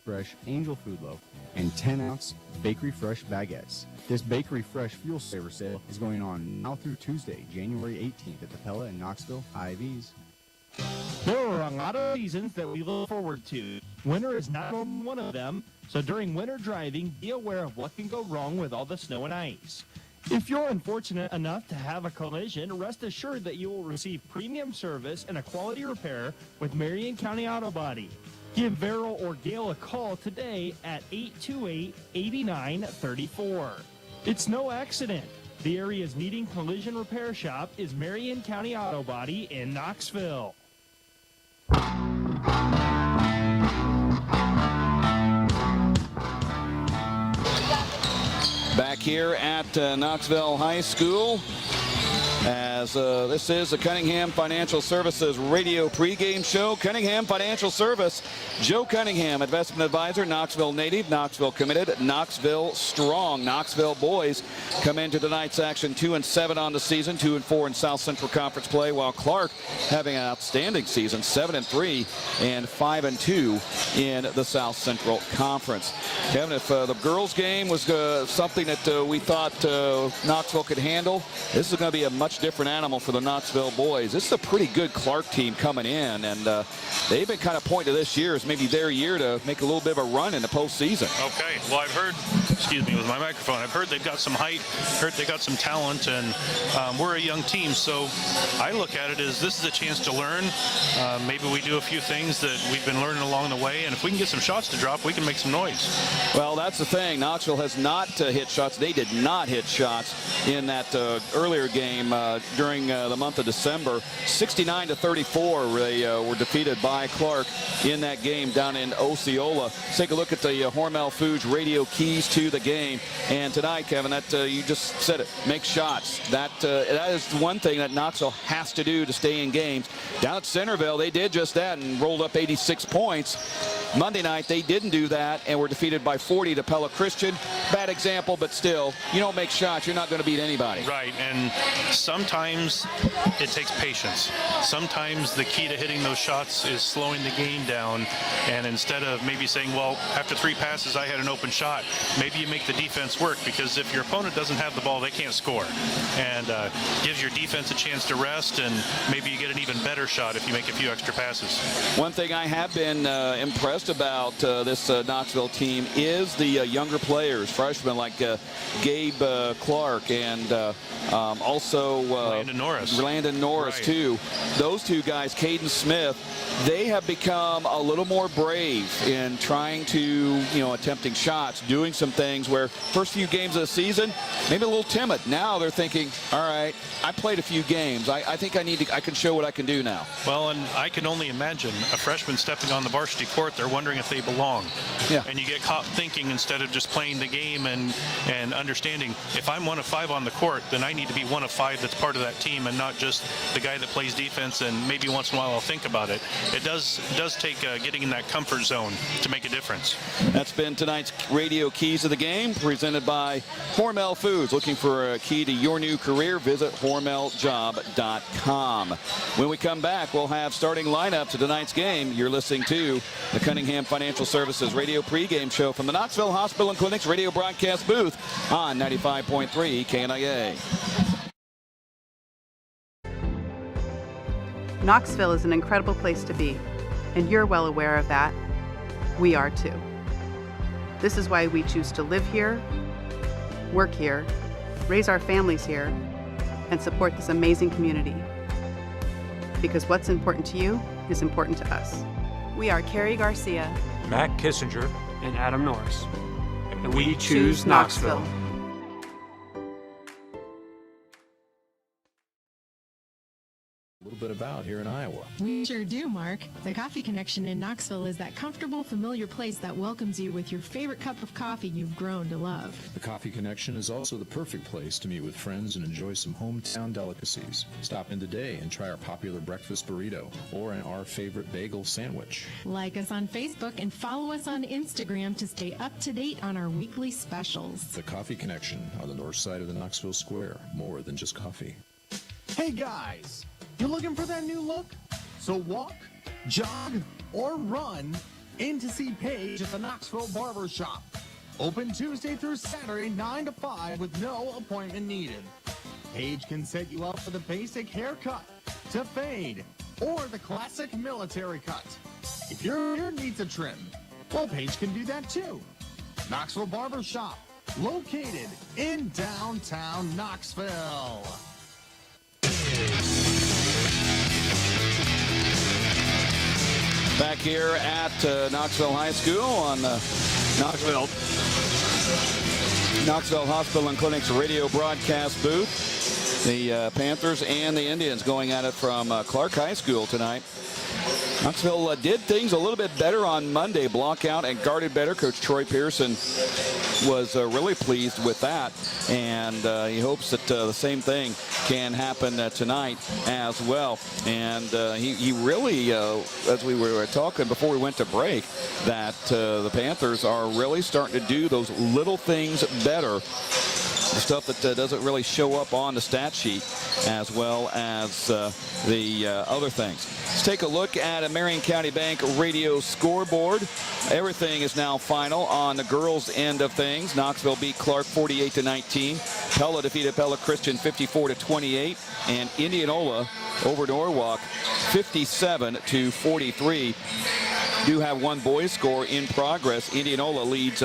Fresh Angel Food Loaf and 10-ounce Bakery Fresh baguettes. This Bakery Fresh Fuel Saver sale is going on now through Tuesday, January 18th at the Pella in Knoxville, IVs. There are a lot of reasons that we look forward to. Winter is not one of them, so during winter driving, be aware of what can go wrong with all the snow and ice. If you're unfortunate enough to have a collision, rest assured that you will receive premium service and a quality repair with Marion County Auto Body. Give Vero or Gail a call today at 828-8934. It's no accident. The area's leading collision repair shop is Marion County Auto Body in Knoxville. Back here at Knoxville High School, as this is the Cunningham Financial Services radio pregame show. Cunningham Financial Service, Joe Cunningham, investment advisor, Knoxville native, Knoxville committed, Knoxville strong. Knoxville boys come into tonight's action 2-7 on the season, 2-4 in South Central Conference play, while Clarke having an outstanding season, 7-3 and 5-2 in the South Central Conference. Kevin, if the girls game was something that we thought Knoxville could handle, this is going to be a much different animal for the Knoxville boys. This is a pretty good Clarke team coming in, and they've been kind of pointing to this year as maybe their year to make a little bit of a run in the postseason. Okay, well, I've heard, excuse me with my microphone, I've heard they've got some height, heard they got some talent, and we're a young team, so I look at it as this is a chance to learn. Maybe we do a few things that we've been learning along the way, and if we can get some shots to drop, we can make some noise. Well, that's the thing. Knoxville has not hit shots. They did not hit shots in that earlier game during the month of December. 69-34, they were defeated by Clarke in that game down in Osceola. Let's take a look at the Hormel Foods radio keys to the game. And tonight, Kevin, that you just said it, make shots. That is one thing that Knoxville has to do to stay in games. Down at Centerville, they did just that and rolled up 86 points. Monday night, they didn't do that and were defeated by 40 to Pella Christian. Bad example, but still, you don't make shots, you're not going to beat anybody. Right, and sometimes it takes patience. Sometimes the key to hitting those shots is slowing the game down, and instead of maybe saying, well, after 3 passes I had an open shot, maybe you make the defense work, because if your opponent doesn't have the ball, they can't score, and gives your defense a chance to rest, and maybe you get an even better shot if you make a few extra passes. One thing I have been impressed about this Knoxville team is the younger players, freshmen like Gabe Clarke and also Landon Norris right. too. Those two guys, Caden Smith, they have become a little more brave in trying to, attempting shots, doing some things where first few games of the season, maybe a little timid. Now they're thinking, all right, I played a few games. I think I can show what I can do now. Well, and I can only imagine a freshman stepping on the varsity court, they're wondering if they belong. Yeah. And you get caught thinking instead of just playing the game and understanding, if I'm 1 of 5 on the court, then I need to be 1 of 5 that's part of that team and not just the guy that plays defense and maybe once in a while I'll think about it. It does take getting in that comfort zone to make a difference. That's been tonight's radio keys of the game, presented by Hormel Foods. Looking for a key to your new career? Visit hormeljob.com. When we come back, we'll have starting lineups of tonight's game. You're listening to the Cunningham Financial Services radio pregame show from the Knoxville Hospital and Clinic's radio broadcast booth on 95.3 KNIA. Knoxville is an incredible place to be, and you're well aware of that. We are too. This is why we choose to live here, work here, raise our families here, and support this amazing community. Because what's important to you is important to us. We are Carrie Garcia, Matt Kissinger, and Adam Norris. And we choose Knoxville. A little bit about here in Iowa. We sure do, Mark. The Coffee Connection in Knoxville is that comfortable, familiar place that welcomes you with your favorite cup of coffee you've grown to love. The Coffee Connection is also the perfect place to meet with friends and enjoy some hometown delicacies. Stop in today and try our popular breakfast burrito or our favorite bagel sandwich. Like us on Facebook and follow us on Instagram to stay up to date on our weekly specials. The Coffee Connection on the north side of the Knoxville Square. More than just coffee. Hey guys, you looking for that new look? So walk, jog, or run in to see Paige at the Knoxville Barber Shop. Open Tuesday through Saturday, 9 to 5 with no appointment needed. Paige can set you up for the basic haircut, to fade, or the classic military cut. If your hair needs a trim, well, Paige can do that too. Knoxville Barber Shop, located in downtown Knoxville. Back here at Knoxville High School on the Knoxville Knoxville Hospital and Clinic's radio broadcast booth. The Panthers and the Indians going at it from Clarke High School tonight. Knoxville did things a little bit better on Monday. Block out and guarded better. Coach Troy Pearson was really pleased with that, and he hopes that the same thing can happen tonight as well. And he really, as we were talking before we went to break, that the Panthers are really starting to do those little things better. The stuff that doesn't really show up on the stat sheet, as well as the other things. Let's take a look at a Marion County Bank radio scoreboard. Everything is now final on the girls' end of things. Knoxville beat Clarke 48-19. Pella defeated Pella Christian 54-28, and Indianola over Norwalk 57-43. Do have one boys score in progress. Indianola leads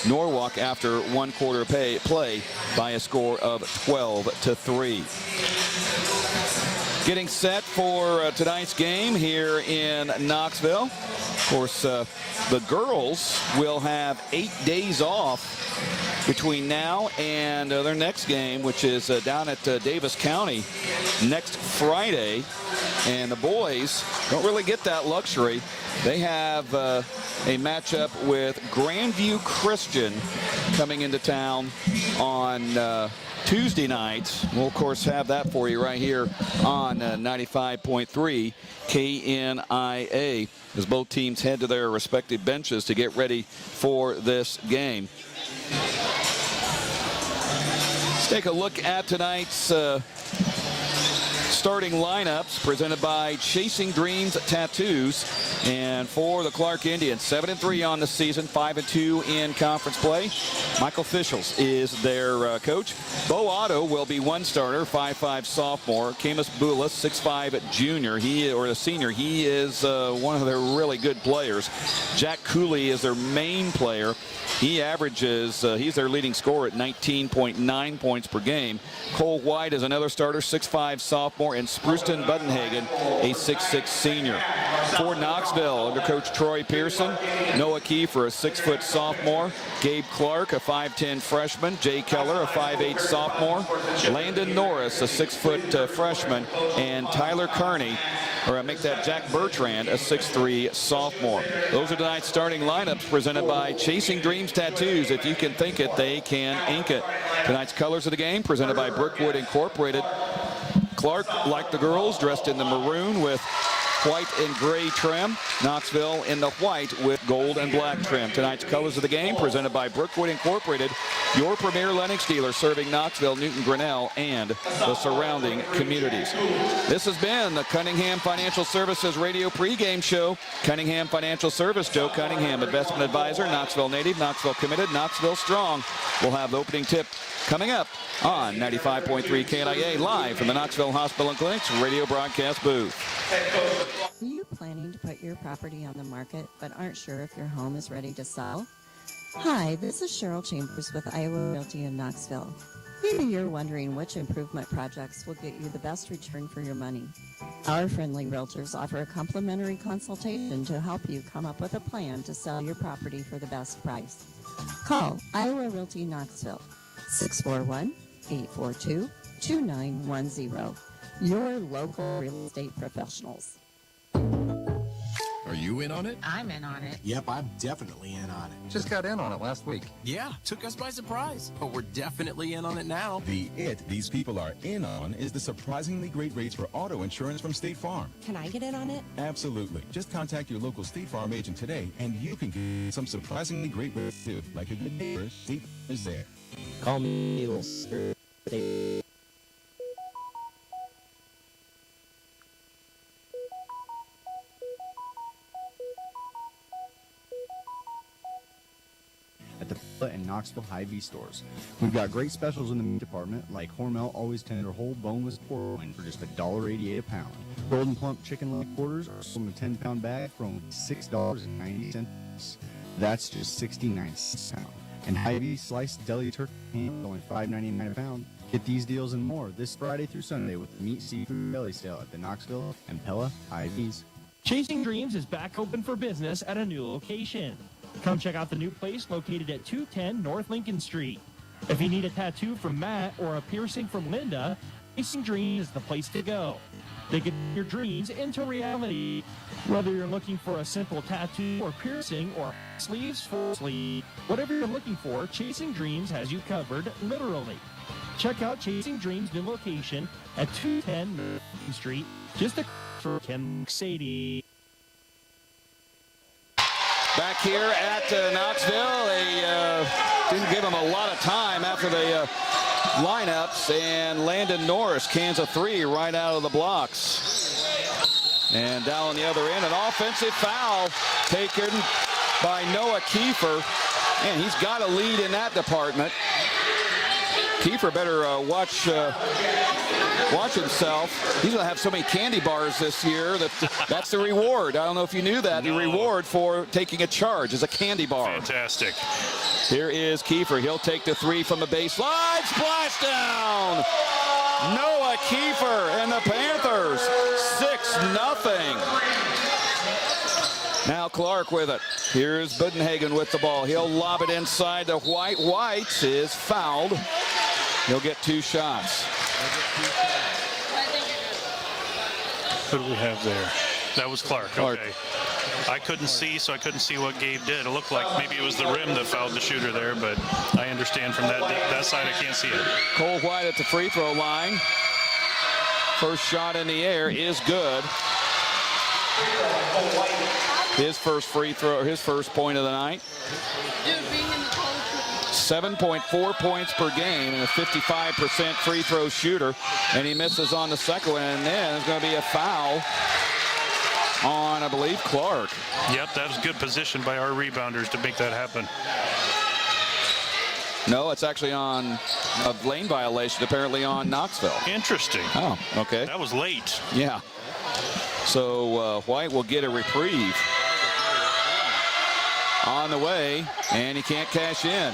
Norwalk after one quarter play by a score of 12-3. Getting set for tonight's game here in Knoxville. Of course, the girls will have 8 days off between now and their next game, which is down at Davis County next Friday. And the boys don't really get that luxury. They have a matchup with Grandview Christian coming into town on Tuesday night. We'll, of course, have that for you right here on 95.3 KNIA as both teams head to their respective benches to get ready for this game. Let's take a look at tonight's starting lineups presented by Chasing Dreams Tattoos. And for the Clarke Indians, 7-3 on the season, 5-2 in conference play. Michael Fischels is their coach. Bo Otto will be one starter, 5'5" sophomore. Camus Boulas, 6'5" junior. A senior. He is one of their really good players. Jack Cooley is their main player. He averages, he's their leading scorer at 19.9 points per game. Cole White is another starter, 6'5" sophomore, and Spruceton Buttenhagen, a 6'6" senior. For Knoxville, under Coach Troy Pearson, Noah Keefer, a 6-foot sophomore. Gabe Clark, a 5'10" freshman. Jay Keller, a 5'8" sophomore. Landon Norris, a 6-foot freshman. And Tyler Kearney, or make that Jack Bertrand, a 6'3" sophomore. Those are tonight's starting lineups presented by Chasing Dreams Tattoos. If you can think it, they can ink it. Tonight's colors of the game presented by Brickwood Incorporated. Clarke, like the girls, dressed in the maroon with white and gray trim. Knoxville in the white with gold and black trim. Tonight's colors of the game presented by Brookwood Incorporated, your premier Lennox dealer serving Knoxville, Newton, Grinnell, and the surrounding communities. This has been the Cunningham Financial Services radio pregame show. Cunningham Financial Service, Joe Cunningham, investment advisor, Knoxville native, Knoxville committed, Knoxville strong. We'll have the opening tip coming up on 95.3 KNIA, live from the Knoxville Hospital and Clinic's radio broadcast booth. Are you planning to put your property on the market but aren't sure if your home is ready to sell? Hi, this is Cheryl Chambers with Iowa Realty in Knoxville. Maybe you're wondering which improvement projects will get you the best return for your money. Our friendly realtors offer a complimentary consultation to help you come up with a plan to sell your property for the best price. Call Iowa Realty Knoxville, 641-842-2910. Your local real estate professionals. Are you in on it? I'm in on it. Yep, I'm definitely in on it. Just got in on it last week. Yeah, took us by surprise. But we're definitely in on it now. These people are in on is the surprisingly great rates for auto insurance from State Farm. Can I get in on it? Absolutely. Just contact your local State Farm agent today, and you can get some surprisingly great rates too. Like a good neighbor, State Farm is there. Call me, little sir. At the Pella and Knoxville Hy-Vee stores. We've got great specials in the meat department, like Hormel Always Tender whole boneless pork loin for just $1.88 a pound. Golden Plump chicken leg quarters are sold in a 10-pound bag for only $6.90. That's just 69 cents a pound. And Hy-Vee sliced deli turkey ham only $5.99 a pound. Get these deals and more this Friday through Sunday with the Meat Seafood Deli Sale at the Knoxville and Pella Hy-Vees. Chasing Dreams is back open for business at a new location. Come check out the new place located at 210 North Lincoln Street. If you need a tattoo from Matt or a piercing from Linda, Chasing Dreams is the place to go. They can turn your dreams into reality. Whether you're looking for a simple tattoo or piercing or sleeves, full sleeve, whatever you're looking for, Chasing Dreams has you covered, literally. Check out Chasing Dreams' new location at 210 Main Street, just across from Ken Sadie. Back here at Knoxville, they didn't give him a lot of time after the lineups, and Landon Norris cans a three right out of the blocks. And down on the other end, an offensive foul taken by Noah Keefer, and he's got a lead in that department. Keefer better watch himself. He's going to have so many candy bars this year that's the reward. I don't know if you knew that. The reward for taking a charge is a candy bar. Fantastic. Here is Keefer. He'll take the three from the baseline. Splashdown! Noah Keefer and the Panthers 6-0. Now Clarke with it. Here's Budenhagen with the ball. He'll lob it inside to White. White is fouled. He'll get 2 shots. Who do we have there? That was Clarke. Okay. I couldn't see, so I couldn't see what Gabe did. It looked like maybe it was the rim that fouled the shooter there, but I understand from that side I can't see it. Cole White at the free throw line. First shot in the air is good. His first free throw, his first point of the night. 7.4 points per game and a 55% free throw shooter. And he misses on the second one, and then there's going to be a foul on, I believe, Clarke. Yep, that was good position by our rebounders to make that happen. No, it's actually on a lane violation, apparently on Knoxville. Interesting. Oh, okay. That was late. Yeah. So White will get a reprieve on the way, and he can't cash in.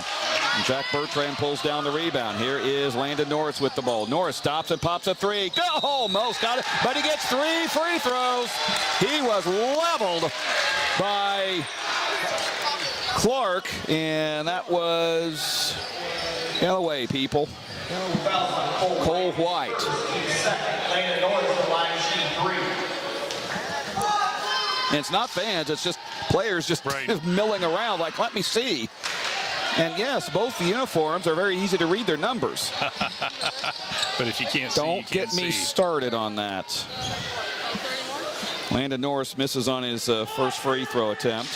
And Jack Bertrand pulls down the rebound. Here is Landon Norris with the ball. Norris stops and pops a three. Almost got it, but he gets 3 free throws. He was leveled by Clarke, and that was the other way, people. Cole White. And it's not fans, it's just players just milling around like, let me see. And yes, both the uniforms are very easy to read their numbers. But if you can't see, don't get me started on that. Landon Norris misses on his first free throw attempt.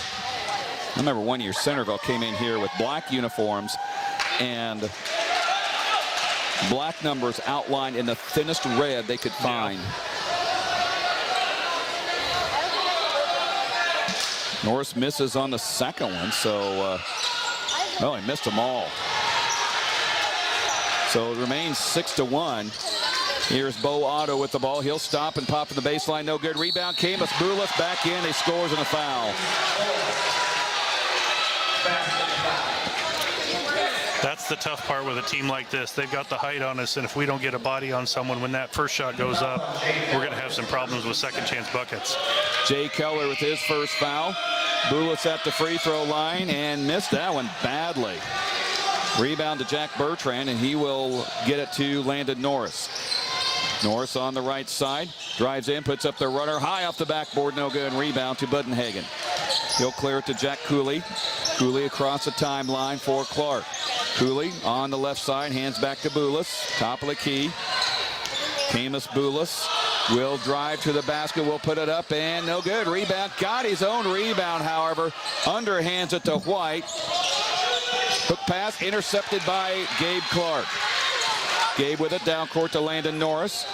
I remember one year Centerville came in here with black uniforms and black numbers outlined in the thinnest red they could find. Norris misses on the second one, so well, he missed them all. So it remains 6-1. Here's Bo Otto with the ball. He'll stop and pop to the baseline. No good. Rebound. Camus Boulis back in. He scores and a foul. That's the tough part with a team like this. They've got the height on us, and if we don't get a body on someone when that first shot goes up, we're going to have some problems with second chance buckets. Jay Keller with his first foul. Boulis at the free throw line and missed that one badly. Rebound to Jack Bertrand, and he will get it to Landon Norris. Norris on the right side, drives in, puts up the runner high off the backboard, no good, and rebound to Budenhagen. He'll clear it to Jack Cooley. Cooley across the timeline for Clarke. Cooley on the left side, hands back to Boulis, top of the key. Camus Boulis will drive to the basket, will put it up, and no good. Rebound, got his own rebound, however. Underhands it to White. Hook pass intercepted by Gabe Clarke. Gabe with it down court to Landon Norris.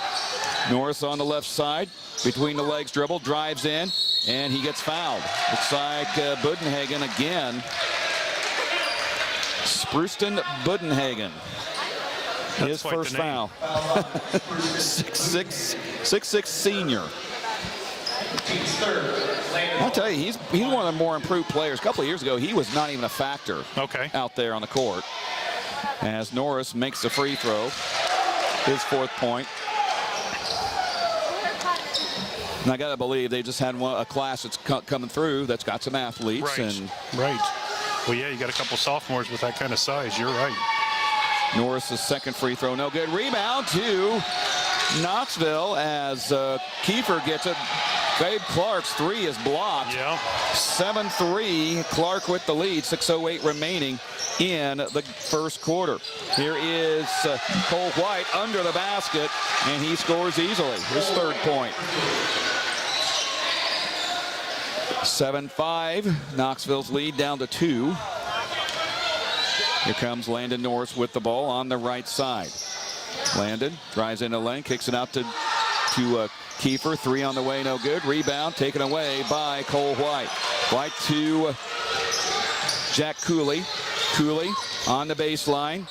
Norris on the left side, between the legs dribble, drives in, and he gets fouled. Looks like Budenhagen again. Spruceton Budenhagen. His first foul. 6'6" senior. I'll tell you, he's one of the more improved players. A couple of years ago, he was not even a factor out there on the court. As Norris makes the free throw, his 4th point. And I got to believe they just had a class that's coming through that's got some athletes. Right. Well, yeah, you got a couple sophomores with that kind of size. You're right. Norris's second free throw, no good. Rebound to Knoxville as Keefer gets it. Gabe Clark's three is blocked. Yeah. 7-3, Clarke with the lead, 6:08 remaining in the first quarter. Here is Cole White under the basket, and he scores easily, his third point. 7-5, Knoxville's lead down to 2. Here comes Landon Norris with the ball on the right side. Landon drives into lane, kicks it out to Keefer. Three on the way, no good. Rebound taken away by Cole White. White to Jack Cooley. Cooley on the baseline.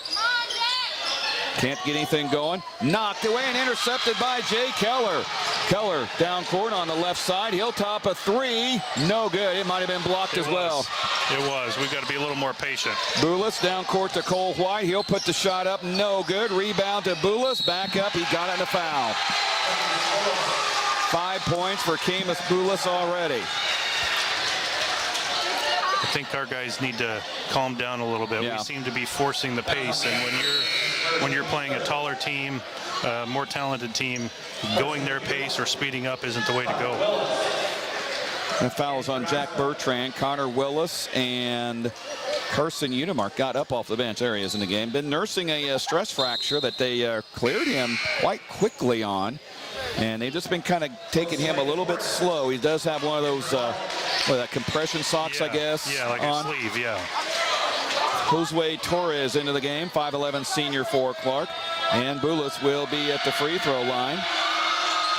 Can't get anything going. Knocked away and intercepted by Jay Keller. Keller down court on the left side. He'll top a three. No good. It might have been blocked as well. It was. We've got to be a little more patient. Boulis down court to Cole White. He'll put the shot up. No good. Rebound to Boulis. Back up. He got it in a foul. 5 points for Camus Boulis already. I think our guys need to calm down a little bit. Yeah. We seem to be forcing the pace, and when you're playing a taller team, more talented team, going their pace or speeding up isn't the way to go. The foul's on Jack Bertrand. Connor Willis and Carson Unimark got up off the bench. There he is in the game. Been nursing a stress fracture that they cleared him quite quickly on. And they've just been kind of taking him a little bit slow. He does have one of those compression socks, I guess. Yeah, like a sleeve, yeah. Josue Torres into the game, 5'11" senior for Clarke. And Boulis will be at the free throw line.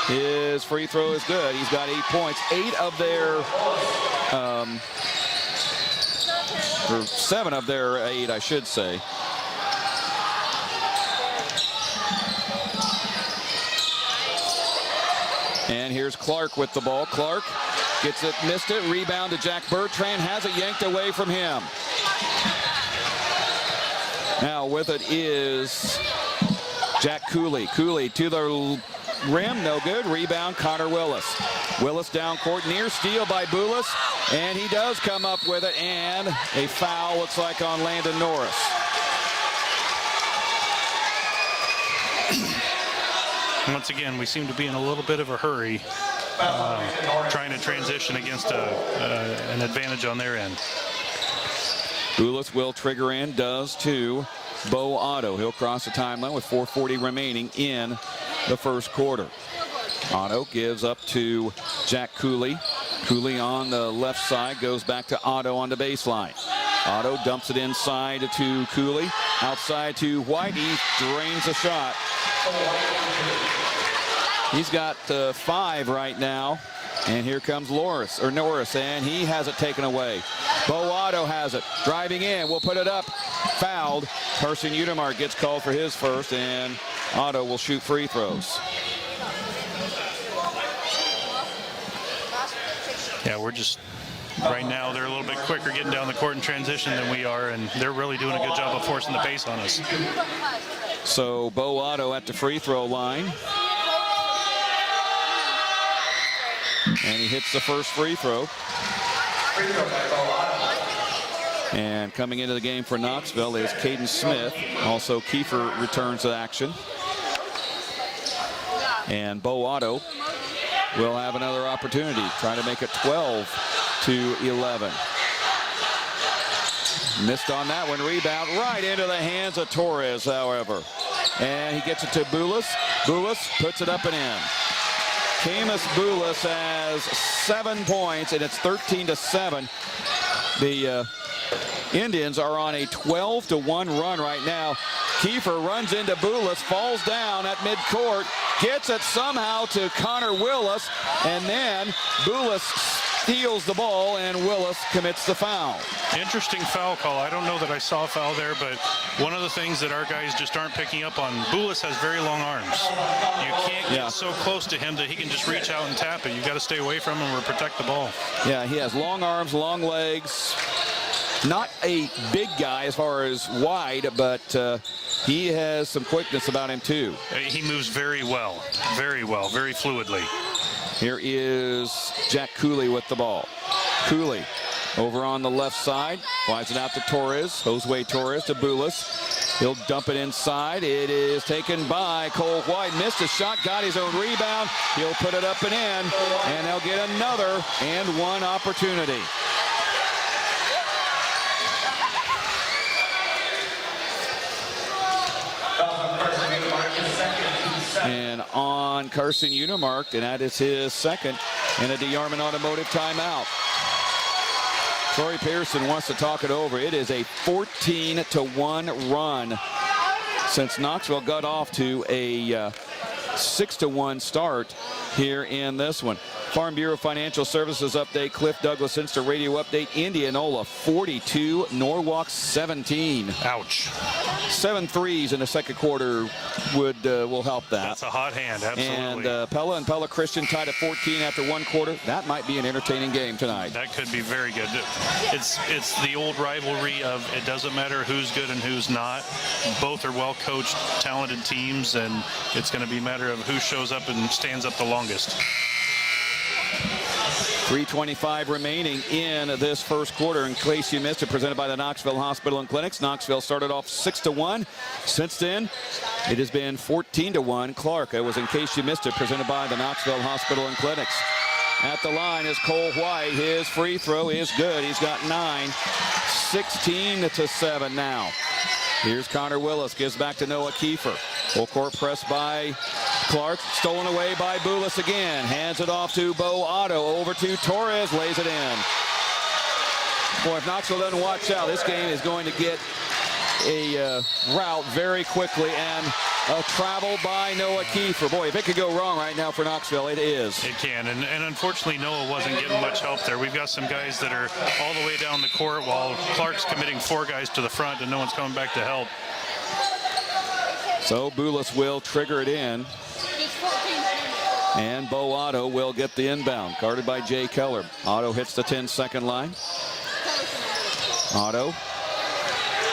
His free throw is good. He's got 8 points. 7 of their 8, I should say. And here's Clarke with the ball. Clarke gets it, missed it. Rebound to Jack Bertrand. Has it yanked away from him. Now with it is Jack Cooley. Cooley to the rim, no good. Rebound, Connor Willis. Willis down court, near steal by Boulis. And he does come up with it. And a foul looks like on Landon Norris. Once again, we seem to be in a little bit of a hurry, trying to transition against an advantage on their end. Boulis will trigger in, does to Bo Otto. He'll cross the timeline with 4:40 remaining in the first quarter. Otto gives up to Jack Cooley. Cooley on the left side goes back to Otto on the baseline. Otto dumps it inside to Cooley. Outside to White. He drains a shot. He's got 5 right now. And here comes Norris, and he has it taken away. Bo Otto has it. Driving in. Will put it up. Fouled. Carson Udemar gets called for his first, and Otto will shoot free throws. Yeah, we're just, right now, they're a little bit quicker getting down the court in transition than we are, and they're really doing a good job of forcing the pace on us. So Bo Otto at the free throw line. And he hits the first free throw. And coming into the game for Knoxville is Caden Smith. Also, Keefer returns to action. And Bo Otto will have another opportunity, trying to make it 12-11. Missed on that one. Rebound right into the hands of Torres, however. And he gets it to Boulis. Boulis puts it up and in. Camus Boulis has 7 points, and it's 13-7. The Indians are on a 12-1 run right now. Keefer runs into Boulis, falls down at midcourt, gets it somehow to Connor Willis, and then Boulis steals the ball, and Willis commits the foul. Interesting foul call. I don't know that I saw a foul there, but one of the things that our guys just aren't picking up on, Boulis has very long arms. You can't get so close to him that he can just reach out and tap it. You've got to stay away from him or protect the ball. Yeah, he has long arms, long legs. Not a big guy as far as wide, but he has some quickness about him too. He moves very well, very fluidly. Here is Jack Cooley with the ball. Cooley over on the left side, flies it out to Torres. Josue Torres to Boulis. He'll dump it inside. It is taken by Cole White. Missed a shot, got his own rebound. He'll put it up and in, and they'll get another and one opportunity. And on Carson Unimark, and that is his second, and a DeArmond Automotive timeout. Troy Pearson wants to talk it over. It is a 14-1 run since Knoxville got off to a 6-1 start here in this one. Farm Bureau Financial Services update, Cliff Douglas Insta Radio update, Indianola 42, Norwalk 17. Ouch. 7 threes in the second quarter will help that. That's a hot hand, absolutely. And Pella and Pella Christian tied at 14 after one quarter. That might be an entertaining game tonight. That could be very good. It's the old rivalry of it doesn't matter who's good and who's not. Both are well-coached, talented teams, and it's going to be a matter of who shows up and stands up the longest. 3:25 remaining in this first quarter. In case you missed it, presented by the Knoxville Hospital and Clinics. Knoxville started off 6-1. Since then, it has been 14-1. Clarke, it was in case you missed it, presented by the Knoxville Hospital and Clinics. At the line is Cole White. His free throw is good. He's got 9. 16-7 now. Here's Connor Willis. Gives back to Noah Keefer. Full court press by Clarke. Stolen away by Boulis again. Hands it off to Bo Otto. Over to Torres. Lays it in. Boy, if Knoxville doesn't watch out, this game is going to get a rout very quickly, and a travel by Noah Keefer. Boy, if it could go wrong right now for Knoxville, it is. It can, and unfortunately Noah wasn't getting much help there. We've got some guys that are all the way down the court while Clark's committing 4 guys to the front and no one's coming back to help. So Boulis will trigger it in. And Bo Otto will get the inbound. Guarded by Jay Keller. Otto hits the 10-second line. Otto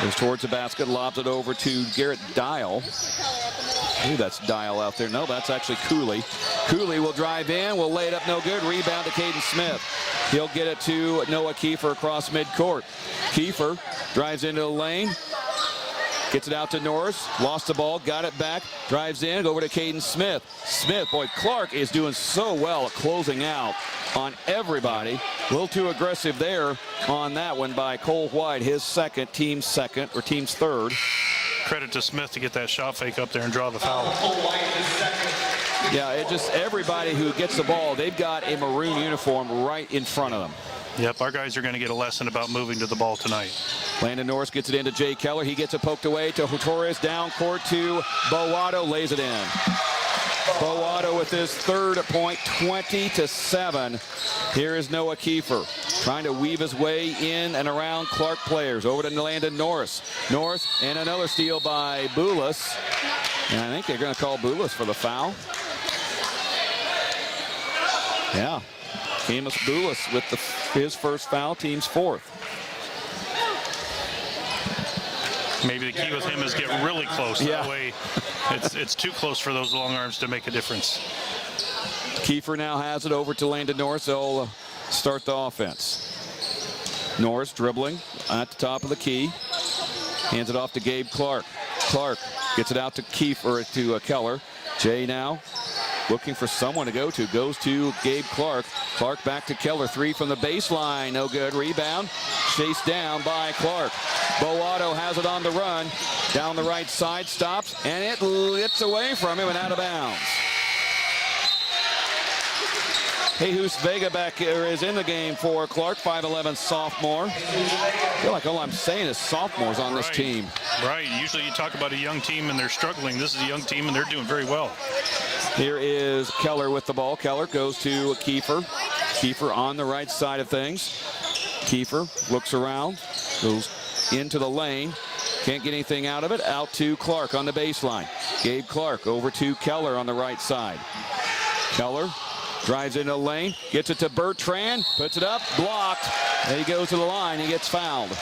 goes towards the basket, lobs it over to Garrett Dial. Ooh, that's Dial out there. No, that's actually Cooley. Cooley will drive in, will lay it up, no good. Rebound to Caden Smith. He'll get it to Noah Keefer across midcourt. Keefer drives into the lane. Gets it out to Norris, lost the ball, got it back, drives in, over to Caden Smith. Smith, boy, Clarke is doing so well at closing out on everybody. A little too aggressive there on that one by Cole White, his second, team's third. Credit to Smith to get that shot fake up there and draw the foul. Yeah, it just, everybody who gets the ball, they've got a maroon uniform right in front of them. Yep, our guys are going to get a lesson about moving to the ball tonight. Landon Norris gets it into Jay Keller. He gets it poked away to Torres, down court to Bo Otto, lays it in. Bo Otto with his third point, 20-7. Here is Noah Keefer trying to weave his way in and around Clarke players. Over to Landon Norris. Norris, and another steal by Boulis. And I think they're going to call Boulis for the foul. Yeah. Camus Boulis with his first foul, team's fourth. Maybe the key with him is get really close. Yeah. That way it's too close for those long arms to make a difference. Keefer now has it over to Landon Norris. They'll start the offense. Norris dribbling at the top of the key. Hands it off to Gabe Clarke. Clarke gets it out to Keefer, to Keller. Jay now looking for someone to go to. Goes to Gabe Clarke. Clarke back to Keller. 3 from the baseline. No good. Rebound. Chased down by Clarke. Bo Otto has it on the run. Down the right side. Stops. And it gets away from him and out of bounds. Jesus Vega back here is in the game for Clarke. 5'11" sophomore. I feel like all I'm saying is sophomores on this team. Right. Usually you talk about a young team and they're struggling. This is a young team and they're doing very well. Here is Keller with the ball. Keller goes to Keefer. Keefer on the right side of things. Keefer looks around, goes into the lane. Can't get anything out of it. Out to Clarke on the baseline. Gabe Clarke over to Keller on the right side. Keller drives into the lane, gets it to Bertrand, puts it up, blocked. And he goes to the line. He gets fouled.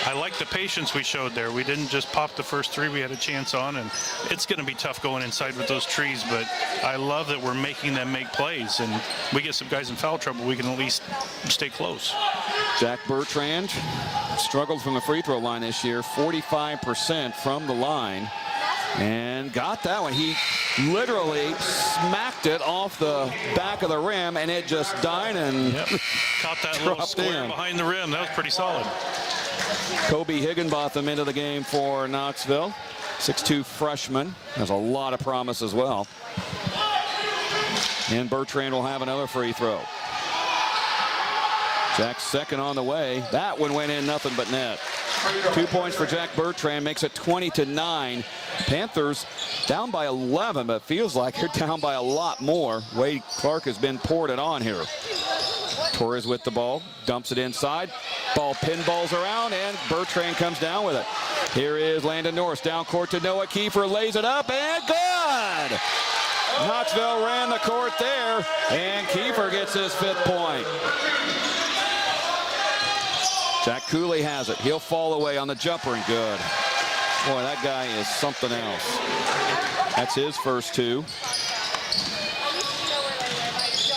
I like the patience we showed there. We didn't just pop the first 3 we had a chance on, and it's going to be tough going inside with those trees, but I love that we're making them make plays, and we get some guys in foul trouble, we can at least stay close. Jack Bertrand struggled from the free throw line this year, 45% from the line, and got that one. He literally smacked it off the back of the rim, and it just died and caught that little square behind the rim. That was pretty solid. Kobe Higginbotham into the game for Knoxville. 6'2" freshman. Has a lot of promise as well. And Bertrand will have another free throw. Jack's second on the way. That one went in, nothing but net. 2 points for Jack Bertrand, makes it 20-9. Panthers down by 11, but feels like they're down by a lot more. Wade Clarke has been poured it on here. Torres with the ball, dumps it inside. Ball pinballs around, and Bertrand comes down with it. Here is Landon Norris, down court to Noah Keefer, lays it up, and good! Knoxville ran the court there, and Keefer gets his 5th point. Jack Cooley has it. He'll fall away on the jumper, and good. Boy, that guy is something else. That's his first 2.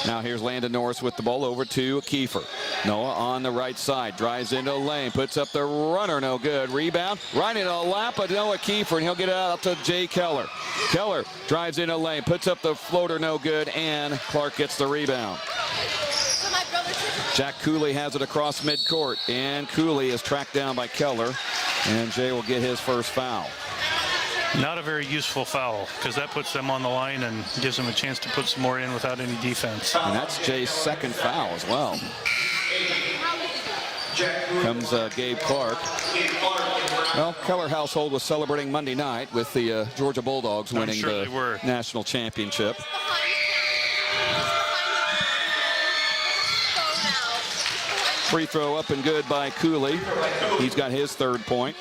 Now here's Landon Norris with the ball over to Keefer. Noah on the right side, drives into the lane, puts up the runner, no good. Rebound, right into the lap of Noah Keefer, and he'll get it out to Jay Keller. Keller drives into the lane, puts up the floater, no good, and Clarke gets the rebound. Jack Cooley has it across midcourt, and Cooley is tracked down by Keller, and Jay will get his first foul. Not a very useful foul, because that puts them on the line and gives them a chance to put some more in without any defense. And that's Jay's second foul as well. Comes Gabe Clarke. Well, Keller household was celebrating Monday night with the Georgia Bulldogs winning the national championship. Free throw up and good by Cooley. He's got his 3rd point.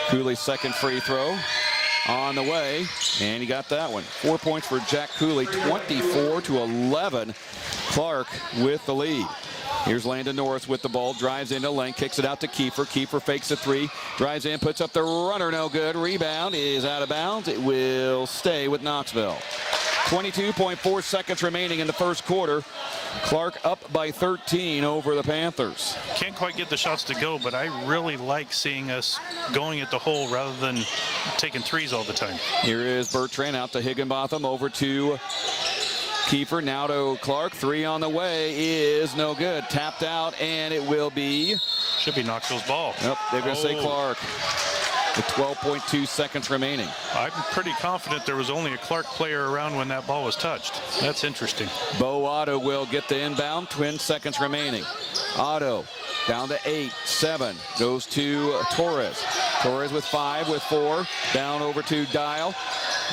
Cooley's second free throw on the way, and he got that one. 4 points for Jack Cooley, 24-11. Clarke with the lead. Here's Landon Norris with the ball, drives into lane, kicks it out to Keefer. Keefer fakes a 3, drives in, puts up the runner, no good. Rebound is out of bounds. It will stay with Knoxville. 22.4 seconds remaining in the first quarter. Clarke up by 13 over the Panthers. Can't quite get the shots to go, but I really like seeing us going at the hole rather than taking threes all the time. Here is Bertrand out to Higginbotham, over to Keefer, now to Clarke. 3 on the way is no good. Tapped out, and it will be... Should be Knoxville's ball. Yep, they're going to say Clarke. With 12.2 seconds remaining. I'm pretty confident there was only a Clarke player around when that ball was touched. That's interesting. Bo Otto will get the inbound. 10 seconds remaining. Otto down to 8, 7. Goes to Torres. Torres with 5, with 4. Down over to Dial.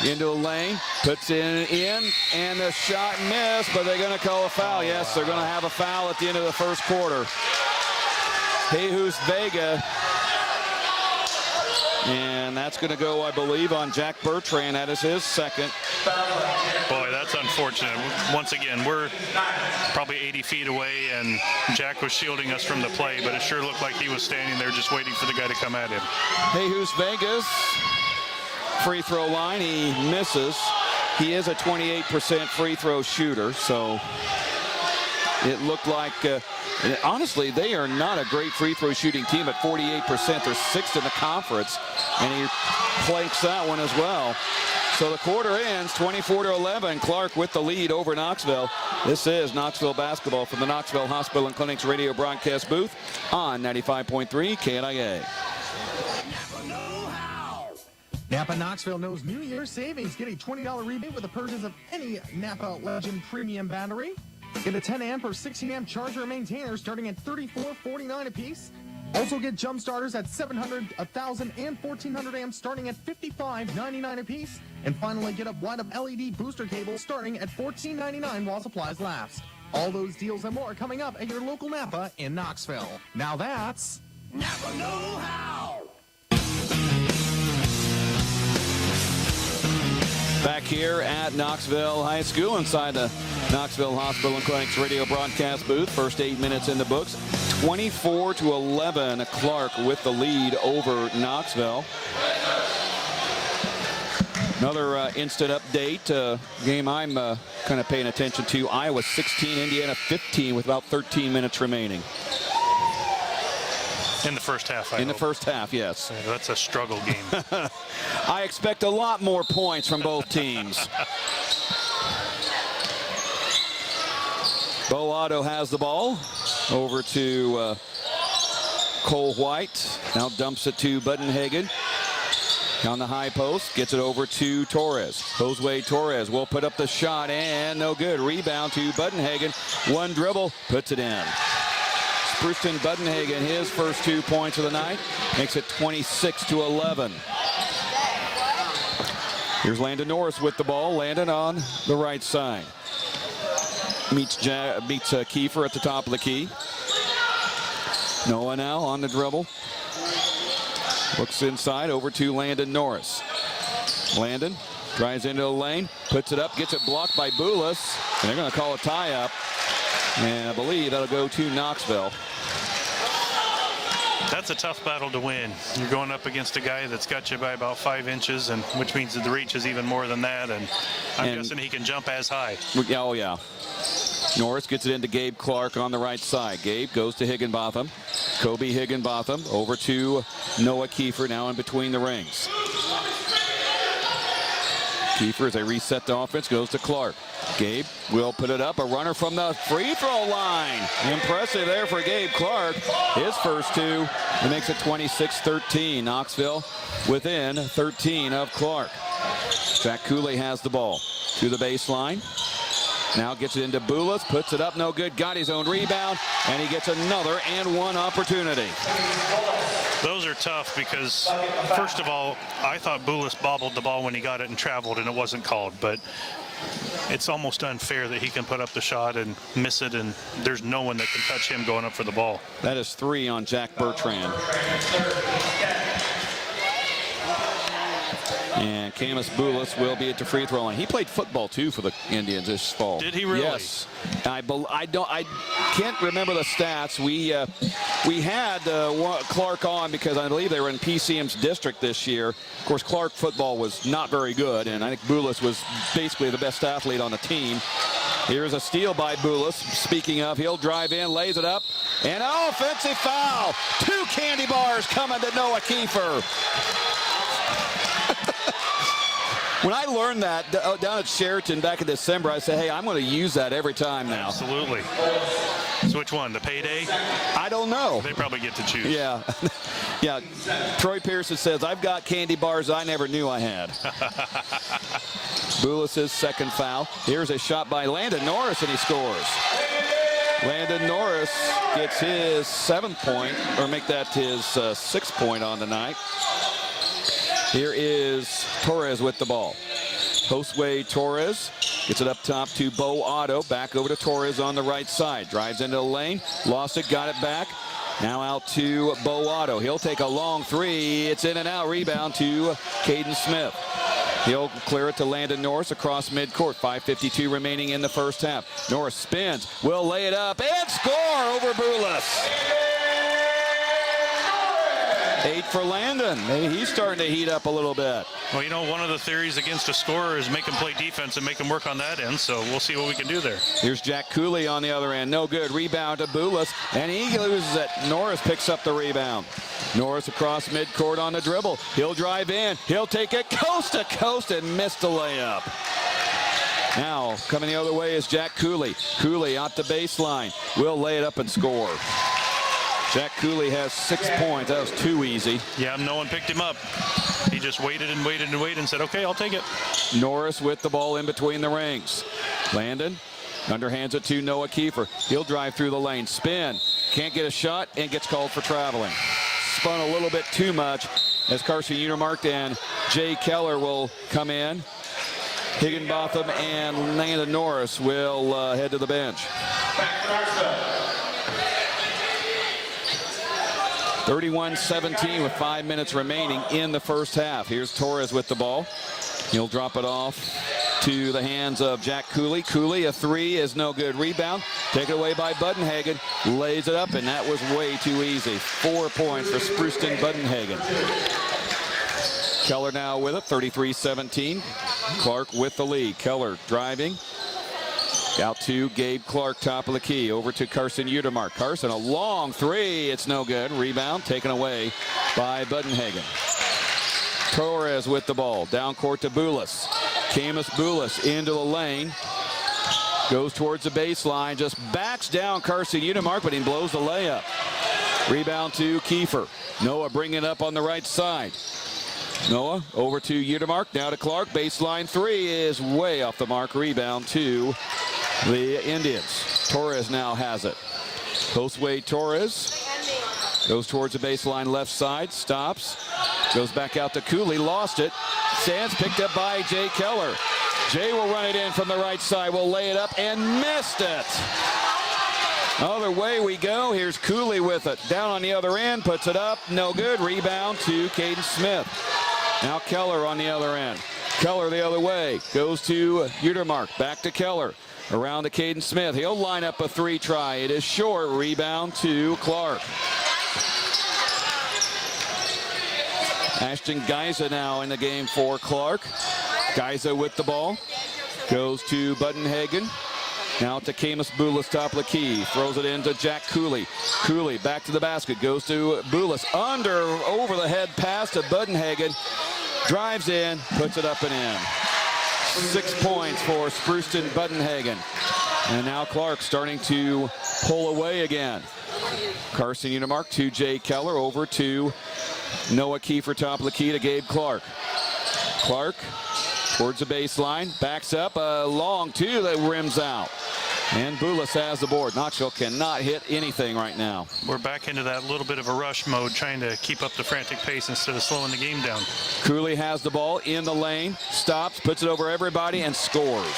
Into a lane. Puts it in. And the shot missed, but they're going to call a foul. Yes, they're going to have a foul at the end of the first quarter. Jesus Vega. And that's going to go, I believe, on Jack Bertrand. That is his second. Boy, that's unfortunate. Once again, we're probably 80 feet away, and Jack was shielding us from the play, but it sure looked like he was standing there just waiting for the guy to come at him. Jesus Vegas, free throw line, he misses. He is a 28% free throw shooter, so it looked like... honestly, they are not a great free throw shooting team at 48%. They're 6th in the conference, and he planks that one as well. So the quarter ends 24-11. Clarke with the lead over Knoxville. This is Knoxville basketball from the Knoxville Hospital and Clinic's radio broadcast booth on 95.3 KNIA. Napa Knoxville knows New Year's savings. Get a $20 rebate with the purchase of any Napa Legend Premium battery. Get a 10 amp or 16 amp charger or maintainer starting at $34.49 a piece. Also get jump starters at 700, 1,000, and 1,400 amps starting at $55.99 a piece. And finally get a wide of LED booster cables starting at $14.99 while supplies last. All those deals and more coming up at your local Napa in Knoxville. Now that's Napa Know-How. Back here at Knoxville High School inside the Knoxville Hospital and Clinic's radio broadcast booth. First 8 minutes in the books. 24-11. Clarke with the lead over Knoxville. Another instant update, game I'm kind of paying attention to. Iowa 16, Indiana 15 with about 13 minutes remaining. In the first half, In the first half, yes. Yeah, that's a struggle game. I expect a lot more points from both teams. Bo Otto has the ball. Over to Cole White. Now dumps it to Budenhagen. On the high post, gets it over to Torres. Josue Torres will put up the shot, and no good. Rebound to Budenhagen. One dribble, puts it in. Spruceton Budenhagen, his first 2 points of the night, makes it 26-11. Here's Landon Norris with the ball. Landon on the right side. Meets Keefer at the top of the key. Noah now on the dribble. Looks inside over to Landon Norris. Landon drives into the lane, puts it up, gets it blocked by Boulis, and they're going to call a tie-up. And I believe that'll go to Knoxville. That's a tough battle to win. You're going up against a guy that's got you by about 5 inches, and which means that the reach is even more than that. And I'm guessing he can jump as high. Oh, yeah. Norris gets it into Gabe Clarke on the right side. Gabe goes to Higginbotham. Kobe Higginbotham over to Noah Keefer, now in between the rings. Keefer, as they reset the offense, goes to Clarke. Gabe will put it up. A runner from the free throw line. Impressive there for Gabe Clarke. His first two. It makes it 26-13. Knoxville within 13 of Clarke. Jack Cooley has the ball to the baseline. Now gets it into Boulis, puts it up, no good, got his own rebound, and he gets another and one opportunity. Those are tough because, first of all, I thought Boulis bobbled the ball when he got it and traveled, and it wasn't called, but it's almost unfair that he can put up the shot and miss it, and there's no one that can touch him going up for the ball. That is 3 on Jack Bertrand. And Camus Boulis will be at the free throw line. He played football too for the Indians this fall. Did he really? Yes. I can't remember the stats. We had Clarke on because I believe they were in PCM's district this year. Of course, Clarke football was not very good, and I think Boulis was basically the best athlete on the team. Here's a steal by Boulis. Speaking of, he'll drive in, lays it up, and an offensive foul. 2 candy bars coming to Noah Keefer. When I learned that down at Sheraton back in December, I said, hey, I'm going to use that every time now. Absolutely. So which one, the payday? I don't know. They probably get to choose. Yeah. Yeah. Troy Pearson says, I've got candy bars I never knew I had. Boulis' second foul. Here's a shot by Landon Norris, and he scores. Landon Norris gets his 7th point, or make that his 6th point on the night. Here is Torres with the ball. Josue Torres gets it up top to Bo Otto. Back over to Torres on the right side. Drives into the lane. Lost it, got it back. Now out to Bo Otto. He'll take a long 3. It's in and out. Rebound to Caden Smith. He'll clear it to Landon Norris across midcourt. 5:52 remaining in the first half. Norris spins. Will lay it up and score over Boulis. 8 for Landon. Maybe he's starting to heat up a little bit. Well, you know, one of the theories against a scorer is make him play defense and make him work on that end, so we'll see what we can do there. Here's Jack Cooley on the other end. No good. Rebound to Boulis, and he loses it. Norris picks up the rebound. Norris across midcourt on the dribble. He'll drive in. He'll take it coast to coast and miss the layup. Now, coming the other way is Jack Cooley. Cooley out the baseline. Will lay it up and score. Jack Cooley has 6 points. That was too easy. Yeah, no one picked him up. He just waited and waited and waited and said, okay, I'll take it. Norris with the ball in between the rings. Landon underhands it to Noah Keefer. He'll drive through the lane. Spin. Can't get a shot and gets called for traveling. Spun a little bit too much as Carson Unimark and Jay Keller will come in. Higginbotham and Landon Norris will head to the bench. 31-17 with 5 minutes remaining in the first half. Here's Torres with the ball. He'll drop it off to the hands of Jack Cooley. Cooley, a 3 is no good. Rebound taken away by Budenhagen. Lays it up, and that was way too easy. 4 points for Spruceton Budenhagen. Keller now with it, 33-17. Clarke with the lead. Keller driving. Out to Gabe Clarke, top of the key. Over to Carson Utermark. Carson, a long three. It's no good. Rebound taken away by Budenhagen. Torres with the ball. Down court to Boulis. Camus Boulis into the lane. Goes towards the baseline. Just backs down Carson Utermark, but he blows the layup. Rebound to Keefer. Noah bringing it up on the right side. Noah over to Utermark. Now to Clarke. Baseline three is way off the mark. Rebound to the Indians. Torres now has it. Josue Torres goes towards the baseline left side. Stops. Goes back out to Cooley. Lost it. Stands picked up by Jay Keller. Jay will run it in from the right side. Will lay it up and missed it. Other way we go. Here's Cooley with it. Down on the other end. Puts it up. No good. Rebound to Caden Smith. Now Keller on the other end. Keller the other way. Goes to Utermark. Back to Keller. Around to Caden Smith. He'll line up a three try. It is short. Rebound to Clarke. Ashton Geiza now in the game for Clarke. Geiza with the ball. Goes to Budenhagen. Now to Camus Boulis, top of the key. Throws it into Jack Cooley. Cooley back to the basket. Goes to Boulis. Over the head pass to Budenhagen. Drives in. Puts it up and in. 6 points for Spruceton Budenhagen. And now Clarke starting to pull away again. Carson Utermark to Jay Keller. Over to Noah Keefer, top of the key to Gabe Clarke. Clarke towards the baseline. Backs up. A long two that rims out. And Boulis has the board. Knoxville cannot hit anything right now. We're back into that little bit of a rush mode, trying to keep up the frantic pace instead of slowing the game down. Cooley has the ball in the lane. Stops, puts it over everybody, and scores.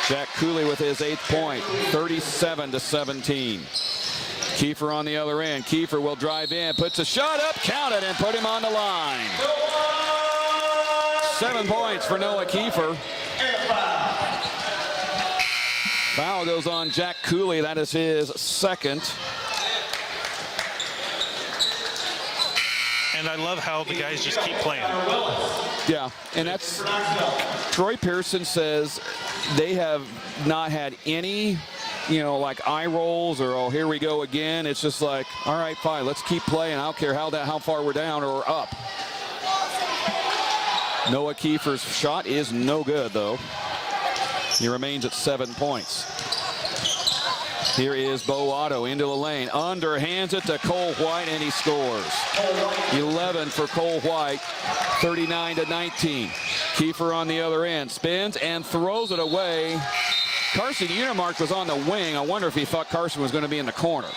Jack Cooley with his 8th point, 37-17. Keefer on the other end. Keefer will drive in, puts a shot up, count it, and put him on the line. 7 points for Noah Keefer. Foul goes on Jack Cooley. That is his 2nd. And I love how the guys just keep playing. Yeah, and that's Troy Pearson says they have not had any, like eye rolls or, oh, here we go again. It's just like, all right, fine, let's keep playing. I don't care how far we're down or up. Noah Keefer's shot is no good, though. He remains at 7 points. Here is Bo Otto into the lane. Underhands it to Cole White, and he scores. 11 for Cole White, 39-19. Keefer on the other end. Spins and throws it away. Carson Utermark was on the wing. I wonder if he thought Carson was going to be in the corner.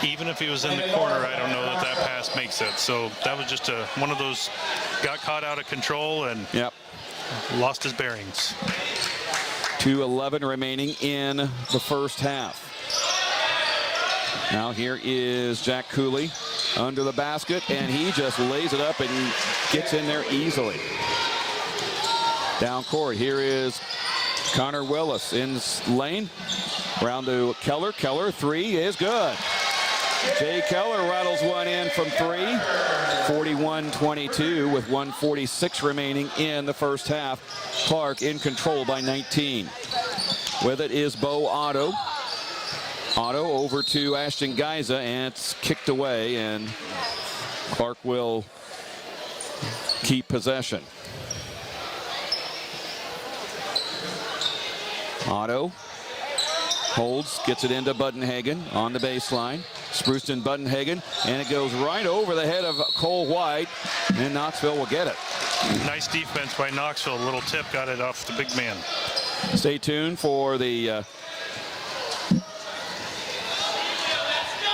Even if he was in the corner, I don't know that pass makes it. So that was just one of those, got caught out of control and lost his bearings. 2:11 remaining in the first half. Now here is Jack Cooley under the basket, and he just lays it up and gets in there easily. Down court, here is Connor Willis in lane. Round to Keller. Keller, three is good. Jay Keller rattles one in from three. 41-22 with 1:46 remaining in the first half. Clarke in control by 19. With it is Bo Otto. Otto over to Ashton Geiza, and it's kicked away, and Clarke will keep possession. Otto holds, gets it into Budenhagen on the baseline. Spruceton Budenhagen, and it goes right over the head of Cole White, and Knoxville will get it. Nice defense by Knoxville. A little tip, got it off the big man. Stay tuned for the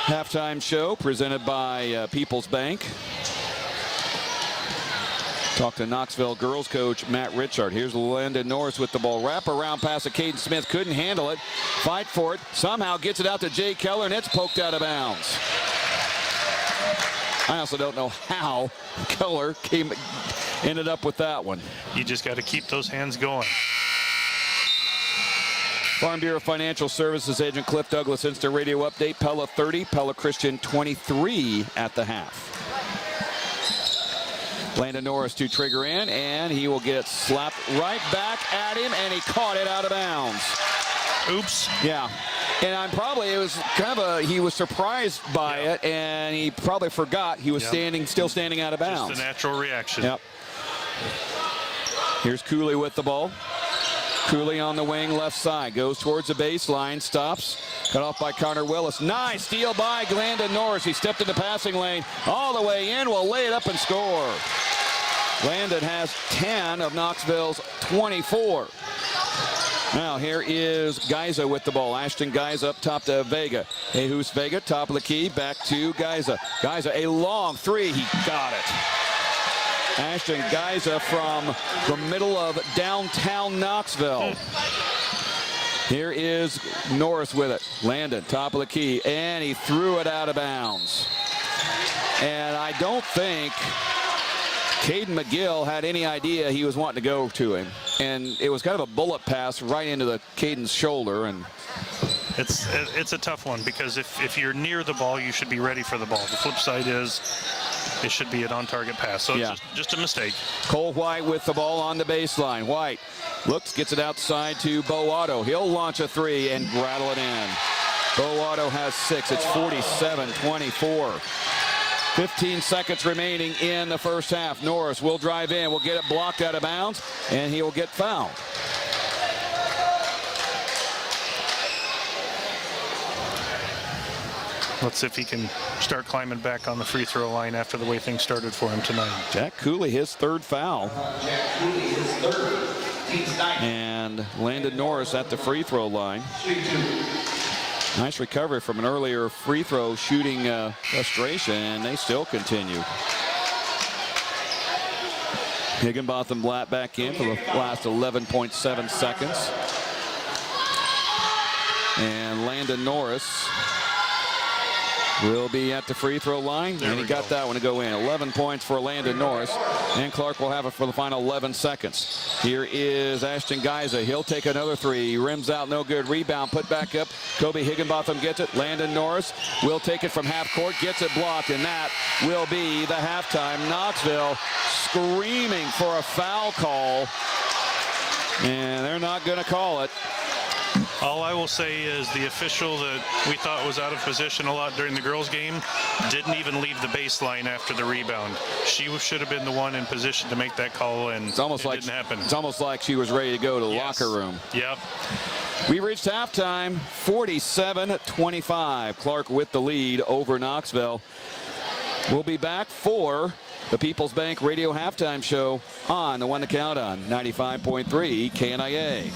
halftime show presented by People's Bank. Talk to Knoxville girls coach Matt Richard. Here's Landon Norris with the ball. Wrap around pass to Caden Smith. Couldn't handle it. Fight for it. Somehow gets it out to Jay Keller, and it's poked out of bounds. I also don't know how Keller ended up with that one. You just got to keep those hands going. Farm Bureau Financial Services agent Cliff Douglas, instant radio update. Pella 30, Pella Christian 23 at the half. Landon Norris to trigger in, and he will get slapped right back at him, and he caught it out of bounds. Oops. Yeah. And it was kind of he was surprised by it, and he probably forgot he was still standing out of bounds. Just a natural reaction. Yep. Here's Cooley with the ball. Cooley on the wing, left side, goes towards the baseline, stops, cut off by Connor Willis. Nice steal by Landon Norris. He stepped in the passing lane all the way in, will lay it up and score. Landon has 10 of Knoxville's 24. Now here is Geiza with the ball. Ashton Geiza up top to Vega. Jesus Vega, top of the key, back to Geiza. Geiza, a long three, he got it. Ashton Geiza from the middle of downtown Knoxville. Here is Norris with it. Landon, top of the key, and he threw it out of bounds. And I don't think Caden McGill had any idea he was wanting to go to him. And it was kind of a bullet pass right into Caden's shoulder. And it's a tough one, because if you're near the ball, you should be ready for the ball. The flip side is it should be an on-target pass. So it's just a mistake. Cole White with the ball on the baseline. White looks, gets it outside to Bo Otto. He'll launch a three and rattle it in. Bo Otto has 6. It's 47-24. 15 seconds remaining in the first half. Norris will drive in, will get it blocked out of bounds, and he will get fouled. Let's see if he can start climbing back on the free throw line after the way things started for him tonight. Jack Cooley, his third foul. And Landon Norris at the free throw line. Nice recovery from an earlier free throw shooting frustration, and they still continue. Higginbotham Blatt back in for the last 11.7 seconds. And Landon Norris will be at the free throw line, and he got that one to go in. 11 points for Landon Norris, and Clarke will have it for the final 11 seconds. Here is Ashton Geiza. He'll take another three. He rims out, no good. Rebound, put back up. Kobe Higginbotham gets it. Landon Norris will take it from half court, gets it blocked, and that will be the halftime. Knoxville screaming for a foul call, and they're not going to call it. All I will say is the official that we thought was out of position a lot during the girls' game didn't even leave the baseline after the rebound. She should have been the one in position to make that call, and it didn't happen. It's almost like she was ready to go to the locker room. Yep. We reached halftime, 47-25. Clarke with the lead over Knoxville. We'll be back for the People's Bank Radio Halftime Show on the One to Count On, 95.3 KNIA.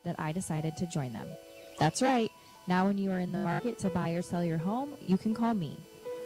That I decided to join them. That's right. Now when you are in the market to buy or sell your home, you can call me.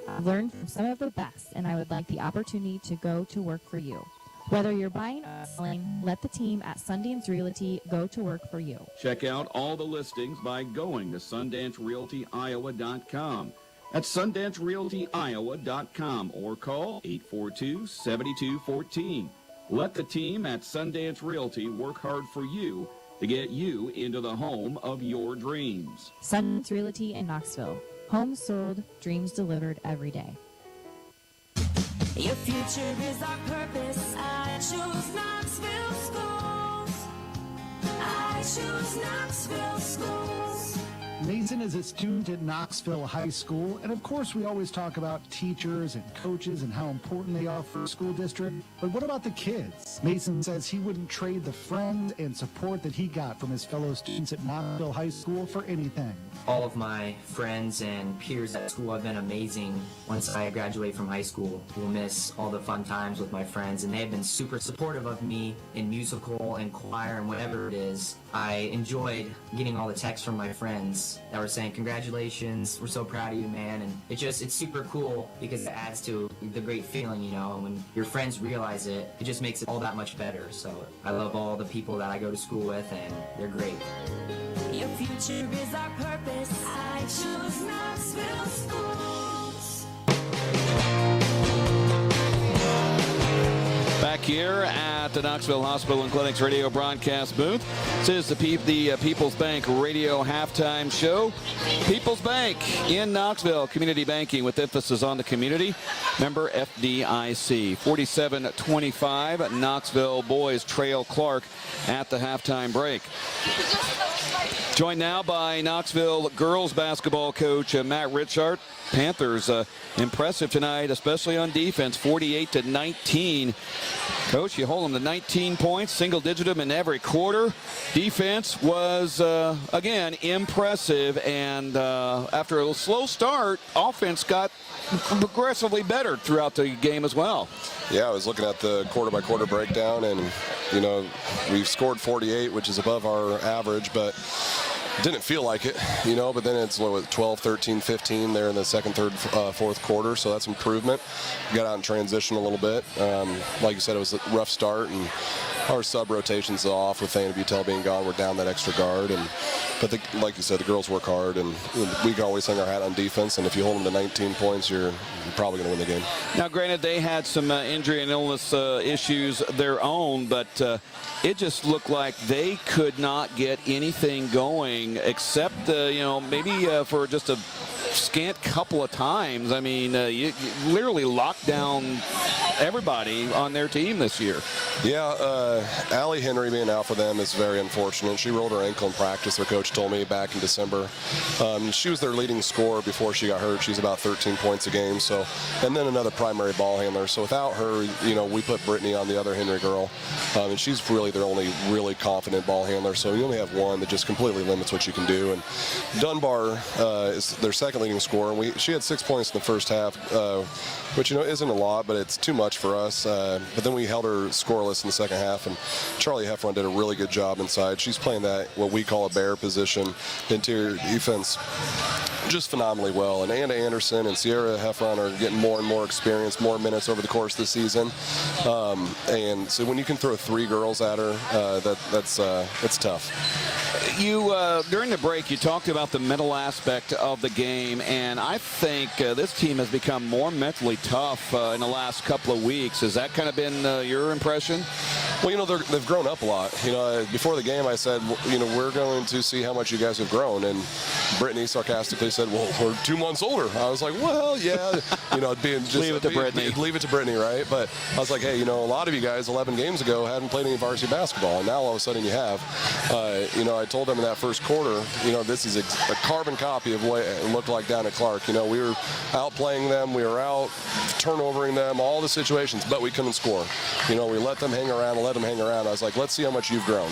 I've learned from some of the best, and I would like the opportunity to go to work for you. Whether you're buying or selling, let the team at Sundance Realty go to work for you. Check out all the listings by going to SundanceRealtyIowa.com. That's SundanceRealtyIowa.com, or call 842-7214. Let the team at Sundance Realty work hard for you to get you into the home of your dreams. Sundance Realty in Knoxville. Homes sold, dreams delivered every day. Your future is our purpose. I choose Knoxville Schools. I choose Knoxville Schools. Mason is a student at Knoxville High School, and of course we always talk about teachers and coaches and how important they are for a school district, but what about the kids? Mason says he wouldn't trade the friends and support that he got from his fellow students at Knoxville High School for anything. All of my friends and peers at school have been amazing. Once I graduate from high school, we'll miss all the fun times with my friends, and they have been super supportive of me in musical and choir and whatever it is. I enjoyed getting all the texts from my friends parents that were saying, congratulations, we're so proud of you, man. And it's super cool because it adds to the great feeling, you know, when your friends realize it, it just makes it all that much better. So I love all the people that I go to school with, and they're great. Your future is our purpose. I choose Knoxville Schools. Back here at the Knoxville Hospital and Clinic's radio broadcast booth. This is the People's Bank Radio Halftime Show. People's Bank in Knoxville, community banking with emphasis on the community. Member FDIC. 47-25, Knoxville boys trail Clarke at the halftime break. Joined now by Knoxville girls basketball coach Matt Richard. Panthers impressive tonight, especially on defense, 48-19. Coach, you hold them to 19 points, single-digit them in every quarter. Defense was, again, impressive, and after a slow start, offense got progressively better throughout the game as well. Yeah, I was looking at the quarter-by-quarter breakdown, and, you know, we've scored 48, which is above our average, but didn't feel like it, you know, but then it's 12, 13, 15 there in the second, third, fourth quarter, so that's improvement. Got out in transition a little bit. Like you said, it was a rough start, and our sub-rotations off with Thana Butel being gone. We're down that extra guard, but like you said, the girls work hard, and we can always hang our hat on defense, and if you hold them to 19 points, you're probably going to win the game. Now, granted, they had some injury and illness issues their own, but it just looked like they could not get anything going except, you know, maybe for just a scant couple of times. I mean, you literally locked down everybody on their team this year. Yeah, Allie Henry being out for them is very unfortunate. She rolled her ankle in practice, their coach told me back in December. She was their leading scorer before she got hurt. She's about 13 points a game, so, and then another primary ball handler. So without her, you know, we put Brittany on the other Henry girl, and she's really their only really confident ball handler. So you only have one that just completely limits what you can do. And Dunbar is their second leading scorer. She had 6 points in the first half, which, you know, isn't a lot, but it's too much for us. But then we held her scoreless in the second half, and Charlie Heffron did a really good job inside. She's playing that, what we call a bear position, interior defense, just phenomenally well. And Anna Anderson and Sierra Heffron are getting more and more experience, more minutes over the course of the season. And so when you can throw three girls at her, it's tough. You, during the break, you talked about the mental aspect of the game, and I think this team has become more mentally tough in the last couple of weeks. Has that kind of been your impression? Well, you know, they've grown up a lot. You know, before the game I said, you know, we're going to see how much you guys have grown, and Brittany sarcastically said, well, we're 2 months older. I was like, well, yeah, you know, leave it to Brittany. Leave it to Brittany, right? But I was like, hey, you know, a lot of you guys 11 games ago hadn't played any varsity basketball, and now all of a sudden you have. You know, I told them in that first quarter, you know, this is a carbon copy of what it looked like down at Clarke. You know, we were outplaying them, we were out turnovering them, all the situations, but we couldn't score. You know, we let them hang around. I was like, let's see how much you've grown.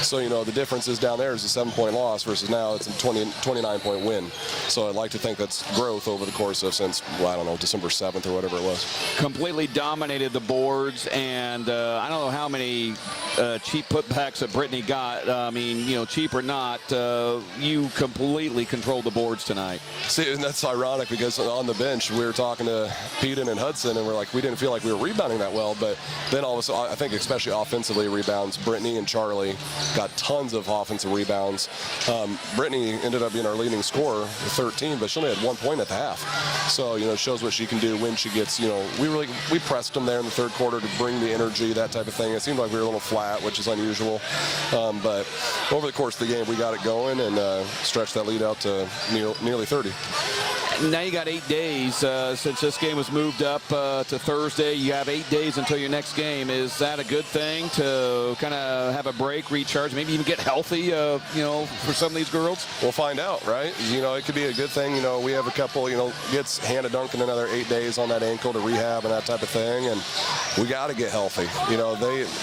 So, you know, the difference is down there is a 7-point loss versus now it's a 29-point win. So I'd like to think that's growth over the course of since, well, I don't know, December 7th or whatever it was. Completely dominated the boards, and I don't know how many cheap putbacks that Brittany got. I mean, you know, cheap or not, you completely controlled the boards tonight. See, and that's ironic because on the bench we were talking to Peden and Hudson, and we're like, we didn't feel like we were rebounding that well, but then all of a sudden, I think especially offensively rebounds, Brittany and Charlie got tons of offensive rebounds. Brittany ended up being our leading scorer with 13, but she only had 1 point at the half. So, you know, it shows what she can do when she gets, you know, we pressed them there in the third quarter to bring the energy, that type of thing. It seemed like we were a little flat, which is unusual. But over the course of the game, we got it going and stretched that lead out to nearly 30. Now you got 8 days since this game was moved up to Thursday. You have 8 days until your next game. Is that a good thing to kind of have a break, recharge, maybe even get healthy, you know, for some of these girls? We'll find out, right? You know, it could be a good thing. You know, we have a couple, you know, gets Hannah Duncan another 8 days on that ankle to rehab and that type of thing, and we got to get healthy. You know,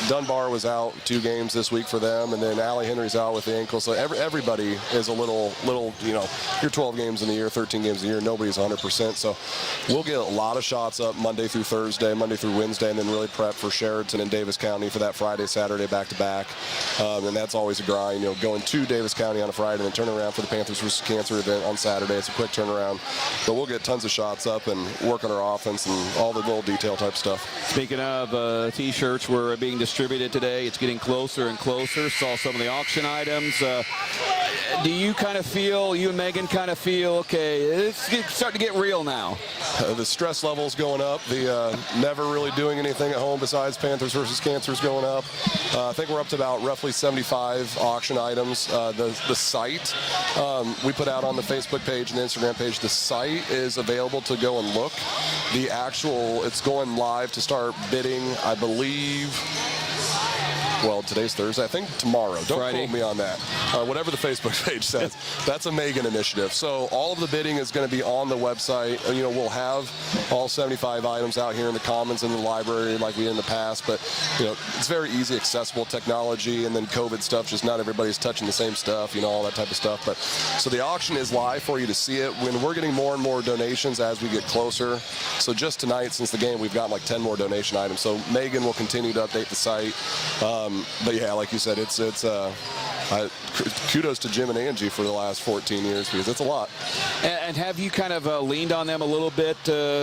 Dunbar was out, 2 games this week for them, and then Allie Henry's out with the ankle. So everybody is a little, you're 12 games in the year, 13 games a year, nobody's 100%. So we'll get a lot of shots up Monday through Thursday, Monday through Wednesday, and then really prep for Sheridan and Davis County for that Friday, Saturday back-to-back. And that's always a grind, going to Davis County on a Friday and then turning around for the Panthers vs. Cancer event on Saturday. It's a quick turnaround. But we'll get tons of shots up and work on our offense and all the little detail type stuff. Speaking of T-shirts were being distributed today. It's getting closer and closer. Saw some of the auction items. Do you kind of feel, you and Megan kind of feel, okay, it's starting to get real now? The stress level's going up. The never really doing anything at home besides Panthers versus Cancer is going up. I think we're up to about roughly 75 auction items. The site we put out on the Facebook page and the Instagram page, the site is available to go and look. The actual, it's going live to start bidding, I believe. Well, today's Thursday. I think tomorrow. Don't quote me on that. Whatever the Facebook page says. That's a Megan initiative. So all of the bidding is going to be on the website. We'll have all 75 items out here in the commons in the library like we did in the past. But, it's very easy, accessible technology. And then COVID stuff, just not everybody's touching the same stuff, all that type of stuff. But so the auction is live for you to see it. When we're getting more and more donations as we get closer. So just tonight, since the game, we've gotten like 10 more donation items. So Megan will continue to update the site. But yeah, like you said, it's kudos to Jim and Angie for the last 14 years because it's a lot. And have you kind of leaned on them a little bit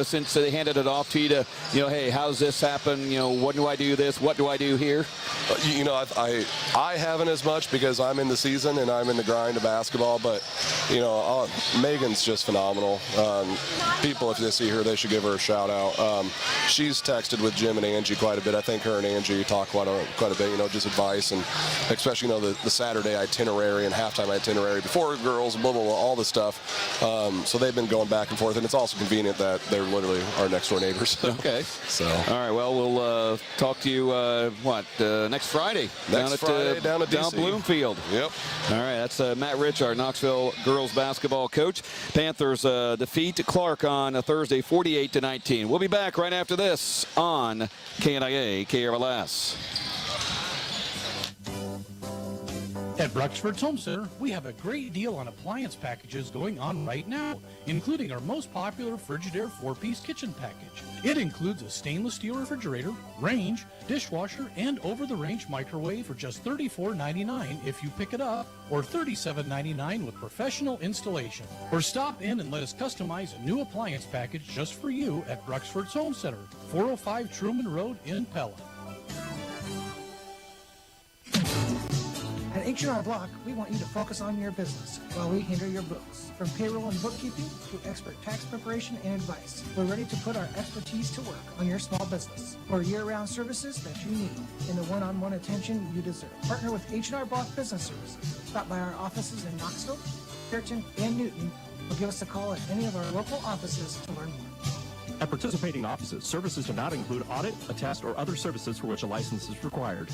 since they handed it off to you to, hey, how's this happen? What do I do this? What do I do here? I haven't as much because I'm in the season and I'm in the grind of basketball. But Megan's just phenomenal. People, if they see her, they should give her a shout out. She's texted with Jim and Angie quite a bit. I think her and Angie talk quite a bit. Just advice, and especially the Saturday itinerary and halftime itinerary before girls, blah blah blah, all the stuff. So they've been going back and forth, and it's also convenient that they're literally our next door neighbors. Okay. So all right, well, we'll talk to you next Friday down at Bloomfield. Yep. All right, that's Matt Rich, our Knoxville girls basketball coach. Panthers defeat Clarke on a Thursday, 48-19. We'll be back right after this on KNIA KRLS. At Bruxford's Home Center, we have a great deal on appliance packages going on right now, including our most popular Frigidaire 4-piece kitchen package. It includes a stainless steel refrigerator, range, dishwasher, and over-the-range microwave for just $34.99 if you pick it up, or $37.99 with professional installation. Or stop in and let us customize a new appliance package just for you at Bruxford's Home Center, 405 Truman Road in Pella. At H&R Block, we want you to focus on your business while we handle your books. From payroll and bookkeeping to expert tax preparation and advice, we're ready to put our expertise to work on your small business for year-round services that you need and the one-on-one attention you deserve. Partner with H&R Block Business Services. Stop by our offices in Knoxville, Trenton, and Newton, or give us a call at any of our local offices to learn more. At participating offices, services do not include audit, attest, or other services for which a license is required.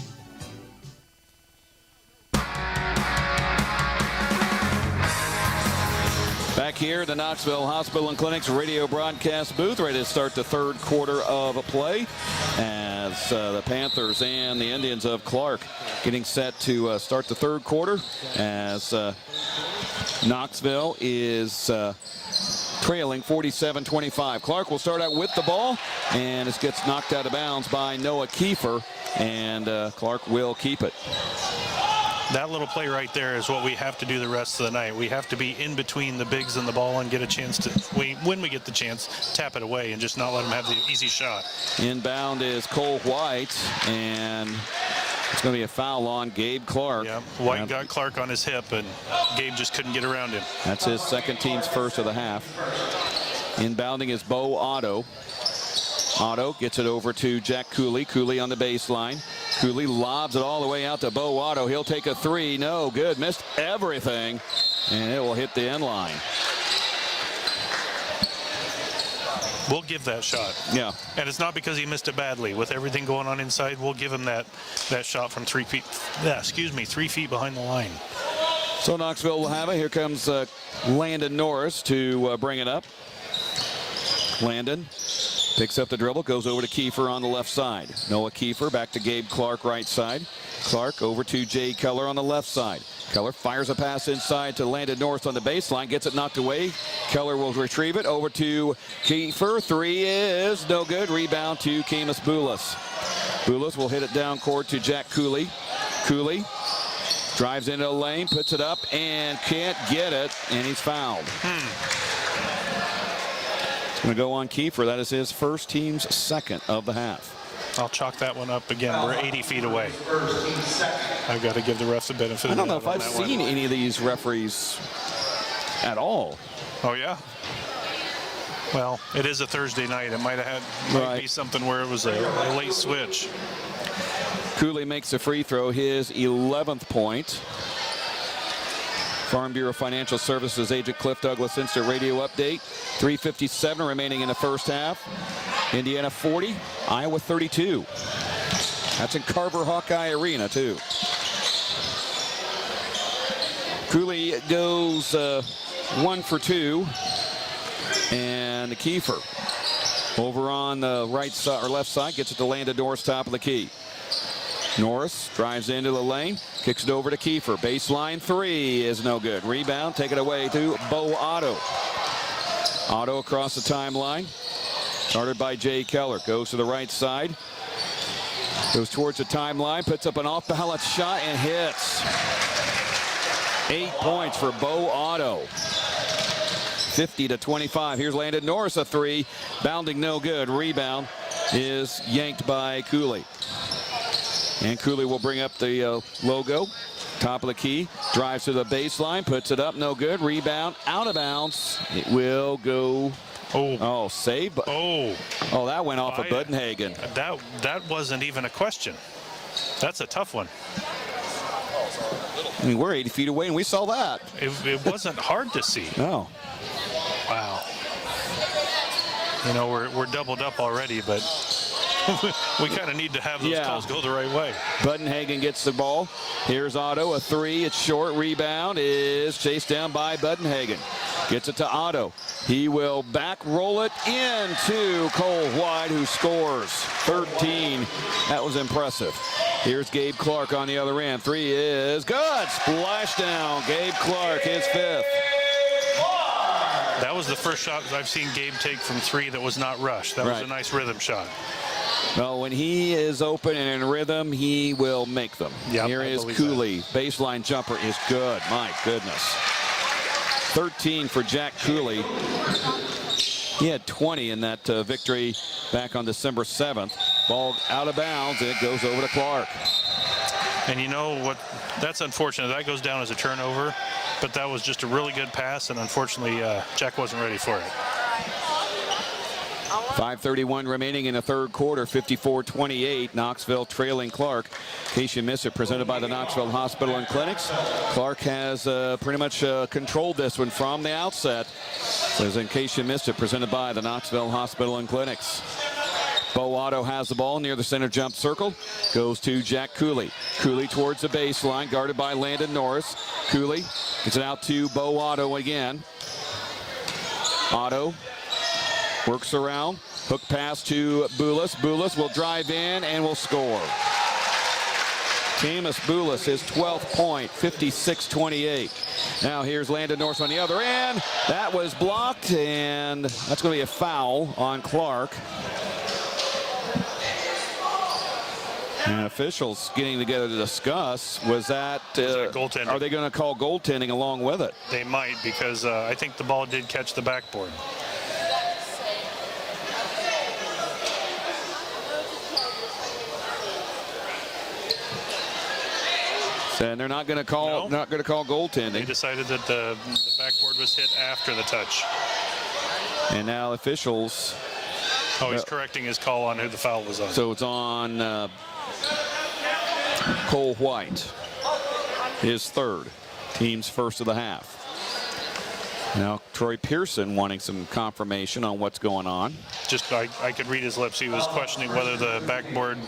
Back here, the Knoxville Hospital and Clinic's radio broadcast booth, ready to start the third quarter of a play as the Panthers and the Indians of Clarke getting set to start the third quarter as Knoxville is trailing 47-25. Clarke will start out with the ball, and it gets knocked out of bounds by Noah Keefer, and Clarke will keep it. That little play right there is what we have to do the rest of the night. We have to be in between the bigs and the ball and get a chance to, when we get the chance, tap it away and just not let them have the easy shot. Inbound is Cole White, and it's going to be a foul on Gabe Clarke. Yeah, White got Clarke on his hip, and Gabe just couldn't get around him. That's his second team's first of the half. Inbounding is Bo Otto. Otto gets it over to Jack Cooley. Cooley on the baseline. Cooley lobs it all the way out to Bo Otto. He'll take a three. No good. Missed everything. And it will hit the end line. We'll give that shot. Yeah. And it's not because he missed it badly. With everything going on inside, we'll give him that shot from 3 feet. 3 feet behind the line. So Knoxville will have it. Here comes Landon Norris to bring it up. Landon Picks up the dribble, goes over to Keefer on the left side. Noah Keefer back to Gabe Clarke right side. Clarke over to Jay Keller on the left side. Keller fires a pass inside to Landon Norris on the baseline. Gets it knocked away. Keller will retrieve it over to Keefer. Three is no good. Rebound to Camus Boulis. Boulis will hit it down court to Jack Cooley. Cooley drives into the lane, puts it up, and can't get it, and he's fouled. It's going to go on Keefer. That is his first, team's second of the half. I'll chalk that one up again. We're 80 feet away. I've got to give the refs a benefit. I don't know if I've seen any of these referees at all. Oh, yeah? Well, it is a Thursday night. It might be something where it was a late switch. Cooley makes a free throw, his 11th point. Farm Bureau Financial Services agent Cliff Douglas Instant Radio Update. 3:57 remaining in the first half. Indiana 40, Iowa 32. That's in Carver Hawkeye Arena, too. Cooley goes 1 for 2. And Keefer over on the right side or left side gets it to Landon Norris, top of the key. Norris drives into the lane, kicks it over to Keefer. Baseline three is no good. Rebound, take it away to Bo Otto. Otto across the timeline. Started by Jay Keller. Goes to the right side. Goes towards the timeline, puts up an off-balance shot and hits. 8 points for Bo Otto. 50-25. Here's Landon Norris, a three. Bounding no good. Rebound is yanked by Cooley. And Cooley will bring up the logo. Top of the key. Drives to the baseline. Puts it up. No good. Rebound. Out of bounds. It will go. Oh, save. Oh, that went off of Budenhagen. That wasn't even a question. That's a tough one. I mean, we're 80 feet away, and we saw that. It wasn't hard to see. No. Wow. You know, we're doubled up already, but we kind of need to have those calls go the right way. Budenhagen gets the ball. Here's Otto, a three. It's short. Rebound is chased down by Budenhagen. Gets it to Otto. He will back roll it into Cole White, who scores 13. That was impressive. Here's Gabe Clarke on the other end. Three is good. Splash down. Gabe Clarke, his fifth. That was the first shot I've seen Gabe take from three that was not rushed. That was a nice rhythm shot. Well, when he is open and in rhythm, he will make them. Yep, Here is Cooley. Baseline jumper is good. My goodness. 13 for Jack Cooley. He had 20 in that victory back on December 7th. Ball out of bounds, and it goes over to Clarke. And you know what? That's unfortunate. That goes down as a turnover, but that was just a really good pass, and unfortunately, Jack wasn't ready for it. 5:31 remaining in the third quarter, 54-28. Knoxville trailing Clarke. In case you miss it, presented by the Knoxville Hospital and Clinics. Clarke has pretty much controlled this one from the outset. Says in case you missed it, presented by the Knoxville Hospital and Clinics. Bo Otto has the ball near the center jump circle. Goes to Jack Cooley. Cooley towards the baseline, guarded by Landon Norris. Cooley gets it out to Bo Otto again. Otto works around. Hook pass to Boulis. Boulis will drive in and will score. Camus Boulis, his 12th point, 56-28. Now here's Landon Norris on the other end. That was blocked, and that's going to be a foul on Clarke. And officials getting together to discuss, was that goaltending? Are they going to call goaltending along with it? They might, because I think the ball did catch the backboard. And they're not going to call goaltending. They decided that the backboard was hit after the touch. And now officials. Oh, he's correcting his call on who the foul was on. So it's on Cole White, his third, team's first of the half. Now Troy Pearson wanting some confirmation on what's going on. Just I could read his lips. He was questioning whether the backboard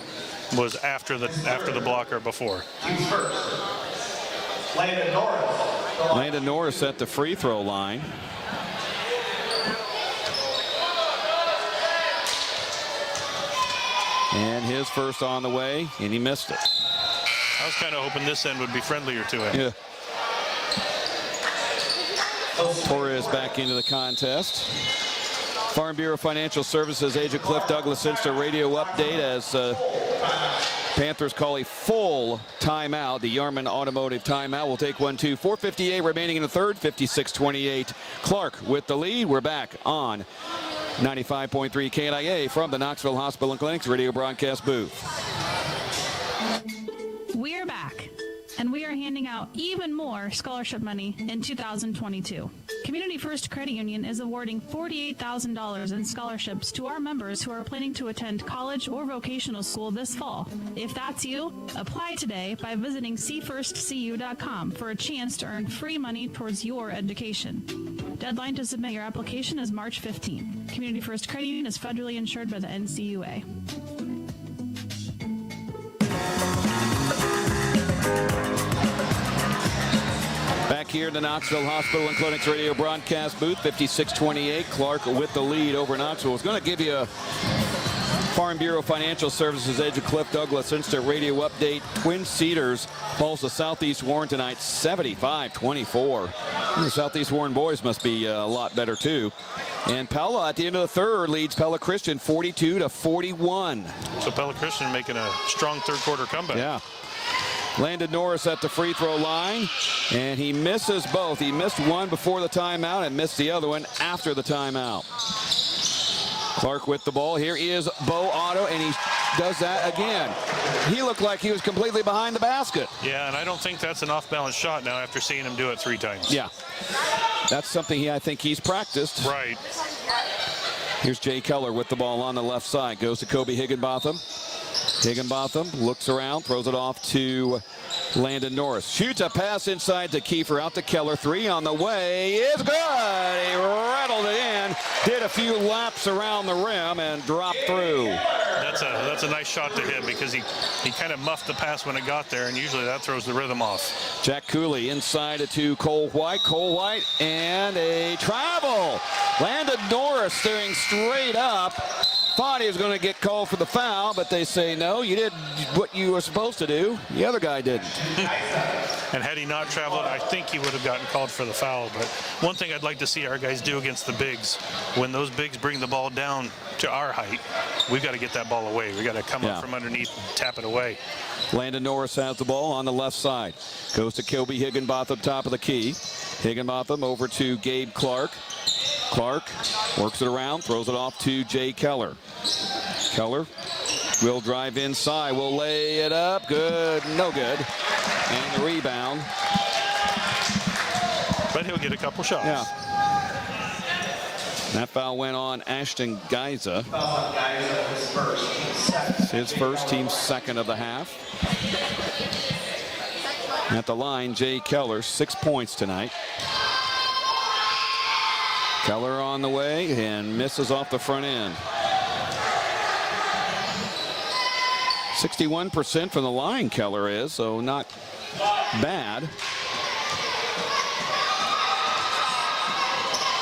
was after the block or before. Landon Norris at the free throw line. And his first on the way, and he missed it. I was kind of hoping this end would be friendlier to him. Yeah. Torres back into the contest. Farm Bureau Financial Services agent Cliff Douglas sends a radio update as Panthers call a full timeout. The Yarman Automotive timeout. We'll take 1-2. 4:58 remaining in the third. 56-28. Clarke with the lead. We're back on 95.3 KNIA from the Knoxville Hospital and Clinic's radio broadcast booth. We're back, and we are handing out even more scholarship money in 2022. Community First Credit Union is awarding $48,000 in scholarships to our members who are planning to attend college or vocational school this fall. If that's you, apply today by visiting cfirstcu.com for a chance to earn free money towards your education. Deadline to submit your application is March 15. Community First Credit Union is federally insured by the NCUA. Back here in the Knoxville Hospital and Clinics radio broadcast booth, 56-28. Clarke with the lead over Knoxville. It's going to give you a Farm Bureau Financial Services agent Cliff Douglas instant radio update. Twin Cedars falls to Southeast Warren tonight, 75-24. The Southeast Warren boys must be a lot better too. And Pella at the end of the third leads Pella Christian 42-41. So Pella Christian making a strong third quarter comeback. Yeah. Landon Norris at the free throw line, and he misses both. He missed one before the timeout and missed the other one after the timeout. Clarke with the ball. Here is Bo Otto, and he does that again. He looked like he was completely behind the basket. Yeah, and I don't think that's an off-balance shot now after seeing him do it 3 times. Yeah, that's something I think he's practiced. Right. Here's Jay Keller with the ball on the left side. Goes to Kobe Higginbotham. Higginbotham looks around, throws it off to Landon Norris. Shoots a pass inside to Keefer, out to Keller. 3 on the way is good. He rattled it in, did a few laps around the rim, and dropped through. That's a nice shot to him because he kind of muffed the pass when it got there, and usually that throws the rhythm off. Jack Cooley inside to Cole White. Cole White and a travel. Landon Norris staring straight up. Thought he was going to get called for the foul, but they say, no, you did what you were supposed to do. The other guy didn't. And had he not traveled, I think he would have gotten called for the foul. But one thing I'd like to see our guys do against the bigs, when those bigs bring the ball down to our height, we've got to get that ball away. We've got to come up from underneath and tap it away. Landon Norris has the ball on the left side. Goes to Kobe Higginbotham, top of the key. Higginbotham over to Gabe Clarke. Clarke works it around, throws it off to Jay Keller. Keller will drive inside, will lay it up. Good, no good. And the rebound. But he'll get a couple shots. Yeah. That foul went on Ashton Geiza. His first, team's second of the half. At the line, Jay Keller, 6 points tonight. Keller on the way and misses off the front end. 61% from the line, Keller is, so not bad.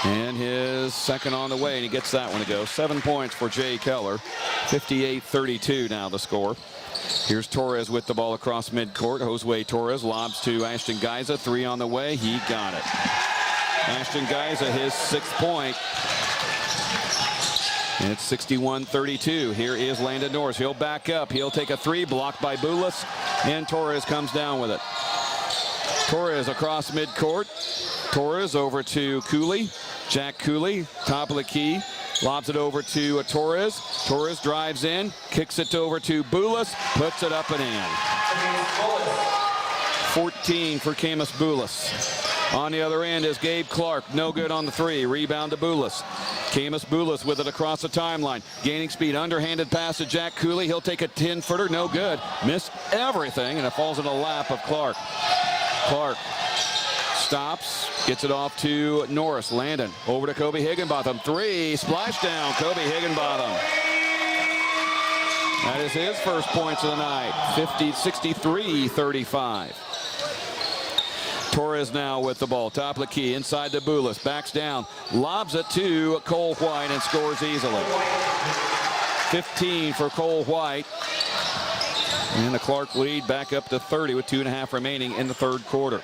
And his second on the way, and he gets that one to go. 7 points for Jay Keller. 58-32 now the score. Here's Torres with the ball across midcourt. Josue Torres lobs to Ashton Geiza. 3 on the way. He got it. Ashton Geiza, his 6th point. And it's 61-32. Here is Landon Norris. He'll back up. He'll take a 3, blocked by Boulis, and Torres comes down with it. Torres across midcourt. Torres over to Cooley. Jack Cooley, top of the key. Lobs it over to Torres. Torres drives in, kicks it over to Boulis, puts it up and in. 14 for Camus Boulis. On the other end is Gabe Clarke. No good on the 3. Rebound to Boulis. Camus Boulis with it across the timeline. Gaining speed. Underhanded pass to Jack Cooley. He'll take a 10-footer. No good. Missed everything, and it falls in the lap of Clarke. Clarke stops. Gets it off to Norris. Landon over to Kobe Higginbotham. 3. Splash down. Kobe Higginbotham. That is his first points of the night. 63-35. Torres now with the ball. Top of the key. Inside to Boulis. Backs down. Lobs it to Cole White and scores easily. 15 for Cole White. And the Clarke lead back up to 30 with 2.5 remaining in the third quarter.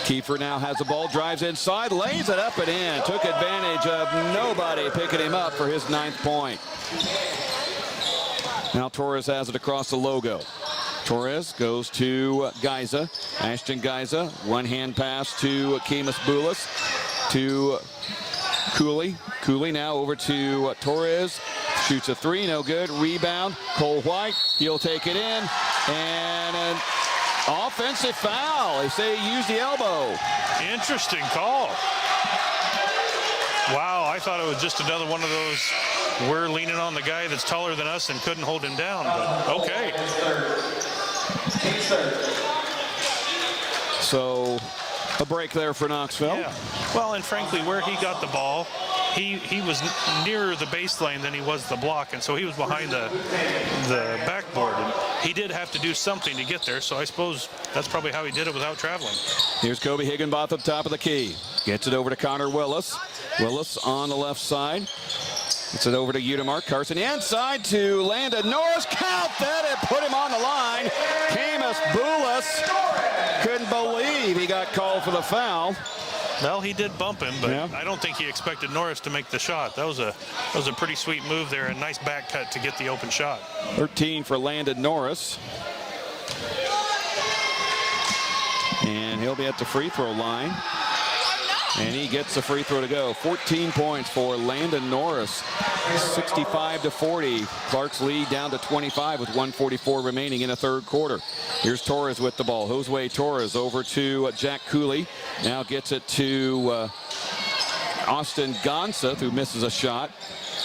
Keefer now has the ball, drives inside, lays it up and in. Took advantage of nobody picking him up for his 9th point. Now Torres has it across the logo. Torres goes to Geiza. Ashton Geiza. One-hand pass to Keemus Boulis. To Cooley. Cooley now over to Torres. Shoots a 3, no good. Rebound. Cole White. He'll take it in. And an offensive foul. They say he used the elbow. Interesting call. Wow, I thought it was just another one of those, we're leaning on the guy that's taller than us and couldn't hold him down, but okay. So a break there for Knoxville. Yeah. Well, and frankly, where he got the ball, he was nearer the baseline than he was the block, and so he was behind the backboard. And he did have to do something to get there, so I suppose that's probably how he did it without traveling. Here's Kobe Higginbotham, top of the key. Gets it over to Connor Willis. Willis on the left side. Gets it over to Udemark. Carson inside to Landon Norris. Count that and put him on the line. Keemus Boulis couldn't believe he got called for the foul. Well, he did bump him, but yeah. I don't think he expected Norris to make the shot. That was a pretty sweet move there. A nice back cut to get the open shot. 13 for Landon Norris. And he'll be at the free throw line. And he gets the free throw to go. 14 points for Landon Norris. 65-40. Clarke's lead down to 25 with 1:44 remaining in the third quarter. Here's Torres with the ball. Josue Torres over to Jack Cooley. Now gets it to Austin Gonsa, who misses a shot.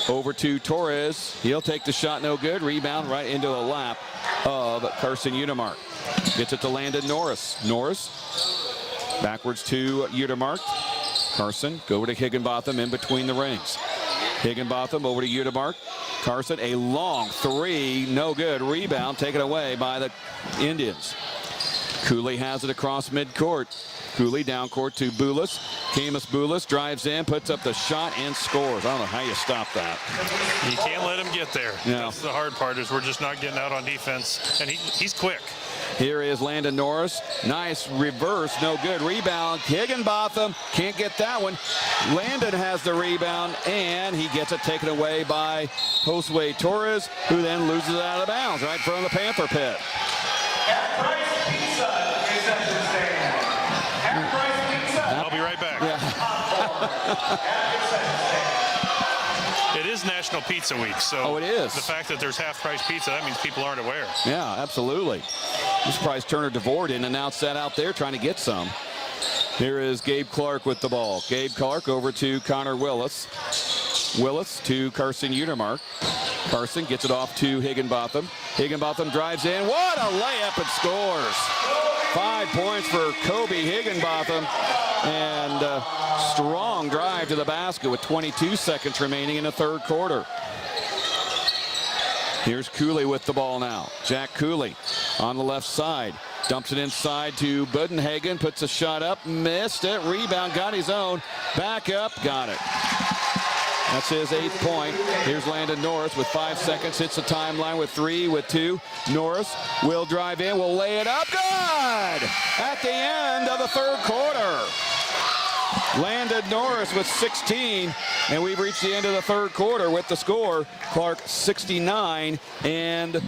Over to Torres. He'll take the shot, no good. Rebound right into the lap of Carson Udemark. Gets it to Landon Norris. Norris backwards to Udemark. Carson, go over to Higginbotham in between the rings. Higginbotham over to Udemark. Carson, a long 3, no good. Rebound taken away by the Indians. Cooley has it across midcourt. Cooley down court to Boulis. Keemus Boulis drives in, puts up the shot, and scores. I don't know how you stop that. You can't let him get there. No. That's the hard part, is we're just not getting out on defense, and he's quick. Here is Landon Norris. Nice reverse, no good. Rebound, Higginbotham can't get that one. Landon has the rebound, and he gets it taken away by Josue Torres, who then loses it out of bounds right in front of the Panther pit. I'll be right back. It is National Pizza Week, so it is. The fact that there's half-price pizza, that means people aren't aware. Yeah, absolutely. I'm surprised Turner DeVore didn't announce that out there, trying to get some. Here is Gabe Clarke with the ball. Gabe Clarke over to Connor Willis. Willis to Carson Udemark. Carson gets it off to Higginbotham. Higginbotham drives in. What a layup, and scores. 5 points for Kobe Higginbotham. And strong drive to the basket with 22 seconds remaining in the third quarter. Here's Cooley with the ball now. Jack Cooley on the left side. Dumps it inside to Budenhagen. Puts a shot up. Missed it. Rebound. Got his own. Back up. Got it. That's his 8th point. Here's Landon Norris with 5 seconds. Hits the timeline with 3, with 2. Norris will drive in. Will lay it up. Good! At the end of the third quarter. Landon Norris with 16, and we've reached the end of the third quarter with the score. Clarke 69 and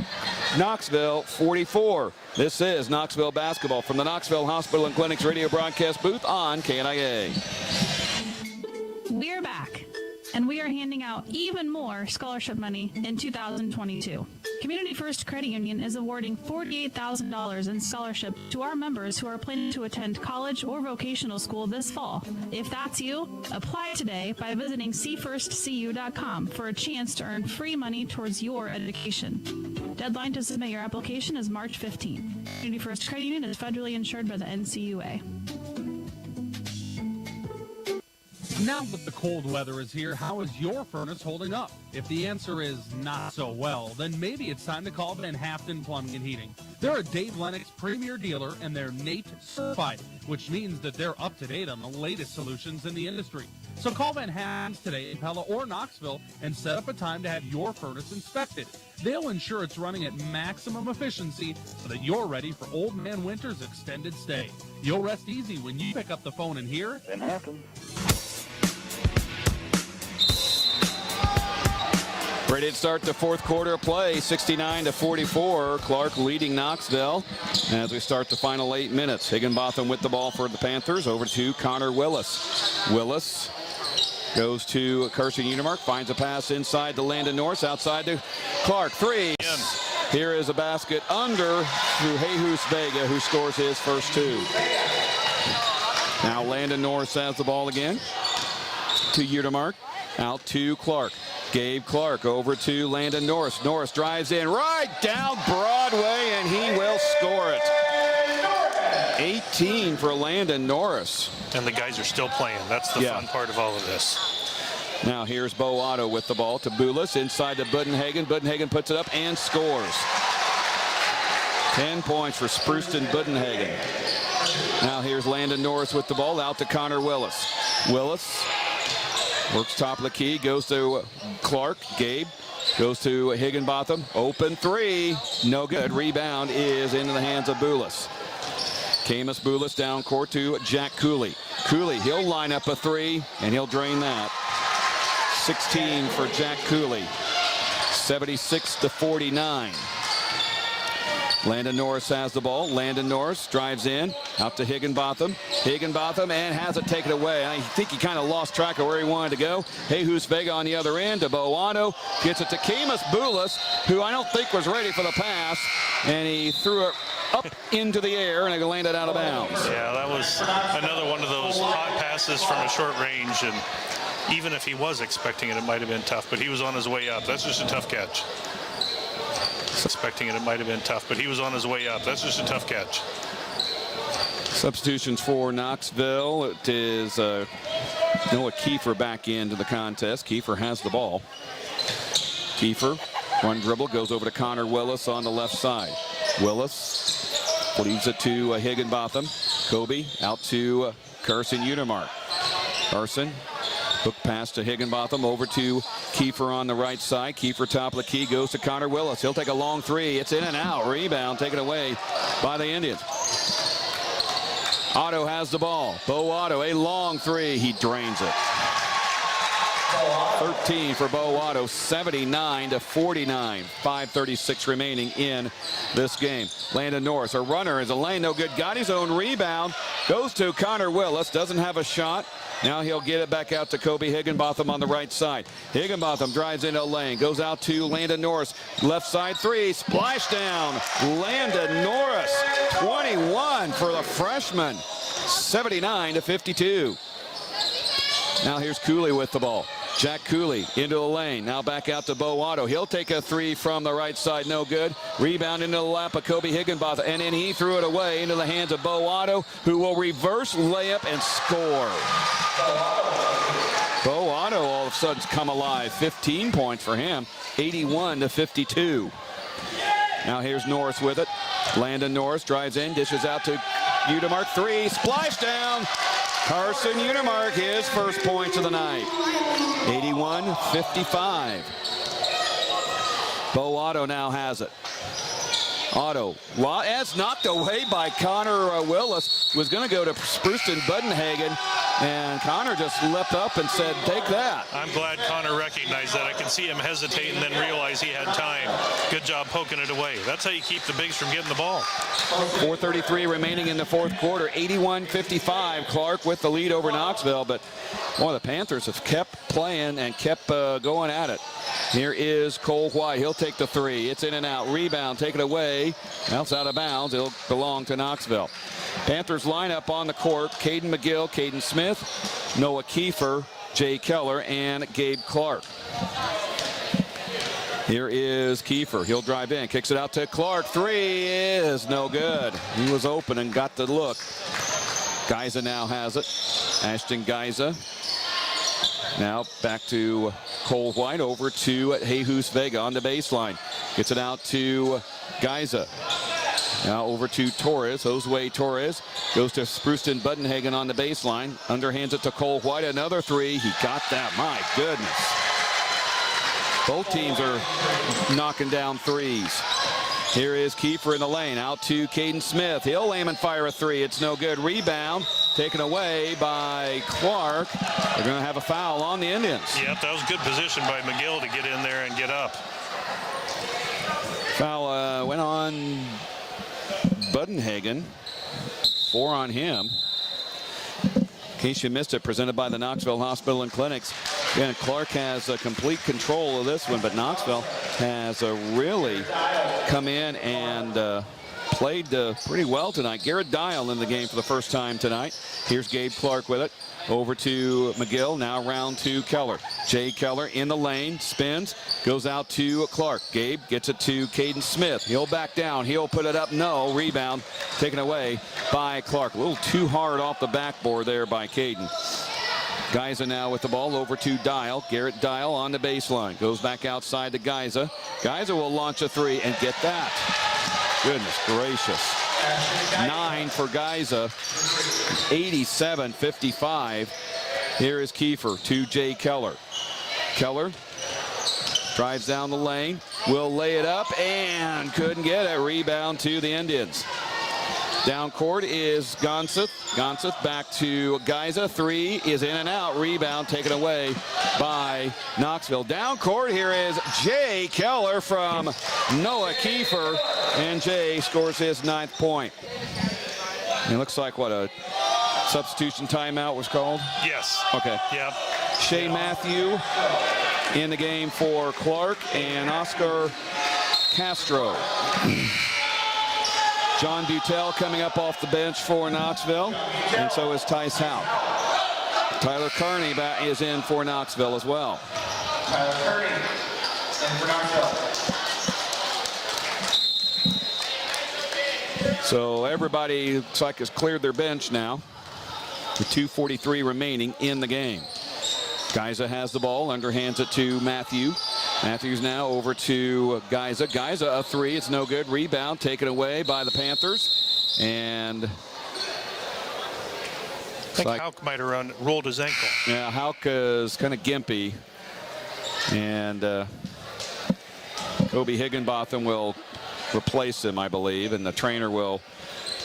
Knoxville 44. This is Knoxville basketball from the Knoxville Hospital and Clinics radio broadcast booth on KNIA. We're back, and we are handing out even more scholarship money in 2022. Community First Credit Union is awarding $48,000 in scholarship to our members who are planning to attend college or vocational school this fall. If that's you, apply today by visiting cfirstcu.com for a chance to earn free money towards your education. Deadline to submit your application is March 15th. Community First Credit Union is federally insured by the NCUA. Now that the cold weather is here, how is your furnace holding up? If the answer is not so well, then maybe it's time to call Van Haften Plumbing and Heating. They're a Dave Lennox premier dealer, and they're NATE certified, which means that they're up to date on the latest solutions in the industry. So call Van Haften's today in Pella or Knoxville and set up a time to have your furnace inspected. They'll ensure it's running at maximum efficiency so that you're ready for Old Man Winter's extended stay. You'll rest easy when you pick up the phone and hear Van Haften. Ready to start the fourth quarter of play, 69-44. Clarke leading Knoxville as we start the final 8 minutes. Higginbotham with the ball for the Panthers. Over to Connor Willis. Willis goes to Carson Unimark, finds a pass inside to Landon Norris, outside to Clarke. Three. Here is a basket under to Jesus Vega, who scores his first two. Now Landon Norris has the ball again to Unimark, out to Clarke. Gabe Clarke over to Landon Norris. Norris drives in right down Broadway, and he will score it. 18 for Landon Norris. And the guys are still playing. That's the fun part of all of this. Now here's Bo Otto with the ball to Bulis, inside to Budenhagen. Budenhagen puts it up and scores. 10 points for Spruceton Budenhagen. Now here's Landon Norris with the ball, out to Connor Willis. Willis works top of the key, goes to Clarke. Gabe goes to Higginbotham. Open three. No good. Rebound is into the hands of Bulis. Camus Bulis down court to Jack Cooley. Cooley, he'll line up a three, and he'll drain that. 16 for Jack Cooley. 76-49. Landon Norris has the ball. Landon Norris drives in, out to Higginbotham. Higginbotham, and has it taken away. I think he kind of lost track of where he wanted to go. Jesus Vega on the other end to Bo Otto. Gets it to Camus Bulis, who I don't think was ready for the pass. And he threw it up into the air, and it landed out of bounds. Yeah, that was another one of those hot passes from a short range. And even if he was expecting it, it might have been tough. But he was on his way up. That's just a tough catch. Expecting it might have been tough, but he was on his way up. That's just a tough catch. Substitutions for Knoxville. It is Noah Keefer back into the contest. Keefer has the ball. Keefer, one dribble, goes over to Connor Willis on the left side. Willis leaves it to Higginbotham. Kobe out to Carson Unimark. Carson, hook pass to Higginbotham, over to Keefer on the right side. Keefer top of the key, goes to Connor Willis. He'll take a long three. It's in and out. Rebound taken away by the Indians. Otto has the ball. Bo Otto, a long three. He drains it. 13 for Bo Otto, 79-49. 5:36 remaining in this game. Landon Norris, a runner, is a lane, no good. Got his own rebound. Goes to Connor Willis. Doesn't have a shot. Now he'll get it back out to Kobe Higginbotham on the right side. Higginbotham drives into a lane, goes out to Landon Norris. Left side three, splash down. Landon Norris, 21 for the freshman. 79-52. Now here's Cooley with the ball. Jack Cooley into the lane. Now back out to Bo Otto. He'll take a three from the right side. No good. Rebound into the lap of Kobe Higginbotham. And then he threw it away into the hands of Bo Otto, who will reverse layup and score. Bo Otto all of a sudden's come alive. 15 points for him. 81-52. Now here's Norris with it. Landon Norris drives in, dishes out to Unimark. Three. Splash down. Carson Unimark, his first points of the night. 81-55. Bo Otto now has it. Otto, as knocked away by Connor Willis, was going to go to Spruceton Budenhagen, and Connor just leapt up and said, take that. I'm glad Connor recognized that. I can see him hesitate and then realize he had time. Good job poking it away. That's how you keep the bigs from getting the ball. 4:33 remaining in the fourth quarter. 81-55. Clarke with the lead over Knoxville, but the Panthers have kept playing and kept going at it. Here is Cole White. He'll take the three. It's in and out. Rebound taken away. That's out of bounds. It'll belong to Knoxville. Panthers lineup on the court. Caden McGill, Caden Smith, Noah Keefer, Jay Keller, and Gabe Clarke. Here is Keefer. He'll drive in. Kicks it out to Clarke. Three is no good. He was open and got the look. Geiza now has it. Ashton Geiza Now back to Cole White, over to Jesus Vega on the baseline. Gets it out to Geiza. Now over to Torres. Josue Torres goes to Spruceton Budenhagen on the baseline. Underhands it to Cole White. Another three. He got that. My goodness. Both teams are knocking down threes. Here is Keefer in the lane. Out to Caden Smith. He'll aim and fire a three. It's no good. Rebound taken away by Clarke. They're going to have a foul on the Indians. Yep, that was good position by McGill to get in there and get up. Foul went on Budenhagen. 4 on him. In case you missed it, presented by the Knoxville Hospital and Clinics. Again, Clarke has complete control of this one, but Knoxville has really come in and played pretty well tonight. Garrett Dial in the game for the first time tonight. Here's Gabe Clarke with it. Over to McGill, now round to Keller. Jay Keller in the lane, spins, goes out to Clarke. Gabe gets it to Caden Smith. He'll back down, he'll put it up, no. Rebound taken away by Clarke. A little too hard off the backboard there by Caden. Geiza now with the ball, over to Dial. Garrett Dial on the baseline. Goes back outside to Geiza. Geiza will launch a three and get that. Goodness gracious. 9 for Geiza. 87-55. Here is Keefer to Jay Keller. Keller drives down the lane. Will lay it up and couldn't get it. Rebound to the Indians. Down court is Gonseth. Gonseth back to Geiza. Three is in and out. Rebound taken away by Knoxville. Down court here is Jay Keller from Noah Keefer. And Jay scores his 9th point. It looks like what, a substitution timeout was called? Yes. Okay. Yeah. Shea Matthew in the game for Clarke and Oscar Castro. John Butel coming up off the bench for Knoxville, and so is Tice Howe. Tyler Kearney is in for Knoxville as well. Tyler Kearney in for Knoxville. So everybody looks like has cleared their bench now, with 2:43 remaining in the game. Geiza has the ball, underhands it to Matthew. Matthews now over to Geiza. Geiza a three, it's no good. Rebound taken away by the Panthers. And I think Houck might have rolled his ankle. Yeah, Houck is kind of gimpy. And Kobe Higginbotham will replace him, I believe. And the trainer will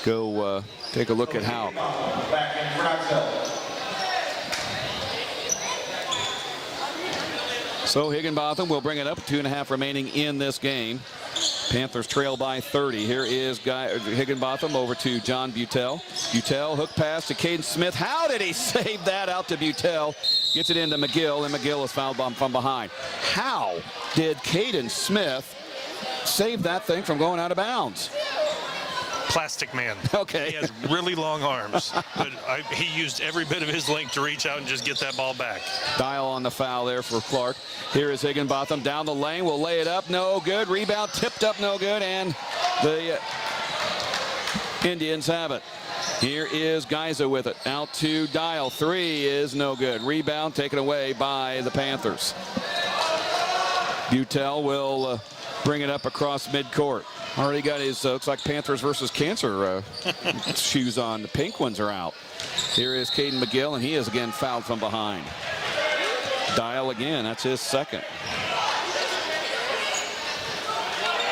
go take a look at Houck. Back in for Knoxville. So Higginbotham will bring it up. 2.5 remaining in this game. Panthers trail by 30. Here is Higginbotham over to John Butel. Butel hook pass to Caden Smith. How did he save that out to Butel? Gets it into McGill, and McGill is fouled from behind. How did Caden Smith save that thing from going out of bounds? Plastic man. Okay. He has really long arms, but he used every bit of his length to reach out and just get that ball back. Dial on the foul there for Clarke. Here is Higginbotham down the lane. Will lay it up. No good. Rebound tipped up. No good. And the Indians have it. Here is Geiza with it. Out to Dial. Three is no good. Rebound taken away by the Panthers. Butel will bring it up across midcourt. Already got his, looks like Panthers versus Cancer shoes on. The pink ones are out. Here is Caden McGill, and he is again fouled from behind. Dial again, that's his second.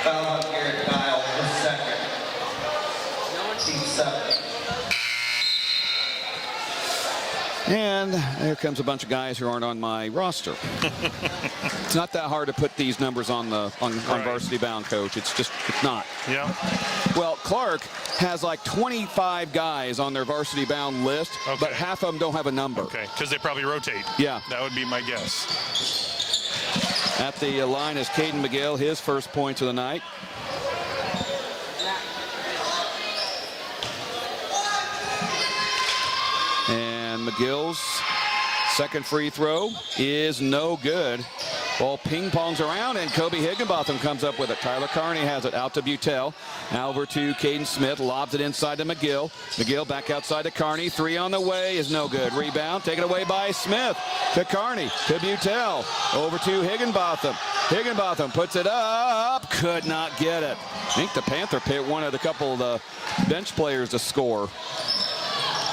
Foul on Garrett Dial, his second. Team 7. And here comes a bunch of guys who aren't on my roster. It's not that hard to put these numbers on Varsity Bound, Coach. It's not. Yeah. Well, Clarke has like 25 guys on their Varsity Bound list, but half of them don't have a number. Okay, because they probably rotate. Yeah. That would be my guess. At the line is Caden McGill, his first points of the night. And McGill's second free throw is no good. Ball ping-pongs around, and Kobe Higginbotham comes up with it. Tyler Carney has it out to Butel. Now over to Caden Smith. Lobs it inside to McGill. McGill back outside to Carney. Three on the way is no good. Rebound taken away by Smith. To Carney. To Butel. Over to Higginbotham. Higginbotham puts it up. Could not get it. I think the Panther Pit wanted a couple of the bench players to score.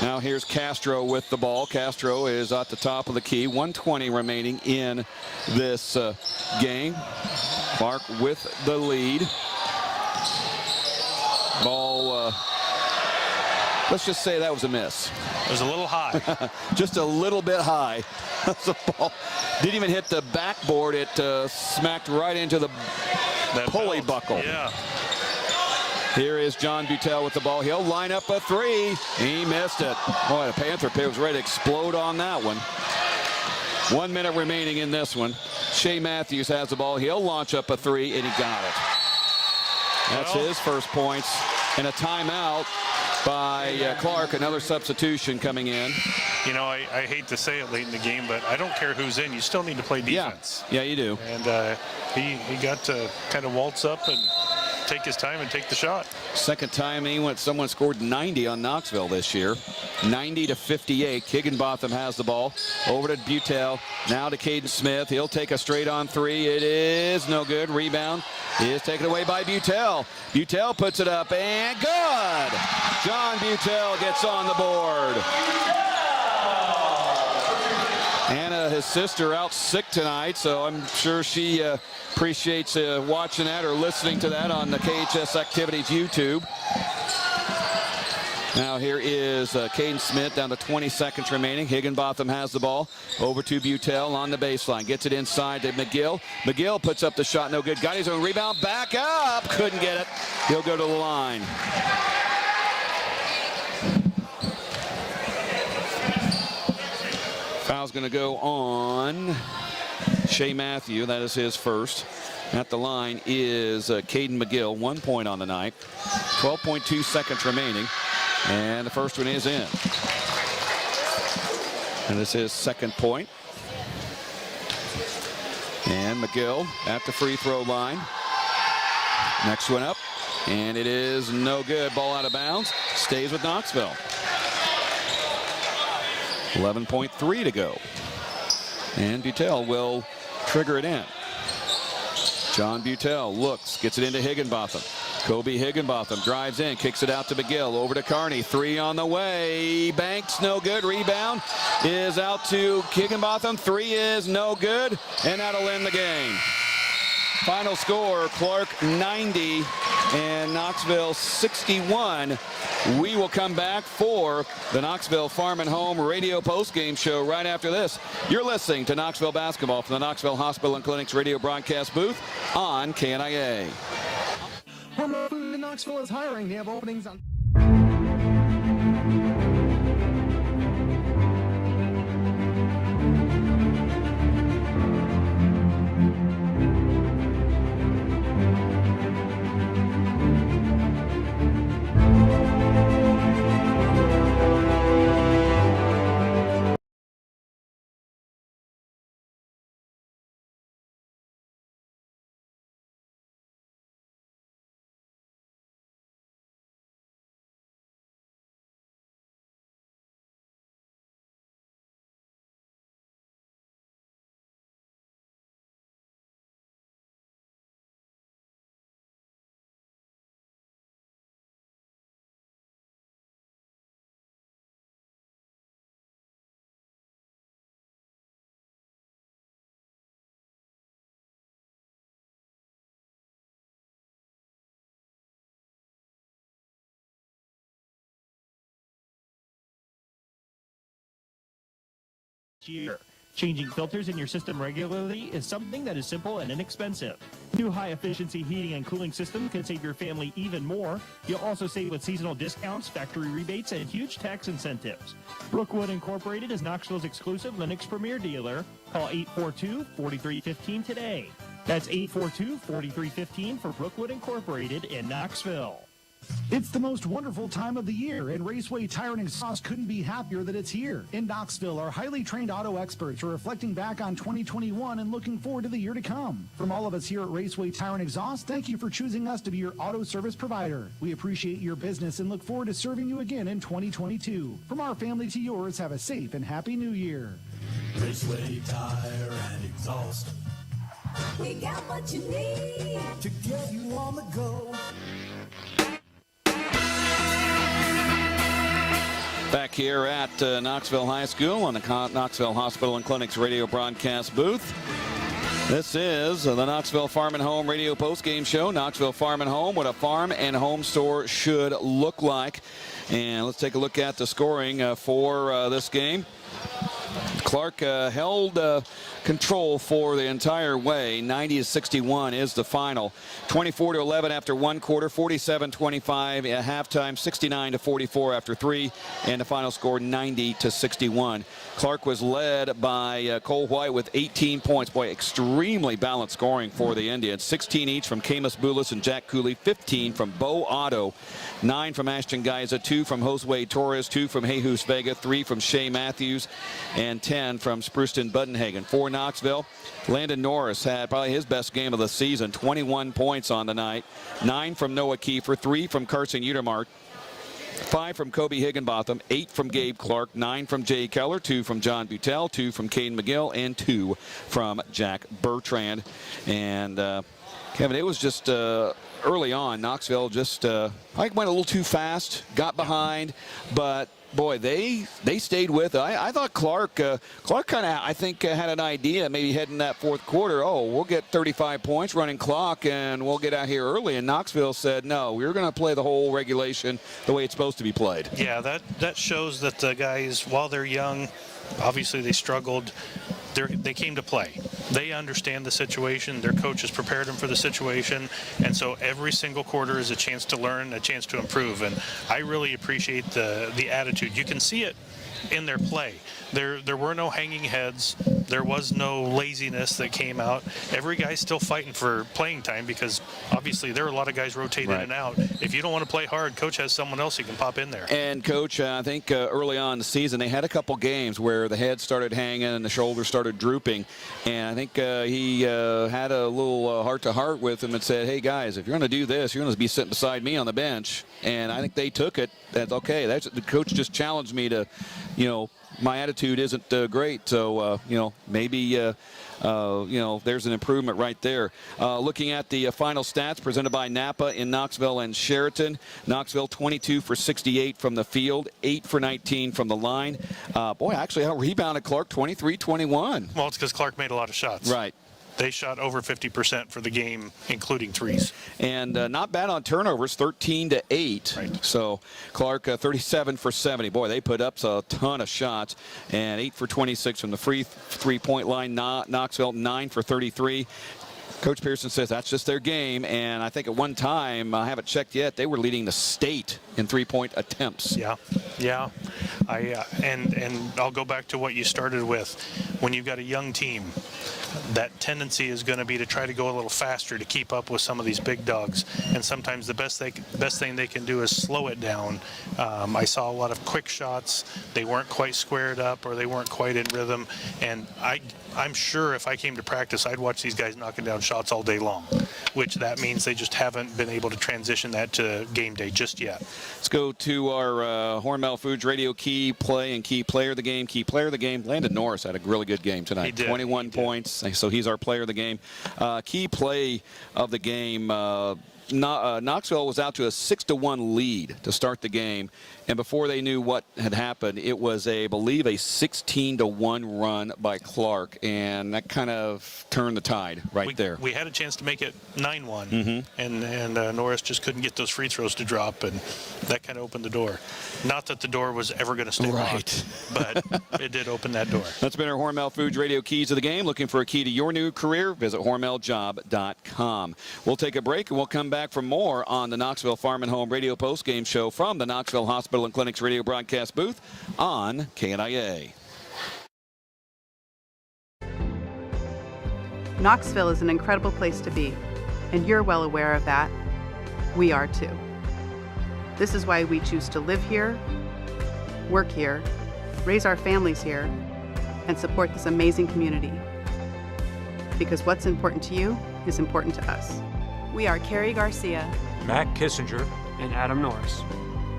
Now here's Castro with the ball. Castro is at the top of the key. 1:20 remaining in this game. Clarke with the lead. Ball, let's just say that was a miss. It was a little high. Just a little bit high. The ball didn't even hit the backboard. It smacked right into the pulley buckle. Yeah. Here is John Butel with the ball. He'll line up a three. He missed it. Boy, the Panther Pit was ready to explode on that one. 1 minute remaining in this one. Shea Matthews has the ball. He'll launch up a three, and he got it. That's his first points. And a timeout by Clarke. Another substitution coming in. You know, I hate to say it late in the game, but I don't care who's in. You still need to play defense. Yeah, you do. And he got to kind of waltz up and take his time and take the shot. Second time someone scored 90 on Knoxville this year. 90-58. Higginbotham has the ball. Over to Butel. Now to Caden Smith. He'll take a straight on three. It is no good. Rebound is taken away by Butel. Butel puts it up and good. John Butel gets on the board. Anna, his sister, out sick tonight, so I'm sure she appreciates watching that or listening to that on the KHS Activities YouTube. Now here is Caden Smith down to 20 seconds remaining. Higginbotham has the ball. Over to Butel on the baseline. Gets it inside to McGill. McGill puts up the shot. No good. Got his own rebound. Back up. Couldn't get it. He'll go to the line. Foul's going to go on Shea Matthew. That is his first. At the line is Caden McGill. 1 point on the night. 12.2 seconds remaining. And the first one is in. And this is second point. And McGill at the free throw line. Next one up. And it is no good. Ball out of bounds. Stays with Knoxville. 11.3 to go. And Butel will trigger it in. John Butel looks, gets it into Higginbotham. Kobe Higginbotham drives in, kicks it out to McGill. Over to Carney. Three on the way. Banks, no good. Rebound is out to Higginbotham. Three is no good. And that'll end the game. Final score, Clarke 90 and Knoxville 61. We will come back for the Knoxville Farm and Home radio postgame show right after this. You're listening to Knoxville Basketball from the Knoxville Hospital and Clinic's radio broadcast booth on KNIA. Home Food in Knoxville is hiring. They have openings on... Year. Changing filters in your system regularly is something that is simple and inexpensive. New high-efficiency heating and cooling system can save your family even more. You'll also save with seasonal discounts, factory rebates, and huge tax incentives. Brookwood Incorporated is Knoxville's exclusive Lennox Premier dealer. Call 842-4315 today. That's 842-4315 for Brookwood Incorporated in Knoxville. It's the most wonderful time of the year, and Raceway Tire and Exhaust couldn't be happier that it's here. In Knoxville, our highly trained auto experts are reflecting back on 2021 and looking forward to the year to come. From all of us here at Raceway Tire and Exhaust, thank you for choosing us to be your auto service provider. We appreciate your business and look forward to serving you again in 2022. From our family to yours, have a safe and happy new year. Raceway Tire and Exhaust. We got what you need to get you on the go. Back here at Knoxville High School on the Knoxville Hospital and Clinics radio broadcast booth. This is the Knoxville Farm and Home radio postgame show. Knoxville Farm and Home, what a farm and home store should look like. And let's take a look at the scoring for this game. Clarke held control for the entire way. 90-61 is the final. 24-11 after one quarter, 47-25 at halftime, 69-44 after three, and the final score 90-61. Clarke was led by Cole White with 18 points. Boy, extremely balanced scoring for the Indians. 16 each from Camus Boulis and Jack Cooley, 15 from Bo Otto, 9 from Ashton Geiza, 2 from Josue Torres, 2 from Jesus Vega, 3 from Shea Matthews, and 10 from Spruceton Buttonhagen. For Knoxville, Landon Norris had probably his best game of the season, 21 points on the night, 9 from Noah Keefer, 3 from Carson Utermark, 5 from Kobe Higginbotham, 8 from Gabe Clarke, 9 from Jay Keller, 2 from John Butel, 2 from Caden McGill, and 2 from Jack Bertrand. And Kevin, it was just early on, Knoxville just I think went a little too fast, got behind, but boy, they stayed with it. I thought Clarke kind of, I think, had an idea maybe heading that fourth quarter. Oh, we'll get 35 points running clock and we'll get out here early. And Knoxville said, no, we're going to play the whole regulation the way it's supposed to be played. Yeah, that shows that the guys, while they're young, obviously they struggled. They came to play. They understand the situation. Their coaches prepared them for the situation. And so every single quarter is a chance to learn, a chance to improve. And I really appreciate the attitude. You can see it in their play. There were no hanging heads. There was no laziness that came out. Every guy's still fighting for playing time because obviously there are a lot of guys rotating in and out. If you don't want to play hard, coach has someone else who can pop in there. And coach, I think early on in the season they had a couple games where the head started hanging and the shoulders started drooping. And I think he had a little heart-to-heart with him and said, hey guys, if you're going to do this, you're going to be sitting beside me on the bench. And I think they took it. That's okay. That's the coach just challenged me to, my attitude isn't great, so maybe there's an improvement right there. Looking at the final stats presented by Napa in Knoxville and Sheraton. Knoxville 22 for 68 from the field, 8 for 19 from the line. Boy, actually out-rebounded Clarke 23-21. Well, it's because Clarke made a lot of shots. Right. They shot over 50% for the game, including threes. And not bad on turnovers, 13-8. Right. So Clarke 37 for 70. Boy, they put up a ton of shots. And 8 for 26 from the free three-point line. Knoxville 9 for 33. Coach Pearson says that's just their game, and I think at one time, I haven't checked yet, they were leading the state in three-point attempts. Yeah. And I'll go back to what you started with. When you've got a young team, that tendency is going to be to try to go a little faster to keep up with some of these big dogs. And sometimes the best thing they can do is slow it down. I saw a lot of quick shots. They weren't quite squared up or they weren't quite in rhythm. And I'm sure if I came to practice, I'd watch these guys knocking down shots all day long, which that means they just haven't been able to transition that to game day just yet. Let's go to our Hormel Foods Radio key play and key player of the game. Key player of the game, Landon Norris had a really good game tonight. He did. 21 points, so he's our player of the game. Key play of the game, Knoxville was out to a 6-1 lead to start the game, and before they knew what had happened, it was I believe a 16-1 run by Clarke, and that kind of turned the tide there. We had a chance to make it 9-1, and Norris just couldn't get those free throws to drop, and that kind of opened the door. Not that the door was ever going to stay locked, but it did open that door. That's been our Hormel Foods Radio keys of the game. Looking for a key to your new career? Visit hormeljob.com. We'll take a break, and we'll come back for more on the Knoxville Farm and Home Radio postgame show from the Knoxville Hospital and Clinics radio broadcast booth on KNIA. Knoxville is an incredible place to be, and you're well aware of that. We are too. This is why we choose to live here, work here, raise our families here, and support this amazing community. Because what's important to you is important to us. We are Carrie Garcia, Matt Kissinger, and Adam Norris.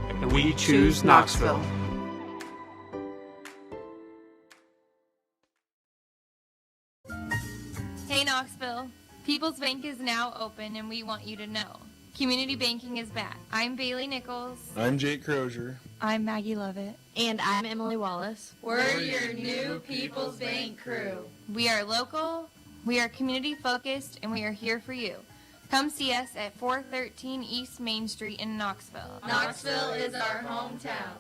And we choose Knoxville. Hey Knoxville, People's Bank is now open and we want you to know. Community banking is back. I'm Bailey Nichols. I'm Jake Crozier. I'm Maggie Lovett. And I'm Emily Wallace. We're your new People's Bank crew. We are local, we are community focused, and we are here for you. Come see us at 413 East Main Street in Knoxville. Knoxville is our hometown.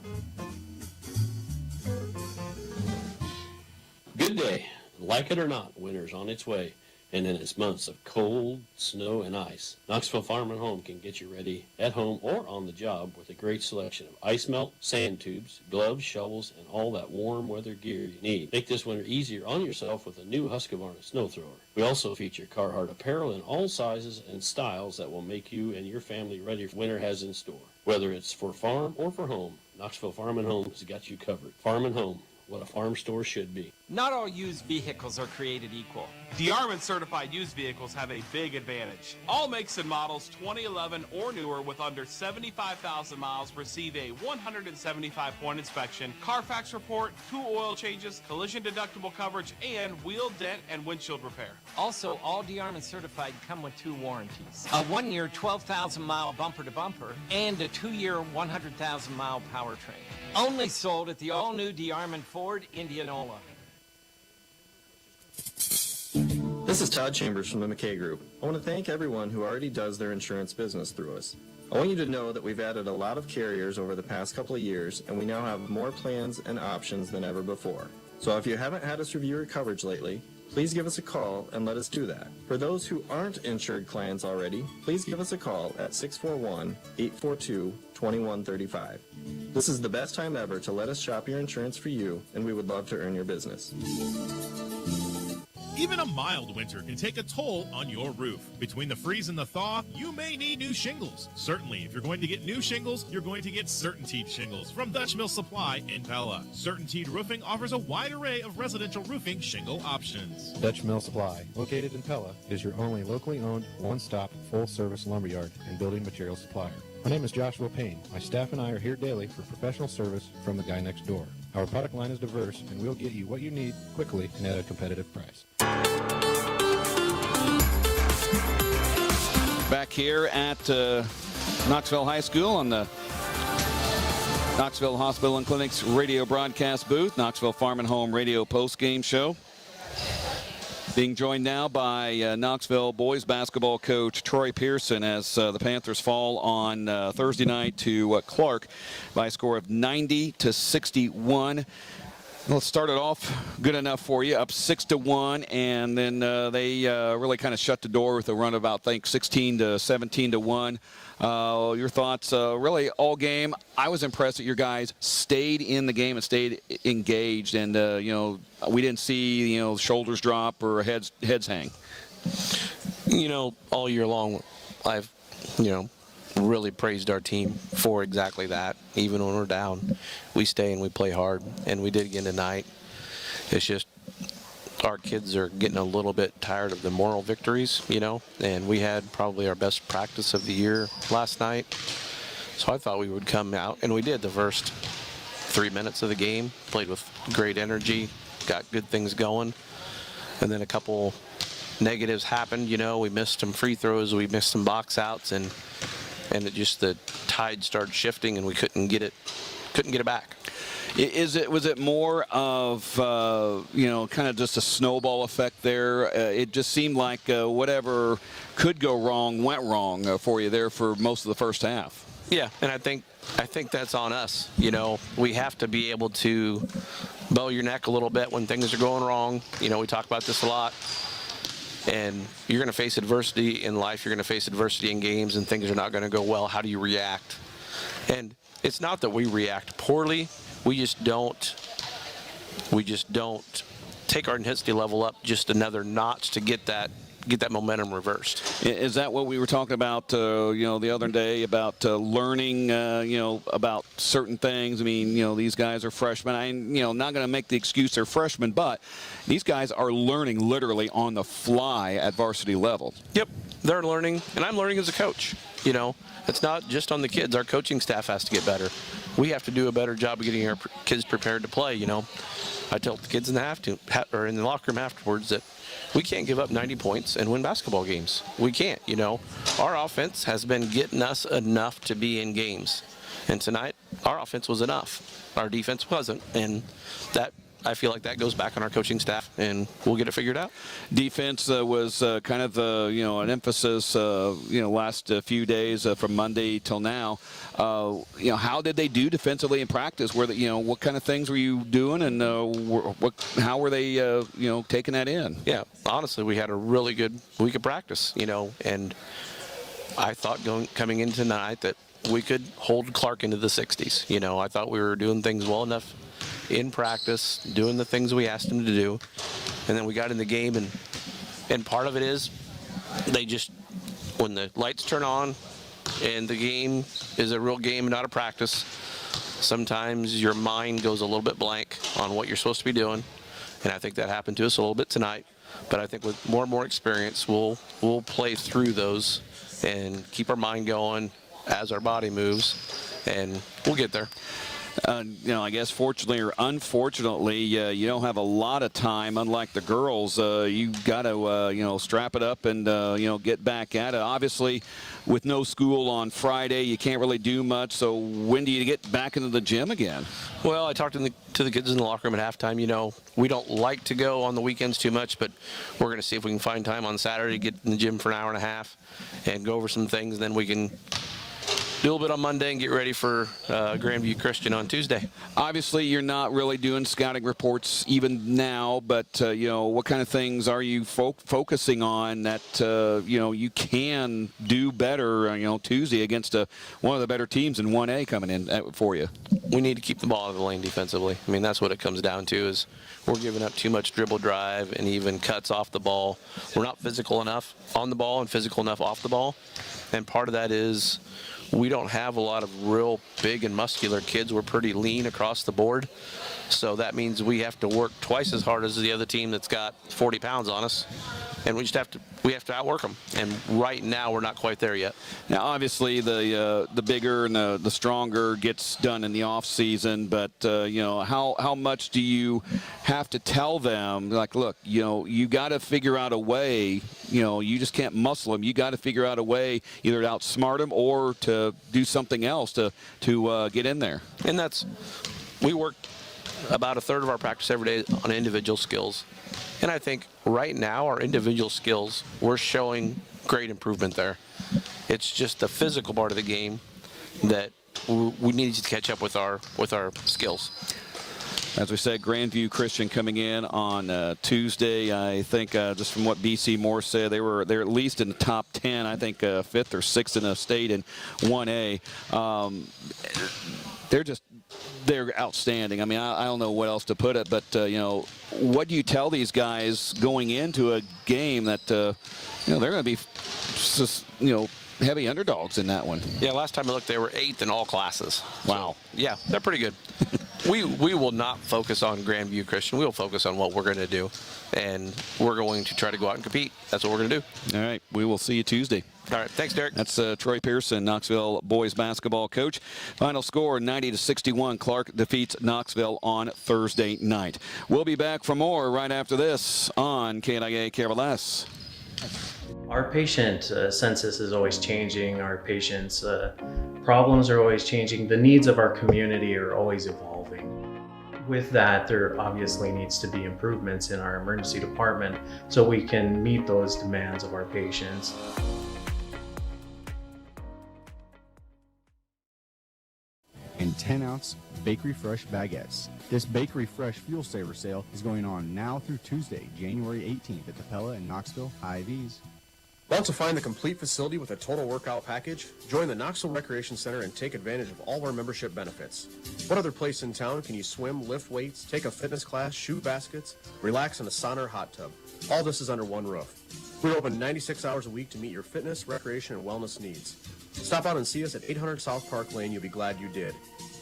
Good day. Like it or not, winter's on its way. And in its months of cold, snow, and ice, Knoxville Farm and Home can get you ready at home or on the job with a great selection of ice melt, sand tubes, gloves, shovels, and all that warm weather gear you need. Make this winter easier on yourself with a new Husqvarna snow thrower. We also feature Carhartt apparel in all sizes and styles that will make you and your family ready for winter has in store. Whether it's for farm or for home, Knoxville Farm and Home has got you covered. Farm and Home, what a farm store should be. Not all used vehicles are created equal. DeArmond certified used vehicles have a big advantage. All makes and models 2011 or newer with under 75,000 miles receive a 175-point inspection, Carfax report, 2 oil changes, collision deductible coverage, and wheel dent and windshield repair. Also, all DeArmond certified come with 2 warranties. A 1-year 12,000-mile bumper-to-bumper and a 2-year 100,000-mile powertrain. Only sold at the all-new DeArmond Ford Indianola. This is Todd Chambers from the McKay Group. I want to thank everyone who already does their insurance business through us. I want you to know that we've added a lot of carriers over the past couple of years, and we now have more plans and options than ever before. So if you haven't had us review your coverage lately, please give us a call and let us do that. For those who aren't insured clients already, please give us a call at 641-842-2135. This is the best time ever to let us shop your insurance for you, and we would love to earn your business. Even a mild winter can take a toll on your roof. Between the freeze and the thaw, you may need new shingles. Certainly, if you're going to get new shingles, you're going to get CertainTeed shingles from Dutch Mill Supply in Pella. CertainTeed Roofing offers a wide array of residential roofing shingle options. Dutch Mill Supply, located in Pella, is your only locally owned, one-stop, full-service lumberyard and building material supplier. My name is Joshua Payne. My staff and I are here daily for professional service from the guy next door. Our product line is diverse, and we'll get you what you need quickly and at a competitive price. Back here at Knoxville High School on the Knoxville Hospital and Clinic's radio broadcast booth, Knoxville Farm and Home radio post-game show. Being joined now by Knoxville boys basketball coach Troy Pearson as the Panthers fall on Thursday night to Clarke by a score of 90-61. Let's start it off good enough for you, up 6-1, and then they really kind of shut the door with a run of about, I think, 16-17-1. Your thoughts, really all game. I was impressed that your guys stayed in the game and stayed engaged, and we didn't see shoulders drop or heads hang. All year long, I've really praised our team for exactly that. Even when we're down, we stay and we play hard, and we did again tonight. It's just our kids are getting a little bit tired of the moral victories, and we had probably our best practice of the year last night. So I thought we would come out, and we did the first 3 minutes of the game, played with great energy, got good things going, and then a couple negatives happened. We missed some free throws, we missed some box outs, and it just, the tide started shifting and we couldn't get it back. Was it more of kind of just a snowball effect there? It just seemed like whatever could go wrong went wrong for you there for most of the first half. Yeah, and I think that's on us. We have to be able to bow your neck a little bit when things are going wrong. We talk about this a lot. And you're going to face adversity in life. You're going to face adversity in games, and things are not going to go well. How do you react? And it's not that we react poorly. We just don't take our intensity level up just another notch to get that get that momentum reversed. Is that what we were talking about, the other day about learning, about certain things? I mean, these guys are freshmen. I'm, not going to make the excuse they're freshmen, but these guys are learning literally on the fly at varsity level. Yep, they're learning, and I'm learning as a coach. It's not just on the kids. Our coaching staff has to get better. We have to do a better job of getting our kids prepared to play. I tell the kids in the locker room afterwards that we can't give up 90 points and win basketball games. We can't. Our offense has been getting us enough to be in games, and tonight our offense was enough. Our defense wasn't, and that. I feel like that goes back on our coaching staff, and we'll get it figured out. Defense was kind of an emphasis last few days from Monday till now. How did they do defensively in practice? What kind of things were you doing, and how were they taking that in? Yeah, honestly, we had a really good week of practice, and I thought coming in tonight that we could hold Clarke into the 60s. I thought we were doing things well enough in practice, doing the things we asked them to do, and then we got in the game, and part of it is they just, when the lights turn on and the game is a real game, not a practice, sometimes your mind goes a little bit blank on what you're supposed to be doing, and I think that happened to us a little bit tonight. But I think with more and more experience, we'll play through those and keep our mind going as our body moves, and we'll get there. I guess fortunately or unfortunately, you don't have a lot of time. Unlike the girls, you got to strap it up and get back at it. Obviously, with no school on Friday, you can't really do much. So when do you get back into the gym again? Well, I talked to the kids in the locker room at halftime. We don't like to go on the weekends too much, but we're going to see if we can find time on Saturday to get in the gym for an hour and a half and go over some things. Then we can do a little bit on Monday and get ready for Grandview Christian on Tuesday. Obviously, you're not really doing scouting reports even now, but what kind of things are you focusing on that you can do better? Tuesday against one of the better teams in 1A coming in for you. We need to keep the ball out of the lane defensively. I mean, that's what it comes down to. Is we're giving up too much dribble drive and even cuts off the ball. We're not physical enough on the ball and physical enough off the ball, and part of that is we don't have a lot of real big and muscular kids. We're pretty lean across the board. So that means we have to work twice as hard as the other team that's got 40 pounds on us. And we have to outwork them. And right now we're not quite there yet. Now obviously the bigger and the stronger gets done in the off season, but how much do you have to tell them, like, look, you got to figure out a way, you just can't muscle them. You got to figure out a way either to outsmart them or to do something else to get in there. And we work about a third of our practice every day on individual skills. And I think right now our individual skills, we're showing great improvement there. It's just the physical part of the game that we need to catch up with our skills. As we said, Grandview Christian coming in on Tuesday. I think just from what BC Moore said, they're at least in the top 10. I think 5th or 6th in the state in 1A. They're outstanding. I mean, I don't know what else to put it, but what do you tell these guys going into a game that they're going to be heavy underdogs in that one? Yeah, last time I looked, they were 8th in all classes. Wow. So, yeah, they're pretty good. We will not focus on Grandview Christian. We will focus on what we're going to do, and we're going to try to go out and compete. That's what we're going to do. All right. We will see you Tuesday. All right. Thanks, Derek. That's Troy Pearson, Knoxville boys basketball coach. Final score, 90-61. Clarke defeats Knoxville on Thursday night. We'll be back for more right after this on KNIA KRLS. Our patient census is always changing. Our patients' problems are always changing. The needs of our community are always evolving. With that, there obviously needs to be improvements in our emergency department so we can meet those demands of our patients. And 10-ounce Bakery Fresh baguettes. This Bakery Fresh Fuel Saver sale is going on now through Tuesday, January 18th at the Pella and Knoxville Hy-Vees. Want to find the complete facility with a total workout package? Join the Knoxville Recreation Center and take advantage of all our membership benefits. What other place in town can you swim, lift weights, take a fitness class, shoot baskets, relax in a sauna or hot tub? All this is under one roof. We're open 96 hours a week to meet your fitness, recreation, and wellness needs. Stop out and see us at 800 South Park Lane. You'll be glad you did.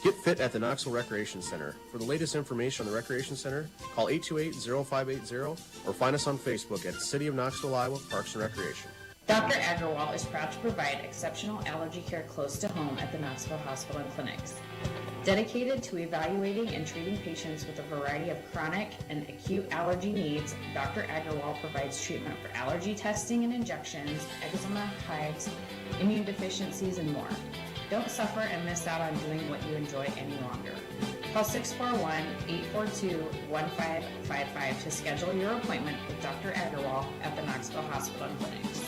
Get fit at the Knoxville Recreation Center. For the latest information on the Recreation Center, call 828-0580 or find us on Facebook at City of Knoxville, Iowa Parks and Recreation. Dr. Agrawal is proud to provide exceptional allergy care close to home at the Knoxville Hospital and Clinics. Dedicated to evaluating and treating patients with a variety of chronic and acute allergy needs, Dr. Agrawal provides treatment for allergy testing and injections, eczema, hives, immune deficiencies, and more. Don't suffer and miss out on doing what you enjoy any longer. Call 641-842-1555 to schedule your appointment with Dr. Agrawal at the Knoxville Hospital and Clinics.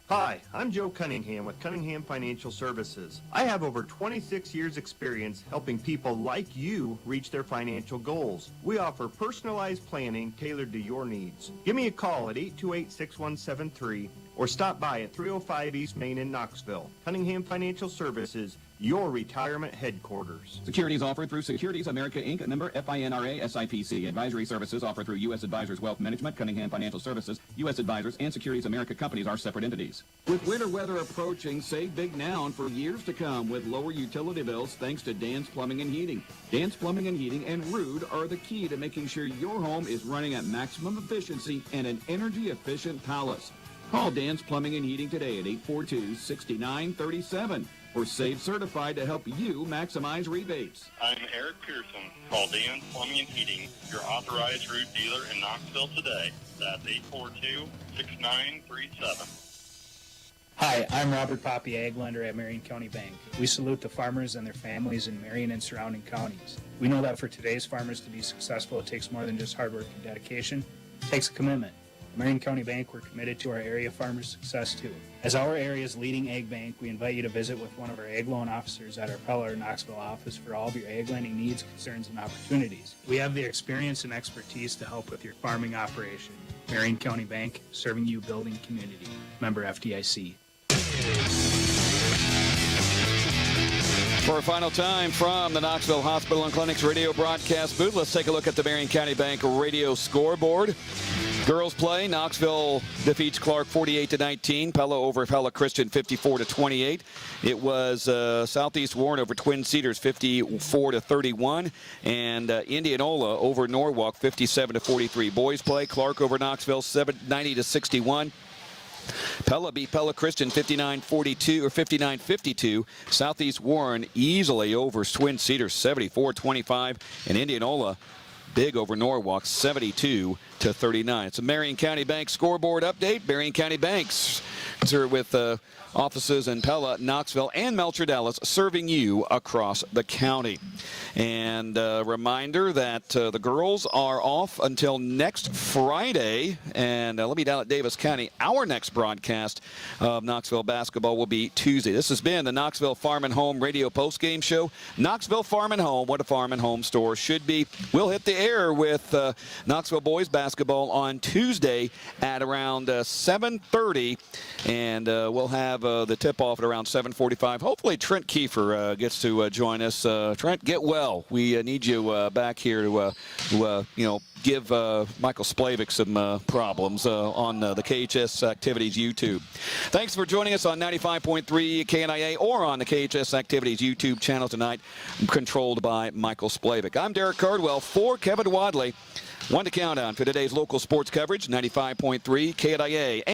Hi, I'm Joe Cunningham with Cunningham Financial Services. I have over 26 years experience helping people like you reach their financial goals. We offer personalized planning tailored to your needs. Give me a call at 828-6173 or stop by at 305 East Main in Knoxville. Cunningham Financial Services, your retirement headquarters. Securities offered through Securities America Inc., member FINRA SIPC. Advisory services offered through U.S. Advisors Wealth Management, Cunningham Financial Services. U.S. Advisors and Securities America companies are separate entities. With winter weather approaching, save big now and for years to come with lower utility bills thanks to Dan's Plumbing and Heating. Dan's Plumbing and Heating and Rude are the key to making sure your home is running at maximum efficiency and an energy-efficient palace. Call Dan's Plumbing and Heating today at 842-6937 or Save Certified to help you maximize rebates. I'm Eric Pearson. Call Dan's Plumbing and Heating, your authorized root dealer in Knoxville today. That's 842-6937. Hi, I'm Robert Poppy, Ag Lender at Marion County Bank. We salute the farmers and their families in Marion and surrounding counties. We know that for today's farmers to be successful, it takes more than just hard work and dedication. It takes a commitment. At Marion County Bank, we're committed to our area farmers' success too. As our area's leading ag bank, we invite you to visit with one of our ag loan officers at our Pella or Knoxville office for all of your ag lending needs, concerns, and opportunities. We have the experience and expertise to help with your farming operation. Marion County Bank, serving you, building community. Member FDIC. For a final time from the Knoxville Hospital and Clinics radio broadcast booth, let's take a look at the Marion County Bank radio scoreboard. Girls play. Knoxville defeats Clarke 48-19. Pella over Pella Christian 54-28. It was Southeast Warren over Twin Cedars 54-31. And Indianola over Norwalk 57-43. Boys play. Clarke over Knoxville 90-61. Pella beat Pella Christian 59-42 or 59-52. Southeast Warren easily over Twin Cedars 74-25, and Indianola big over Norwalk 72-39. It's a Marion County Bank scoreboard update. Marion County Banks with offices in Pella, Knoxville, and Melcher Dallas, serving you across the county. And a reminder that the girls are off until next Friday. And let me down at Davis County. Our next broadcast of Knoxville basketball will be Tuesday. This has been the Knoxville Farm and Home radio postgame show. Knoxville Farm and Home, what a farm and home store should be. We'll hit the air with Knoxville boys basketball on Tuesday at around 7:30. And we'll have the tip-off at around 7:45. Hopefully Trent Keefer gets to join us. Trent, get well. We need you back here to, give Michael Splavik some problems on the KHS Activities YouTube. Thanks for joining us on 95.3 KNIA or on the KHS Activities YouTube channel tonight, controlled by Michael Splavik. I'm Derek Cardwell for Kevin Wadley. One to count on for today's local sports coverage, 95.3 KNIA.